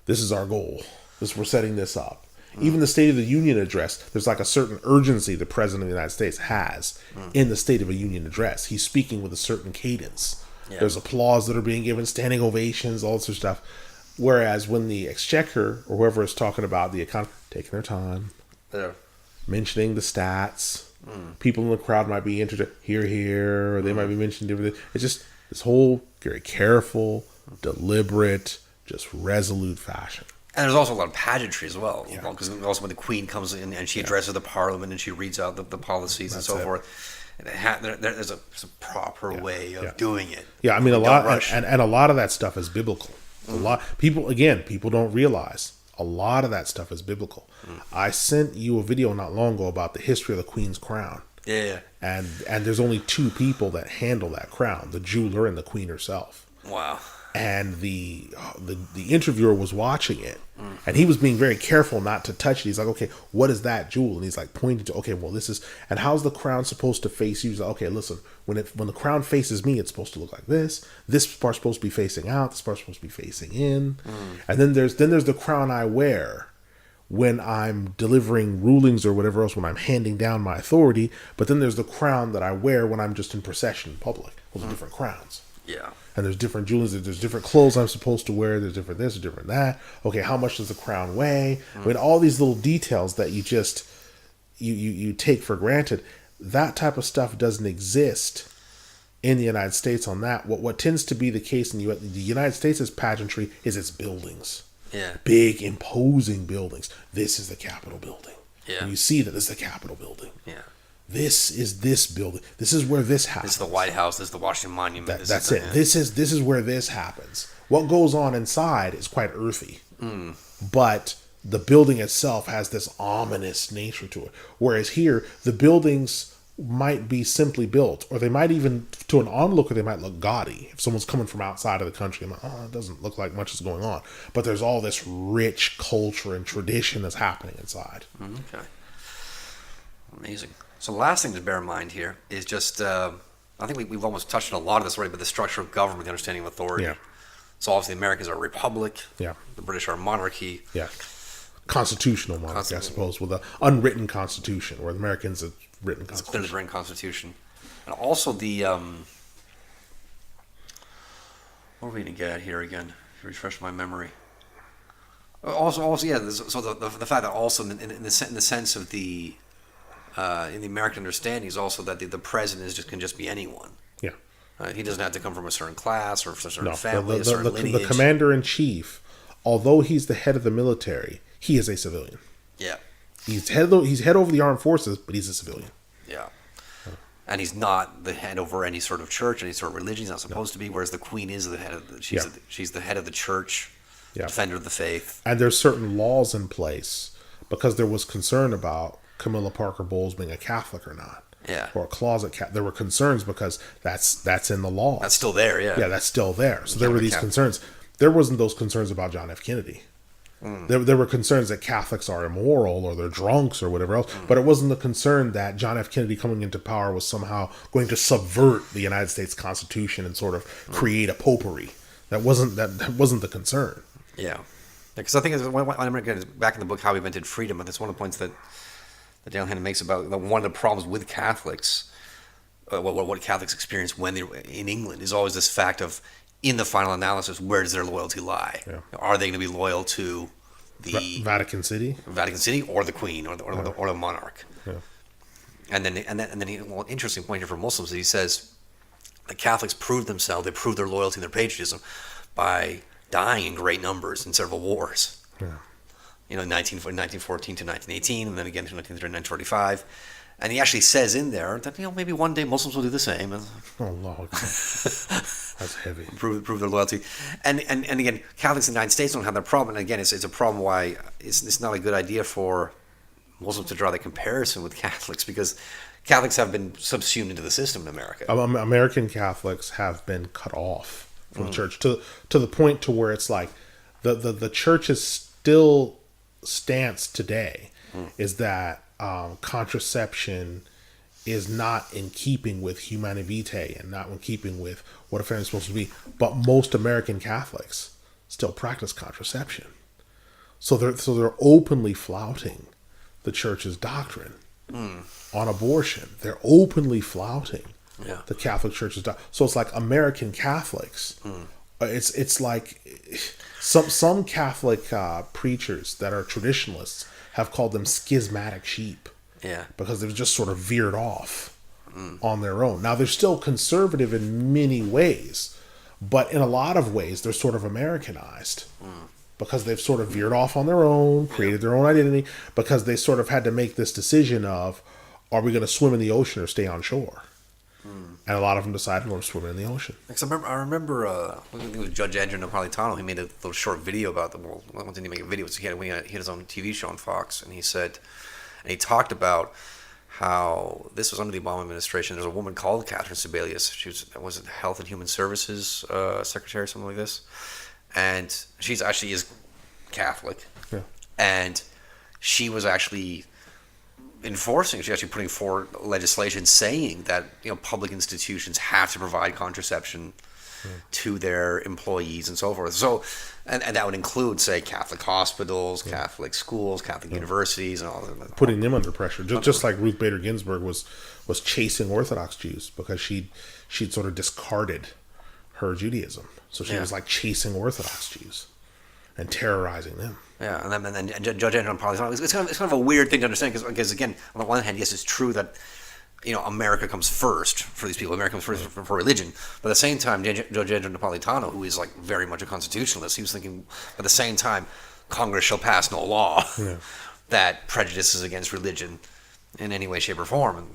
this is our goal. We're setting this up. Even the State of the Union address, there's like a certain urgency the President of the United States has in the State of the Union address. He's speaking with a certain cadence. Yeah. There's applause that are being given, standing ovations, all sorts of stuff. Whereas when the Exchequer or whoever is talking about the economy, taking their time, mentioning the stats, people in the crowd might be interested, here, or they might be mentioning different things. It's just this whole very careful, deliberate, just resolute fashion. And there's also a lot of pageantry as well, because also when the Queen comes in and she addresses the Parliament and she reads out the policies and so forth, and there's a proper way of doing it. Yeah, I mean a lot, and a lot of that stuff is biblical. A lot people don't realize a lot of that stuff is biblical. I sent you a video not long ago about the history of the Queen's crown. Yeah, and there's only 2 people that handle that crown: the jeweler and the Queen herself. Wow. and the interviewer was watching it, and he was being very careful not to touch it. He's like, okay, what is that jewel? And he's like pointing to, okay, well, this is, and how's the crown supposed to face you? He's like, okay, listen, when the crown faces me, it's supposed to look like this. This part's supposed to be facing out. This part's supposed to be facing in. And then there's the crown I wear when I'm delivering rulings or whatever else, when I'm handing down my authority. But then there's the crown that I wear when I'm just in procession in public. Those are different crowns. Yeah. And there's different jewels, there's different clothes I'm supposed to wear, there's different this, there's different that. Okay, how much does the crown weigh? I mean, all these little details that you just, you take for granted. That type of stuff doesn't exist in the United States on that. What tends to be the case in the United States' pageantry is its buildings. Yeah. Big, imposing buildings. This is the Capitol building. Yeah. And you see that this is the Capitol building. Yeah. This is this building. This is where this happens. This is the White House. This is the Washington Monument. That's it. This is where this happens. What goes on inside is quite earthy, but the building itself has this ominous nature to it. Whereas here, the buildings might be simply built, or they might even, to an onlooker, they might look gaudy. If someone's coming from outside of the country, I'm like, oh, it doesn't look like much is going on. But there's all this rich culture and tradition that's happening inside. Okay. Amazing. So the last thing to bear in mind here is just, I think we've almost touched on a lot of this already, but the structure of government, the understanding of authority. Yeah. So obviously the Americans are a republic. Yeah. The British are a monarchy. Yeah. Constitutional monarchy, I suppose, with an unwritten constitution, where the Americans have written constitution. It's clearly written constitution. And also the, what are we going to get at here again? To refresh my memory. Also, yeah. So the fact that also in the sense of the in the American understanding is also that the president can just be anyone. Yeah. He doesn't have to come from a certain class or a certain family, a certain the lineage. The commander in chief, although he's the head of the military, he is a civilian. Yeah. He's head over the armed forces, but he's a civilian. Yeah. And he's not the head over any sort of church, any sort of religion. He's not supposed to be. Whereas the queen is the head of the. She's the head of the church, defender of the faith. And there's certain laws in place because there was concern about Camilla Parker Bowles being a Catholic or not. Yeah. Or a closet Catholic. There were concerns because that's in the law. That's still there. Yeah. Yeah, that's still there. So there were these concerns. There wasn't those concerns about John F. Kennedy. There were concerns that Catholics are immoral or they're drunks or whatever else, but it wasn't the concern that John F. Kennedy coming into power was somehow going to subvert the United States Constitution and sort of create a popery. That wasn't the concern. Yeah, because I think it's back in the book How We Invented Freedom, and that's one of the points that Dale Hannon makes about one of the problems with Catholics, what Catholics experience when they're in England is always this fact of, in the final analysis, where does their loyalty lie? Yeah. Are they going to be loyal to the Vatican City, or the Queen, or the monarch? Yeah. And then interesting point here for Muslims is he says the Catholics proved themselves. They proved their loyalty and their patriotism by dying in great numbers in several wars. Yeah. 1914 to 1918, and then again to 1945. And he actually says in there that maybe one day Muslims will do the same. Oh Lord, that's heavy. Prove their loyalty, and again, Catholics in the United States don't have that problem. And again, it's a problem why it's not a good idea for Muslims to draw the comparison with Catholics, because Catholics have been subsumed into the system in America. American Catholics have been cut off from the church to the point to where it's like the church's still stance today is that contraception is not in keeping with Humanae Vitae and not in keeping with what a family is supposed to be. But most American Catholics still practice contraception, so they're openly flouting the church's doctrine on abortion. They're openly flouting the Catholic Church's doctrine. So it's like American Catholics. It's like some Catholic preachers that are traditionalists have called them schismatic sheep. Yeah. Because they've just sort of veered off on their own. Now, they're still conservative in many ways, but in a lot of ways, they're sort of Americanized because they've sort of veered off on their own, created their own identity, because they sort of had to make this decision of, are we going to swim in the ocean or stay on shore? And a lot of them decided we're swimming in the ocean. I remember I think it was Judge Andrew Napolitano. He made a little short video about the world. Well, didn't he make a video? He had his own TV show on Fox, and he talked about how this was under the Obama administration. There's a woman called Catherine Sebelius. She was it Health and Human Services Secretary, something like this, and she's actually is Catholic, Yeah. and she was actually enforcing. She's actually putting forward legislation saying that public institutions have to provide contraception to their employees and so forth. So, and that would include, say, Catholic hospitals, Catholic schools, Catholic universities, and all that. Putting them under pressure, just like Ruth Bader Ginsburg was chasing Orthodox Jews because she'd sort of discarded her Judaism, so she was like chasing Orthodox Jews and terrorizing them. Yeah, and then Judge Andrew Napolitano. It's kind of a weird thing to understand because again, on the one hand, yes, it's true that America comes first for these people. America comes first for religion. But at the same time, Judge Andrew Napolitano, who is like very much a constitutionalist, he was thinking at the same time, Congress shall pass no law that prejudices against religion in any way, shape, or form.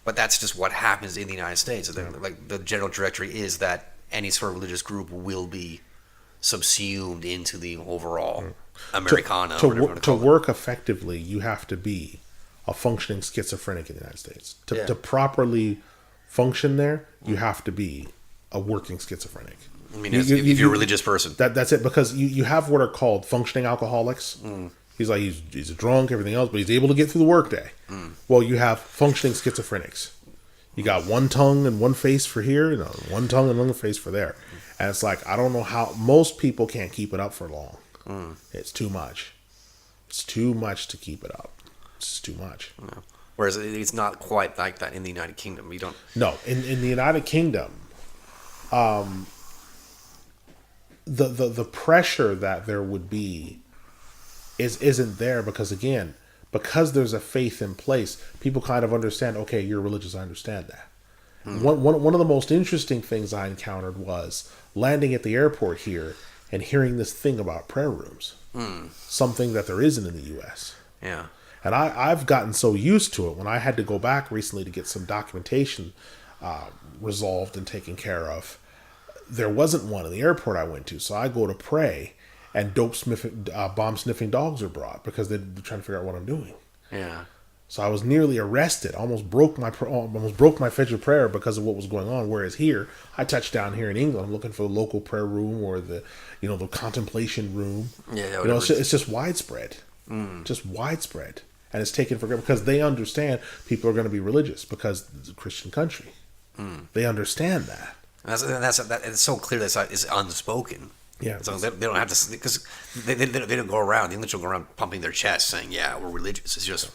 But that's just what happens in the United States. Like the general trajectory is that any sort of religious group will be subsumed into the overall Americana. To work effectively, you have to be a functioning schizophrenic in the United States. To properly function there, you have to be a working schizophrenic. I mean, if you're a religious person. That's it, because you have what are called functioning alcoholics. He's like, he's a drunk, everything else, but he's able to get through the workday. Well, you have functioning schizophrenics. You got one tongue and one face for here, one tongue and one face for there. And it's like, I don't know how, most people can't keep it up for long. It's too much. It's too much to keep it up. It's too much. Yeah. Whereas it's not quite like that in the United Kingdom. You don't. No, in the United Kingdom, the pressure that there would be isn't there because there's a faith in place. People kind of understand. Okay, you're religious. I understand that. One of the most interesting things I encountered was landing at the airport here and hearing this thing about prayer rooms. Something that there isn't in the U.S. Yeah. And I've gotten so used to it. When I had to go back recently to get some documentation resolved and taken care of, there wasn't one in the airport I went to. So I go to pray, and bomb sniffing dogs are brought because they're trying to figure out what I'm doing. Yeah. So I was nearly arrested. Almost broke my Fajr prayer because of what was going on. Whereas here, I touched down here in England. I'm looking for the local prayer room or the contemplation room. Yeah. It's just widespread. Just widespread. And it's taken for granted because they understand people are going to be religious because it's a Christian country. They understand that. It's so clear that it's unspoken. Yeah. So they don't have to, because they don't go around, the English don't go around pumping their chest saying, yeah, we're religious. It's just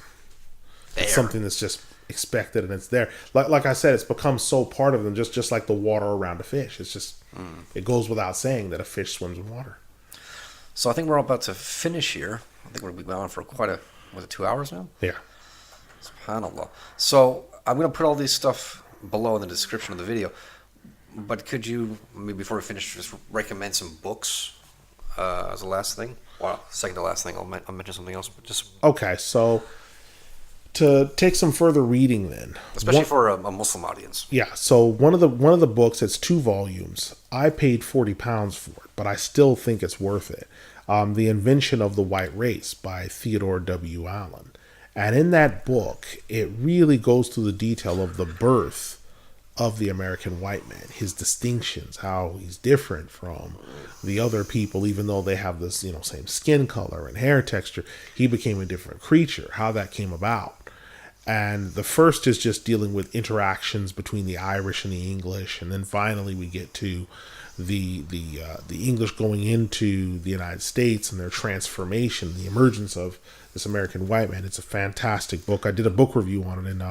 there. It's something that's just expected and it's there. Like I said, it's become so part of them, just like the water around a fish. It's just, it goes without saying that a fish swims in water. So I think we're about to finish here. I think we're going to be going on for quite a, was it 2 hours now? Yeah. SubhanAllah. So I'm going to put all this stuff below in the description of the video. But could you, maybe before we finish, just recommend some books as the last thing? Well, second to last thing, I'll mention something else. But just okay, so to take some further reading then. Especially for a Muslim audience. Yeah, so one of the books, it's 2 volumes. I paid £40 for it, but I still think it's worth it. The Invention of the White Race by Theodore W. Allen. And in that book, it really goes through the detail of the birth of the American white man, his distinctions, how he's different from the other people, even though they have this, same skin color and hair texture. He became a different creature, how that came about. And the first is just dealing with interactions between the Irish and the English, and then finally we get to the English going into the United States and their transformation, the emergence of this American white man. It's a fantastic book. I did a book review on it,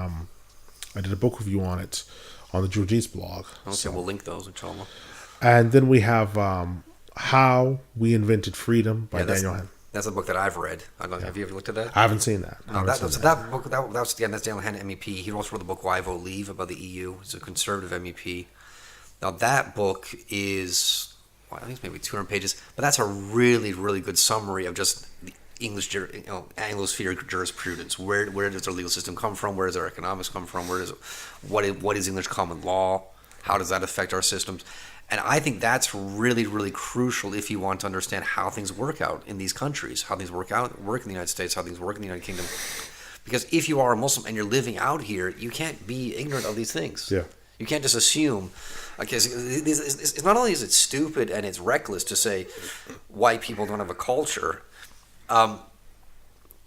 on the Georgie's blog. Okay, so we'll link those, inshallah. And then we have How We Invented Freedom by Daniel Hannan. That's a book that I've read. Have you ever looked at that? I haven't seen that. No, that book, that's Daniel Hannan, MEP. He also wrote the book Why Vote Leave about the EU. He's a conservative MEP. Now that book is, I think it's maybe 200 pages, but that's a really, really good summary of just the English, Anglosphere jurisprudence. Where does our legal system come from? Where does our economics come from? What is English common law? How does that affect our systems? And I think that's really, really crucial if you want to understand how things work out in these countries, how things work in the United States, how things work in the United Kingdom. Because if you are a Muslim and you're living out here, you can't be ignorant of these things. Yeah. You can't just assume. Because it's not only is it stupid and it's reckless to say white people don't have a culture, and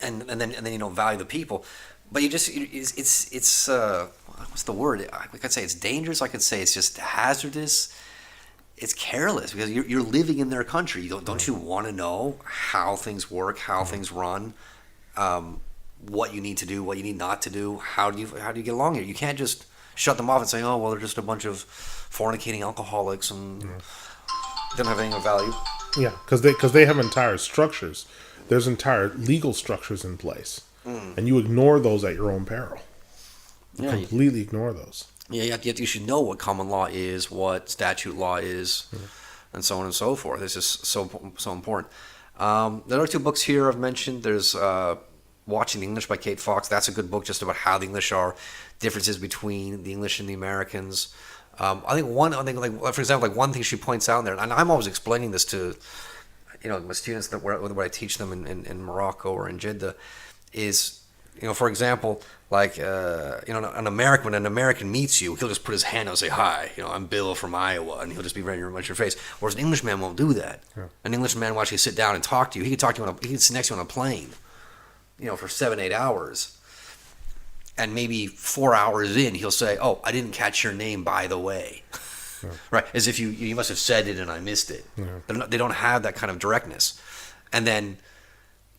then you don't value the people, but it's what's the word? I could say it's dangerous. I could say it's just hazardous. It's careless because you're living in their country. Don't you want to know how things work, how things run, what you need to do, what you need not to do? How do you get along here? You can't just shut them off and say, oh well, they're just a bunch of fornicating alcoholics and don't have any value. Yeah, because they have entire structures. There's entire legal structures in place, and you ignore those at your own peril. You completely ignore those. Yeah, yet you should know what common law is, what statute law is, and so on and so forth. This is so important. There are two books here I've mentioned. There's Watching the English by Kate Fox. That's a good book just about how the English are, differences between the English and the Americans. I think for example, like one thing she points out in there, and I'm always explaining this to my students where I teach them in Morocco or in Jeddah, is for example, like an American, when an American meets you, he'll just put his hand out and say, hi, I'm Bill from Iowa, and he'll just be ready to rub your face. Whereas an Englishman won't do that. Yeah. An Englishman will actually sit down and talk to you. He can talk to you he can sit next to you on a plane, for 7-8 hours. And maybe 4 hours in, he'll say, oh, I didn't catch your name, by the way. Yeah. Right? As if you must have said it and I missed it. Yeah. They don't have that kind of directness. And then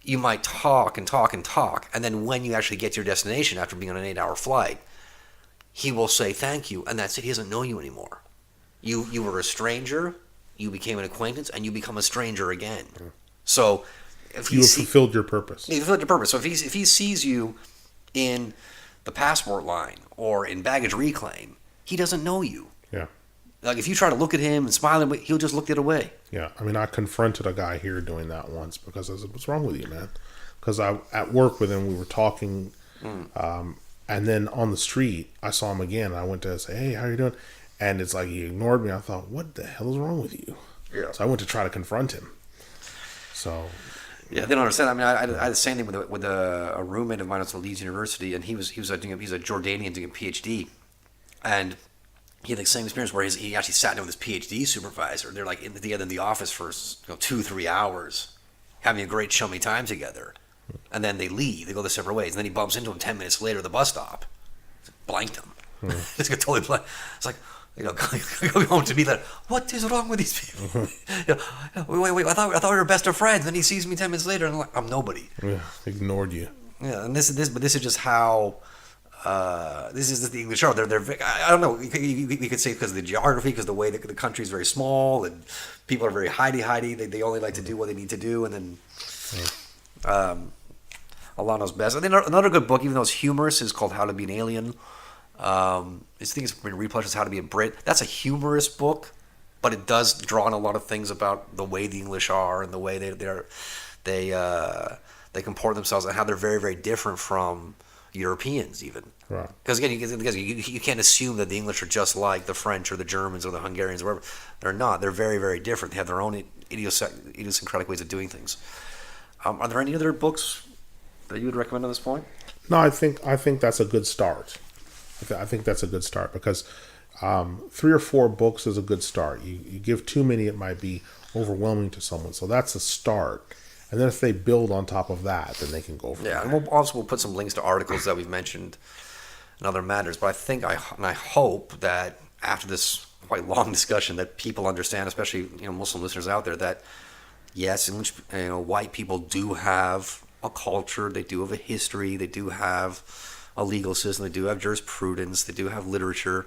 you might talk and talk and talk, and then when you actually get to your destination after being on an 8-hour flight, he will say thank you, and that's it. He doesn't know you anymore. You were a stranger, you became an acquaintance, and you become a stranger again. Yeah. So if you have fulfilled your purpose. You fulfilled your purpose. So if he sees you in the passport line or in baggage reclaim, he doesn't know you. Yeah. Like if you try to look at him and smile at him, he'll just look the other way. Yeah, I mean, I confronted a guy here doing that once because I said, "What's wrong with you, man?" Because at work with him, we were talking, and then on the street, I saw him again. And I went to say, "Hey, how you doing?" And it's like he ignored me. I thought, "What the hell is wrong with you?" Yeah. So I went to try to confront him. So. Yeah, they don't understand. I mean, I had the same thing with a roommate of mine at Leeds University, and he's a Jordanian doing a PhD, and he had the same experience where he actually sat down with his PhD supervisor. They're like together in the office for 2-3 hours, having a great chummy time together, and then they leave. They go their separate ways, and then he bumps into him 10 minutes later at the bus stop. Blanked him. Just got totally blank. It's like. Going home to me like, what is wrong with these people? Wait, I thought we were best of friends. Then he sees me 10 minutes later, and I'm like, I'm nobody. Yeah, ignored you. Yeah, and this is just how this is the English are. They're I don't know. We could say because of the geography, because the way the country is very small, and people are very hidey. They only like to do what they need to do, and then Allah knows best. I think another good book, even though it's humorous, is called How to Be an Alien. This thing has been republished as How to Be a Brit. That's a humorous book, but it does draw on a lot of things about the way the English are and the way they comport themselves and how they're very, very different from Europeans even. Right. Because again, you can't assume that the English are just like the French or the Germans or the Hungarians or whatever. They're not. They're very, very different. They have their own idiosyncratic ways of doing things. Are there any other books that you would recommend at this point? No, I think that's a good start. I think that's a good start because 3 or 4 books is a good start. You give too many, it might be overwhelming to someone. So that's a start. And then if they build on top of that, then they can go from there. Yeah, and we'll put some links to articles that we've mentioned and other matters. But I think I hope that after this quite long discussion that people understand, especially Muslim listeners out there, that yes, white people do have a culture, they do have a history, they do have a legal system, they do have jurisprudence, they do have literature,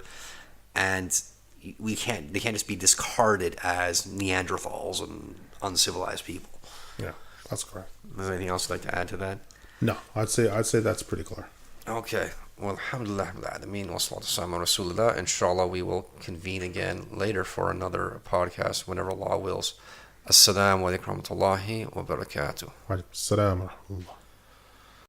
and they can't just be discarded as Neanderthals and uncivilized people. Yeah, that's correct. Is there anything else you'd like to add to that? No, I'd say that's pretty clear. Okay. Well, alhamdulillah, inshallah we will convene again later for another podcast whenever Allah wills. Assalamu alaikum wa rahmatullahi wa barakatuh. Wa alaikum assalam wa rahmatullah.